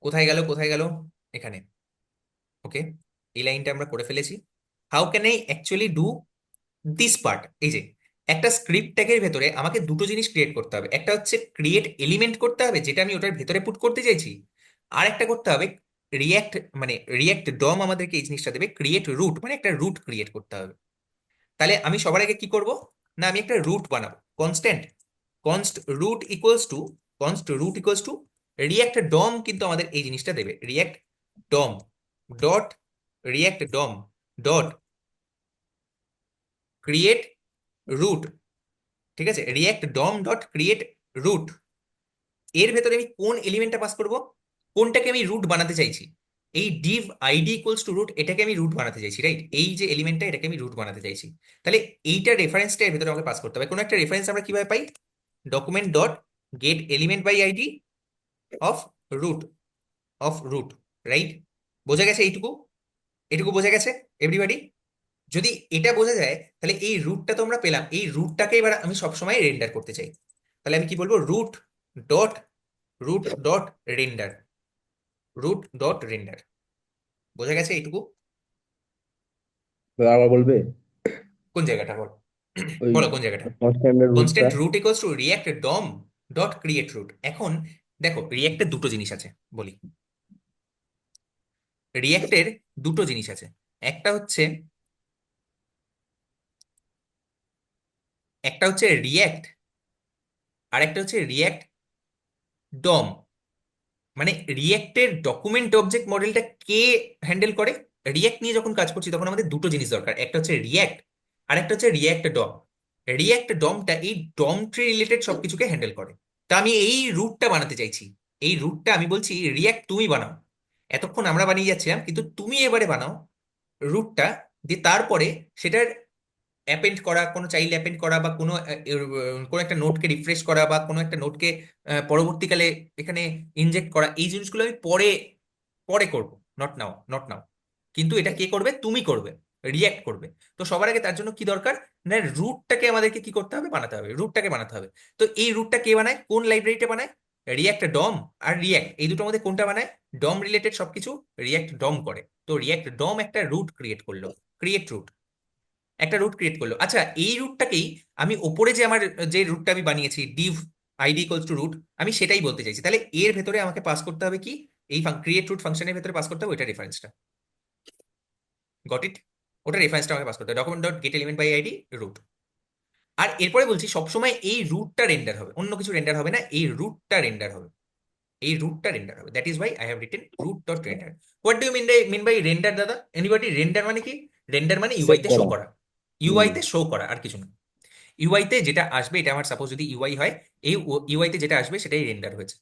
কোথায় গেল, কোথায় গেল, এখানে। ওকে, এই লাইনটা আমরা করে ফেলেছি। How can I actually do this part? এই যে একটা স্ক্রিপ্ট ট্যাগের ভেতরে আমাকে দুটো জিনিস ক্রিয়েট করতে হবে, একটা হচ্ছে ক্রিয়েট এলিমেন্ট করতে হবে যেটা আমি ওটার ভেতরে পুট করতে চাইছি, আর একটা করতে হবে রিয়াক্ট, মানে রিয়াক্ট ডম আমাদেরকে এই জিনিসটা দেবে ক্রিয়েট রুট, মানে একটা রুট ক্রিয়েট করতে হবে। তাহলে আমি সবার আগে কি করব, না আমি একটা রুট বানাবো, constant const root equals to, const root equals to React DOM, কিন্তু আমাদের এই জিনিসটা দেবে React DOM dot, React DOM dot create root. ঠিক আছে, react DOM dot create root. এর ভেতরে আমি কোন এলিমেন্টটা পাস করব, কোনটাকে আমি রুট বানাতে চাইছি, এই div ID equals to root, এটাকে আমি রুট বানাতে চাইছি, রাইট? এই যে এলিমেন্টটা, এটাকে আমি রুট বানাতে চাইছি। তাহলে এইটা রেফারেন্সটা এর ভেতরে আমাকে পাস করতে হবে। কোনো একটা রেফারেন্স আমরা কিভাবে পাই, document dot get element by ID of root, of root, right? বোঝা গেছে এইটুকু? এটুকু বোঝা গেছে এভরিবাডি? যদি এটা বোঝা যায়, তাহলে এই রুটটা তো আমরা পেলাম, এই রুটটাকে এবার আমি সবসময় রেন্ডার করতে চাই। তাহলে আমি কি বলবো, root dot render, root dot render. বোঝা গেছে এইটুকু? আবার বলবে কোন জায়গাটা বল, ওই বলো কোন জায়গাটা? কনস্ট্যান্টের রুটটা। Constant root equals to React DOM dot create root. এখন দেখো, রিয়াক্টের দুটো জিনিস আছে বলি, রিয়াক্টের দুটো জিনিস আছে। একটা হচ্ছে, একটা হচ্ছে রিয়াক্ট, আর একটা হচ্ছে রিয়াক্ট ডম। মানে রিয়াক্টের ডকুমেন্ট অবজেক্ট মডেলটা কে হ্যান্ডেল করে? রিয়াক্ট নিয়ে যখন কাজ করছি তখন আমাদের দুটো জিনিস দরকার, একটা হচ্ছে রিয়াক্ট আর একটা হচ্ছে রিয়াক্ট ডম। রিয়াক্ট ডমটা এই ডম ট্রি রিলেটেড সবকিছুকে হ্যান্ডেল করে। তা আমি এই রুটটা বানাতে চাইছি, এই রুটটা আমি বলছি রিয়াক্ট তুমি বানাও। এতক্ষণ আমরা বানিয়ে যাচ্ছিলাম, কিন্তু তুমি এবারে বানাও রুটটা, দিয়ে তারপরে সেটার অ্যাপেন্ড করা, কোনো চাইল্ড অ্যাপেন্ড করা, বা কোনো কোনো একটা নোটকে রিফ্রেশ করা, বা কোনো একটা নোটকে পরবর্তীকালে এখানে ইনজেক্ট করা, এই জিনিসগুলো আমি পরে পরে করব, নট নাও, নট নাও। কিন্তু এটা কে করবে, তুমি করবে, রিয়্যাক্ট করবে। তো সবার আগে তার জন্য কি দরকার, না রুটটাকে আমাদেরকে কি করতে হবে, বানাতে হবে, রুটটাকে বানাতে হবে। তো এই রুটটা কে বানায়, কোন লাইব্রেরিটা বানায়, রিয়্যাক্ট ডম আর রিয়্যাক্ট, এই দুটোর মধ্যে কোনটা বানায়, ডম রিলেটেড সবকিছু রিয়্যাক্ট ডম করে। তো রিয়্যাক্ট ডম একটা রুট ক্রিয়েট করলো, ক্রিয়েট রুট, একটা রুট ক্রিয়েট করলো। আচ্ছা, এই রুটটাকেই আমি ওপরে যে আমার যে রুটটা আমি বানিয়েছি div ID equals to root, আমি সেটাই বলতে চাইছি। তাহলে এর ভেতরে আমাকে পাস করতে হবে কি, এই ক্রিয়েট রুট ফাংশনের ভেতরে পাস করতে হবে ওইটা রেফারেন্সটা। Got it? ওটা রেফারেন্সটা আমাকে পাস করতে হবে, document dot get element by ID root. আর এরপরে বলছি সবসময় এই রুটটা রেন্ডার হবে, অন্য কিছু রেন্ডার হবে না, এই রুটটা রেন্ডার হবে, এই রুটটা রেন্ডার হবে। That is why I have written root dot render. What do you mean by render দাদা? এনিবডি? রেন্ডার মানে কি? রেন্ডার মানে সেভ ইউআই তে শো করা। করা, ইউআই তে শো করা, আর কিছু না। ইউআই তে যেটা আসবে, এটা আমার সাপোজ যদি ইউআই হয়, এই ইউআই তে যেটা আসবে সেটাই রেন্ডার হয়েছে।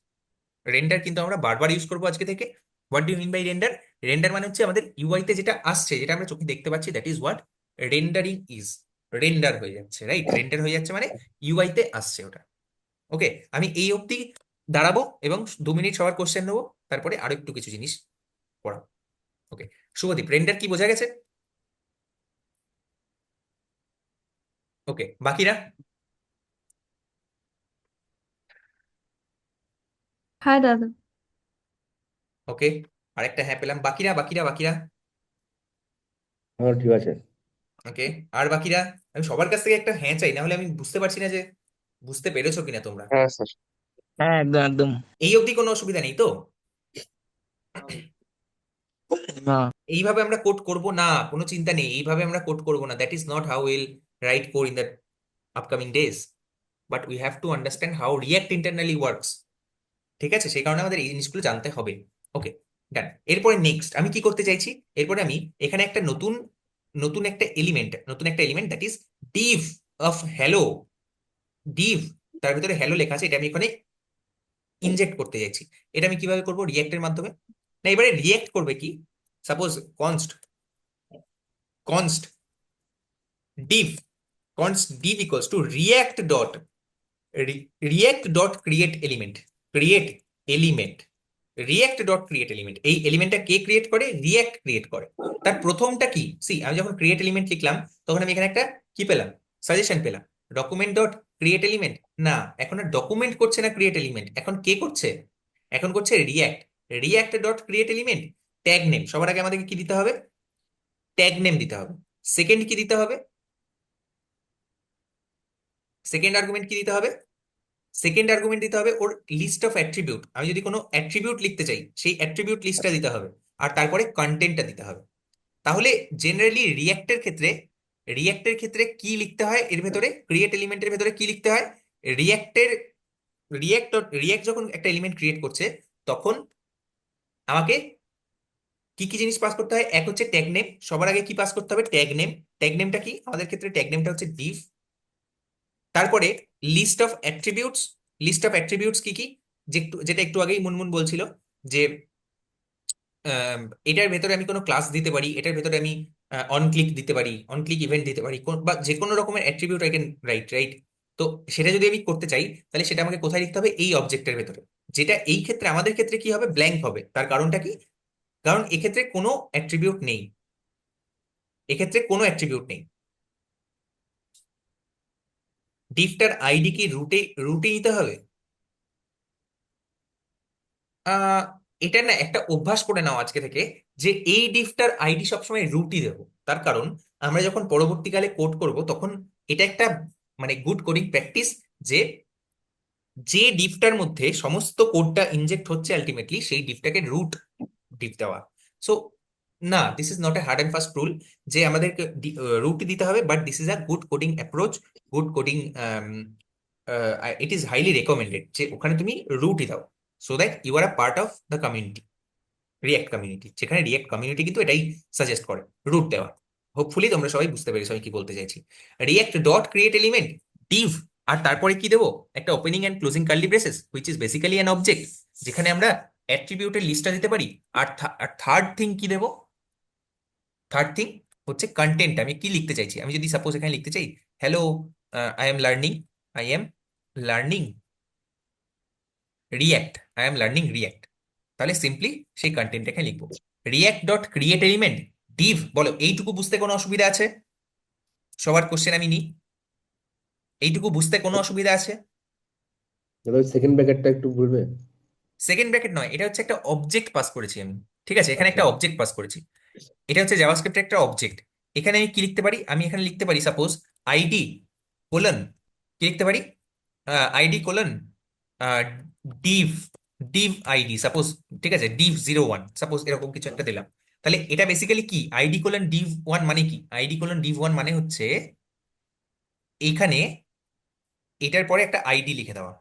রেন্ডার কিন্তু আমরা বারবার ইউজ করবো আজকে থেকে। What do mean by render? Render মানে হচ্ছে আমাদের ইউআই তে যেটা আসছে, যেটা আমরা চোখে দেখতে পাচ্ছি, that is what rendering is. Render হয়ে যাচ্ছে, রাইট? রেন্ডার হয়ে যাচ্ছে মানে ইউআই তে আসছে ওটা। ওকে, আমি এই অবধি দাঁড়াবো এবং 2 মিনিট সবার কোশ্চেন নেবো, তারপরে আরো একটু কিছু জিনিস পড়াবো। ওকে, শুভদীপ, রেন্ডার কি বোঝা গেছে? ওকে, বাকিরা? হ্যাঁ দাদা। ওকে, আরেকটা হ্যাঁ পেলাম। বাকিরা বাকিরা বাকিরা? হ্যাঁ ঠিক আছে। ওকে, আর বাকিরা? আমি সবার কাছ থেকে একটা হ্যাঁ চাই, না হলে আমি বুঝতে পারছি না যে বুঝতে পেরেছো কিনা তোমরা। হ্যাঁ স্যার। হ্যাঁ একদম একদম। এই অবধি কোনো অসুবিধা নেই তো? না। এইভাবে আমরা কোড করব না, কোনো চিন্তা নেই, এইভাবে আমরা কোড করব না। That is not how will write code in the upcoming days, but we have to understand how react internally works. ঠিক আছে, সেই কারণে আমাদের এই জিনিসগুলো জানতে হবে। ওকে, ডান। এরপরে নেক্সট আমি কি করতে চাইছি, এরপরে আমি এখানে একটা নতুন নতুন একটা element that is div of hello. div, তার ভিতরে হ্যালো লেখা আছে, এটা আমি এখানে ইনজেক্ট করতে চাইছি। এটা আমি কিভাবে করব? রিয়াক্টের মাধ্যমে। না, এবারে রিয়াক্ট করবে কি, suppose const const div div equals to react dot create element, create element, react dot create element। এই এলিমেন্টটা কে ক্রিয়েট করে? রিয়াক্ট ক্রিয়েট করে। তার প্রথমটা কি, আমি যখন ক্রিয়েট এলিমেন্ট লিখলাম তখন আমি এখানে একটা কি পেলাম? সাজেশন পেলাম, ডকুমেন্ট ডট ক্রিয়েট এলিমেন্ট। না, এখন আর ডকুমেন্ট করছে না ক্রিয়েট এলিমেন্ট, এখন কে করছে? এখন করছে react. React dot create element, tag name. সবার আগে আমাদেরকে কি দিতে হবে? ট্যাগ নেম দিতে হবে। সেকেন্ড কি দিতে হবে? সেকেন্ড আর্গুমেন্ট কি দিতে হবে? সেকেন্ড আর্গুমেন্ট দিতে হবে ওর লিস্ট অফ অ্যাট্রিবিউট। আমি যদি কোনো অ্যাট্রিবিউট লিখতে চাই, সেই অ্যাট্রিবিউট লিস্টটা দিতে হবে, আর তারপরে কন্টেন্টটা দিতে হবে। তাহলে জেনারেলি রিয়াক্টের ক্ষেত্রে কি লিখতে হয়? এর ভেতরে ক্রিয়েট এলিমেন্টের ভেতরে কি লিখতে হয়? রিয়াক্টের রিয়াক্ট যখন একটা এলিমেন্ট ক্রিয়েট করছে, তখন আমাকে কি কি জিনিস পাস করতে হয়? এক হচ্ছে ট্যাগ নেম। সবার আগে কি পাস করতে হবে? Tag name. ট্যাগ নেমটা কি আমাদের ক্ষেত্রে? ট্যাগ নেমটা হচ্ছে div। তারপরে list of attributes. List of attributes কি কি? যেটা একটু আগেই মুনমুন বলছিল, যে এটার ভেতরে আমি কোনো ক্লাস দিতে পারি, এটার ভেতরে আমি অন ক্লিক দিতে পারি, অন ক্লিক ইভেন্ট দিতে পারি, বা যে কোনো রকমের অ্যাট্রিবিউট আই ক্যান রাইট। তো সেটা যদি আমি করতে চাই, তাহলে সেটা আমাকে কোথায় লিখতে হবে? এই অবজেক্টের ভেতরে। যেটা এই ক্ষেত্রে আমাদের ক্ষেত্রে কি হবে? ব্ল্যাঙ্ক হবে। তার কারণটা কি? কারণ এক্ষেত্রে কোনো অ্যাট্রিবিউট নেই, এক্ষেত্রে কোনো অ্যাট্রিবিউট নেই। ডিফটার আইডি কি রুটে নিতে হবে? আহ এটা না একটা অভ্যাস করে নাও আজকে থেকে, যে এই ডিফটার আইডি সবসময় রুটই দেবো। তার কারণ আমরা যখন পরবর্তীকালে কোড করব, তখন এটা একটা মানে গুড কোডিং প্র্যাকটিস, যে যে ডিফটার মধ্যে সমস্ত কোডটা ইনজেক্ট হচ্ছে আলটিমেটলি সেই ডিফটাকে রুট ডিফ দেওয়া। সো না, this is not a hard and fast rule যে আমাদেরকে রুট দিতে হবে, but this is a good coding approach, good coding. It is highly recommended যে ওখানে তুমি রুটই দাও, so that you R a part of the community, react community. যেখানে react community কিন্তু এটাই সাজেস্ট করে, রুট দেওয়া। হোপফুলি তোমরা সবাই বুঝতে পেরেছো আমি কি বলতে চাইছি। React dot create element, div, আর তারপরে কি দেবো? একটা opening and closing curly braces, which is basically an object, যেখানে আমরা অ্যাট্রিবিউটের লিস্টটা দিতে পারি। আর থার্ড থিং কি দেবো? থার্ড থিং হচ্ছে কন্টেন্ট। আমি কি লিখতে চাইছি? আমি যদি সাপোজ এখানে লিখতে চাই, hello I am learning, I am learning react, I am learning react, তাহলে সিম্পলি সেই কন্টেন্ট এখানে লিখবো। React dot create element Depp. বলো, এইটুকু বুঝতে কোনো অসুবিধা আছে? সবার কোশ্চেন আমি নিই, এইটুকু বুঝতে কোনো অসুবিধা আছে? দাদা ওই সেকেন্ড ব্র্যাকেটটা একটু বলবে? সেকেন্ড ব্র্যাকেট নয়, এটা হচ্ছে একটা অবজেক্ট পাস করেছি আমি। ঠিক আছে, এখানে আচ্ছা। একটা অবজেক্ট পাস করেছি, এটা হচ্ছে জাভাস্ক্রিপ্টের একটা অবজেক্ট। এখানে আমি কি লিখতে পারি? আমি এখানে লিখতে পারি সাপোজ আইডি কোলন, কি লিখতে পারি? ID colon Depp, Depp ID suppose. ঠিক আছে, div01 সাপোজ, এরকম কিছু একটা দিলাম। তাহলে এটা বেসিক্যালি কি? আইডি কোলন div1 মানে কি? আইডি কোলন div1 মানে হচ্ছে এইখানে এটার পরে একটা আইডি লিখে দেওয়া,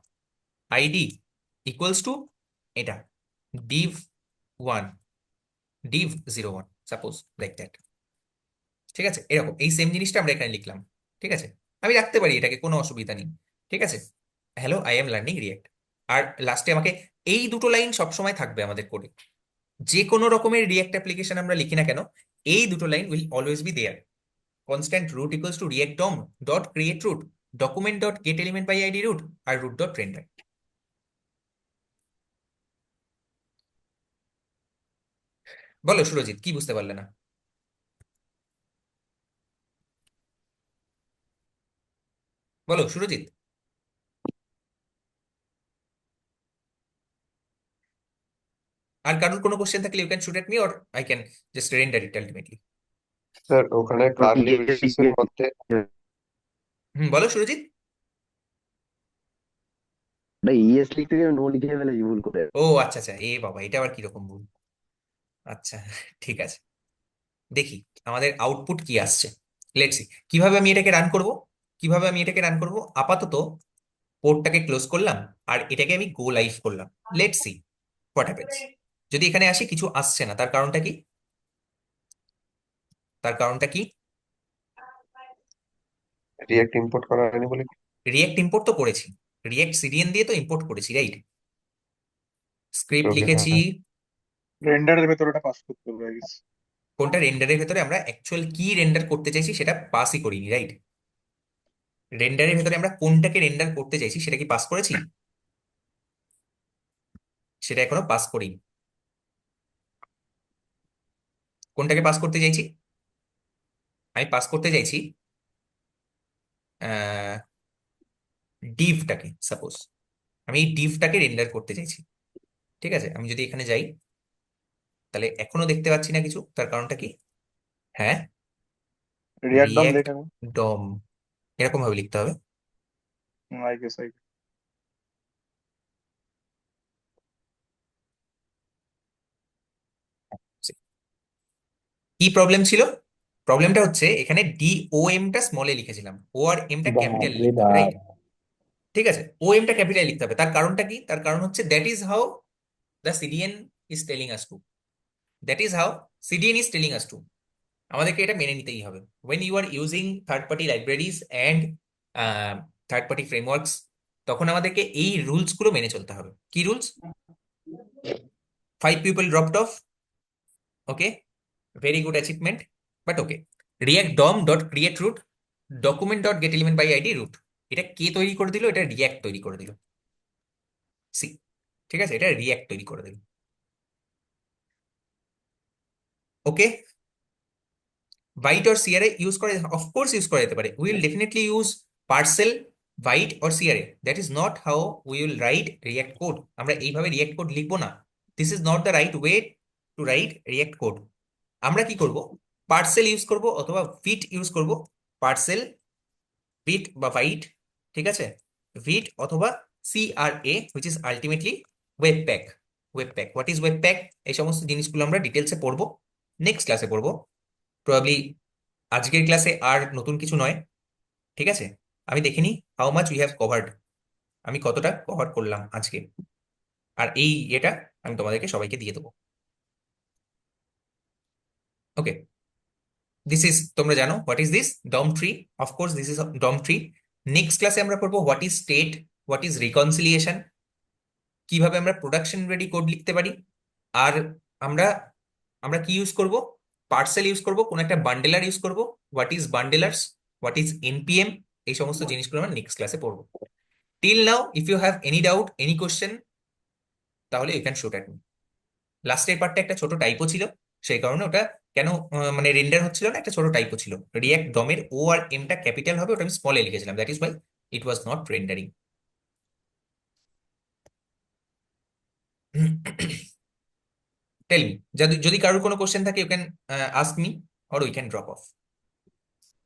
আইডি ইকুয়ালস টু এটা div1, div01 suppose, like that. ঠিক আছে, এরকম এই সেম জিনিসটা আমরা এখানে লিখলাম। ঠিক আছে, আমি রাখতে পারি, এটাকে কোনো অসুবিধা নেই। ঠিক আছে, hello I am learning React. আর লাস্টে আমাকে এই দুটো লাইন সবসময় থাকবে আমাদের কোডে, যে কোনো রকমের রিয়াক্ট অ্যাপ্লিকেশন আমরা লিখি না কেন, এই দুটো line will always be there. Constant root equals to React DOM dot create root, document dot get element by ID root, আর রুট ডট রেন্ডার। বলো সুরজিৎ, কি বুঝতে পারলে না? বলো সুরজিৎ। আর কারোর কোনো কোশ্চেন থাকলে you can shoot at me, or I can just render it ultimately. Sir ওখানে কার্লি ব্রেসেসের মধ্যে বলো সুরজিৎ। না, ইএস লিখতে গিয়ে নো লিখে ফেলেছি ভুল করে। ও আচ্ছা আচ্ছা, এ বাবা, এটা আবার কিরকম ভুল? আচ্ছা, ঠিক আছে, দেখি আমাদের আউটপুট কি আসছে। লেটস সি কিভাবে আমি এটাকে রান করব। আপাতত পোর্টটাকে ক্লোজ করলাম, আর এটাকে আমি গো লাইভ করলাম। Let's see what happens. যদি এখানে আসি কিছু আসছে না, তার কারণটা কি? তার কারণটা কি? রিয়েক্ট ইম্পোর্ট করা হয়নি বলে কি? রিয়েক্ট ইম্পোর্ট তো করেছি, রিয়েক্ট সিডিএন দিয়ে তো ইম্পোর্ট করেছি, রাইট? স্ক্রিপ্ট ওকে, হ্যাঁ লিখেছি। হ্যাঁ। রেন্ডারের ভেতরে ওটা পাস করতে হবে I guess। কোনটা রেন্ডারের ভেতরে আমরা অ্যাকচুয়াল কি রেন্ডার করতে চাইছি সেটা পাসই করিনি, রাইট? রেন্ডারের ভেতরে আমরা কোনটাকে রেন্ডার করতে চাইছি সেটা কি পাস করেছি? সেটা এখনো পাস করিনি। কোনটাকে পাস করতে চাইছি? আমি পাস করতে চাইছি ডিভটাকে, সাপোজ আমি এই ডিভটাকে রেন্ডার করতে চাইছি। ঠিক আছে, আমি যদি এখানে যাই, তাহলে এখনো দেখতে পাচ্ছি না কিছু। তার কারণটা কি? হ্যাঁ, রিয়াক্ট ডম রিয়েক্ট লেখা নেই ডম এরকম ভাবে লিখতে হবে। I guess। কি প্রবলেম ছিল? প্রবলেমটা হচ্ছে এখানে ডি ও এমটা স্মলে লিখেছিলাম, ও আর এমটা ক্যাপিটাল বাপরে লিখতে হবে, বাপ। রাইট? ঠিক আছে, ও এমটা ক্যাপিটাল লিখতে হবে। তার কারণটা কি? তার কারণ হচ্ছে that is how the CDN is telling us to, that is how CDN is telling us to. আমাদেরকে এটা মেনে নিতেই হবে। When you are using third party libraries and third party frameworks, তখন আমাদেরকে এই রুলস গুলো মেনে চলতে হবে। কি rules? 5 people dropped off, okay, very good achievement, but okay. React DOM dot create root document dot get element by ID root. এটা কে তৈরি করে দিল? এটা রিয়াক্ট তৈরি করে দিল। সি, ঠিক আছে, এটা রিয়াক্ট তৈরি করে দিল। Okay, Vite or CRA use করে, অফকোর্স ইউজ করা যেতে পারে। Will definitely use Parcel, Vite or CRA. That is not how we will write React code. আমরা এইভাবে রিয়াক্ট কোড লিখবো না। This is not the right way to write React code. আমরা কি করব? পার্সেল ইউজ করব অথবা ভিট ইউজ করব। পার্সেল, ভিট বা বাইট, ঠিক আছে, ভিট অথবা CRA, which is ultimately web pack. Web pack, what is web pack? এই সমস্ত জিনিসগুলো আমরা ডিটেলসে পড়বো, নেক্সট ক্লাসে পড়বো প্রবাবলি। আজকের ক্লাসে আর নতুন কিছু নয়, ঠিক আছে? আমি দেখিনি how much we have covered, আমি কতটা কভার করলাম আজকে। আর এই এটা আমি তোমাদেরকে সবাইকে দিয়ে দেবো। ওকে, দিস ইজ, তোমরা জানো what is this DOM tree. Of course this is DOM tree. Next ক্লাসে আমরা পড়বো what is state, what is reconciliation, কিভাবে আমরা প্রোডাকশন রেডি কোড লিখতে পারি। আর আমরা আমরা কি ইউজ করব? পার্সেল ইউজ করব, কোন একটা বান্ডেলার ইউজ করব। What is bundlers, what is NPM, এই সমস্ত জিনিসগুলো আমরা নেক্সট ক্লাসে পড়বো। Till now if you have any doubt, any question, তাহলে you can shoot at me. লাস্টের পার্টটা একটা ছোট টাইপো ছিল, সেই কারণে ওটা কেন মানে রেন্ডার হচ্ছিল না, একটা ছোট টাইপো ছিল। রিয়াক্ট ডমের ও আর এমটা ক্যাপিটাল হবে, ওটা আমি স্মলে লিখেছিলাম, that is why it was not rendering. Tell me, যদি যদি কারোর কোনো কোশ্চেন থাকে, you can ask me or we can drop of.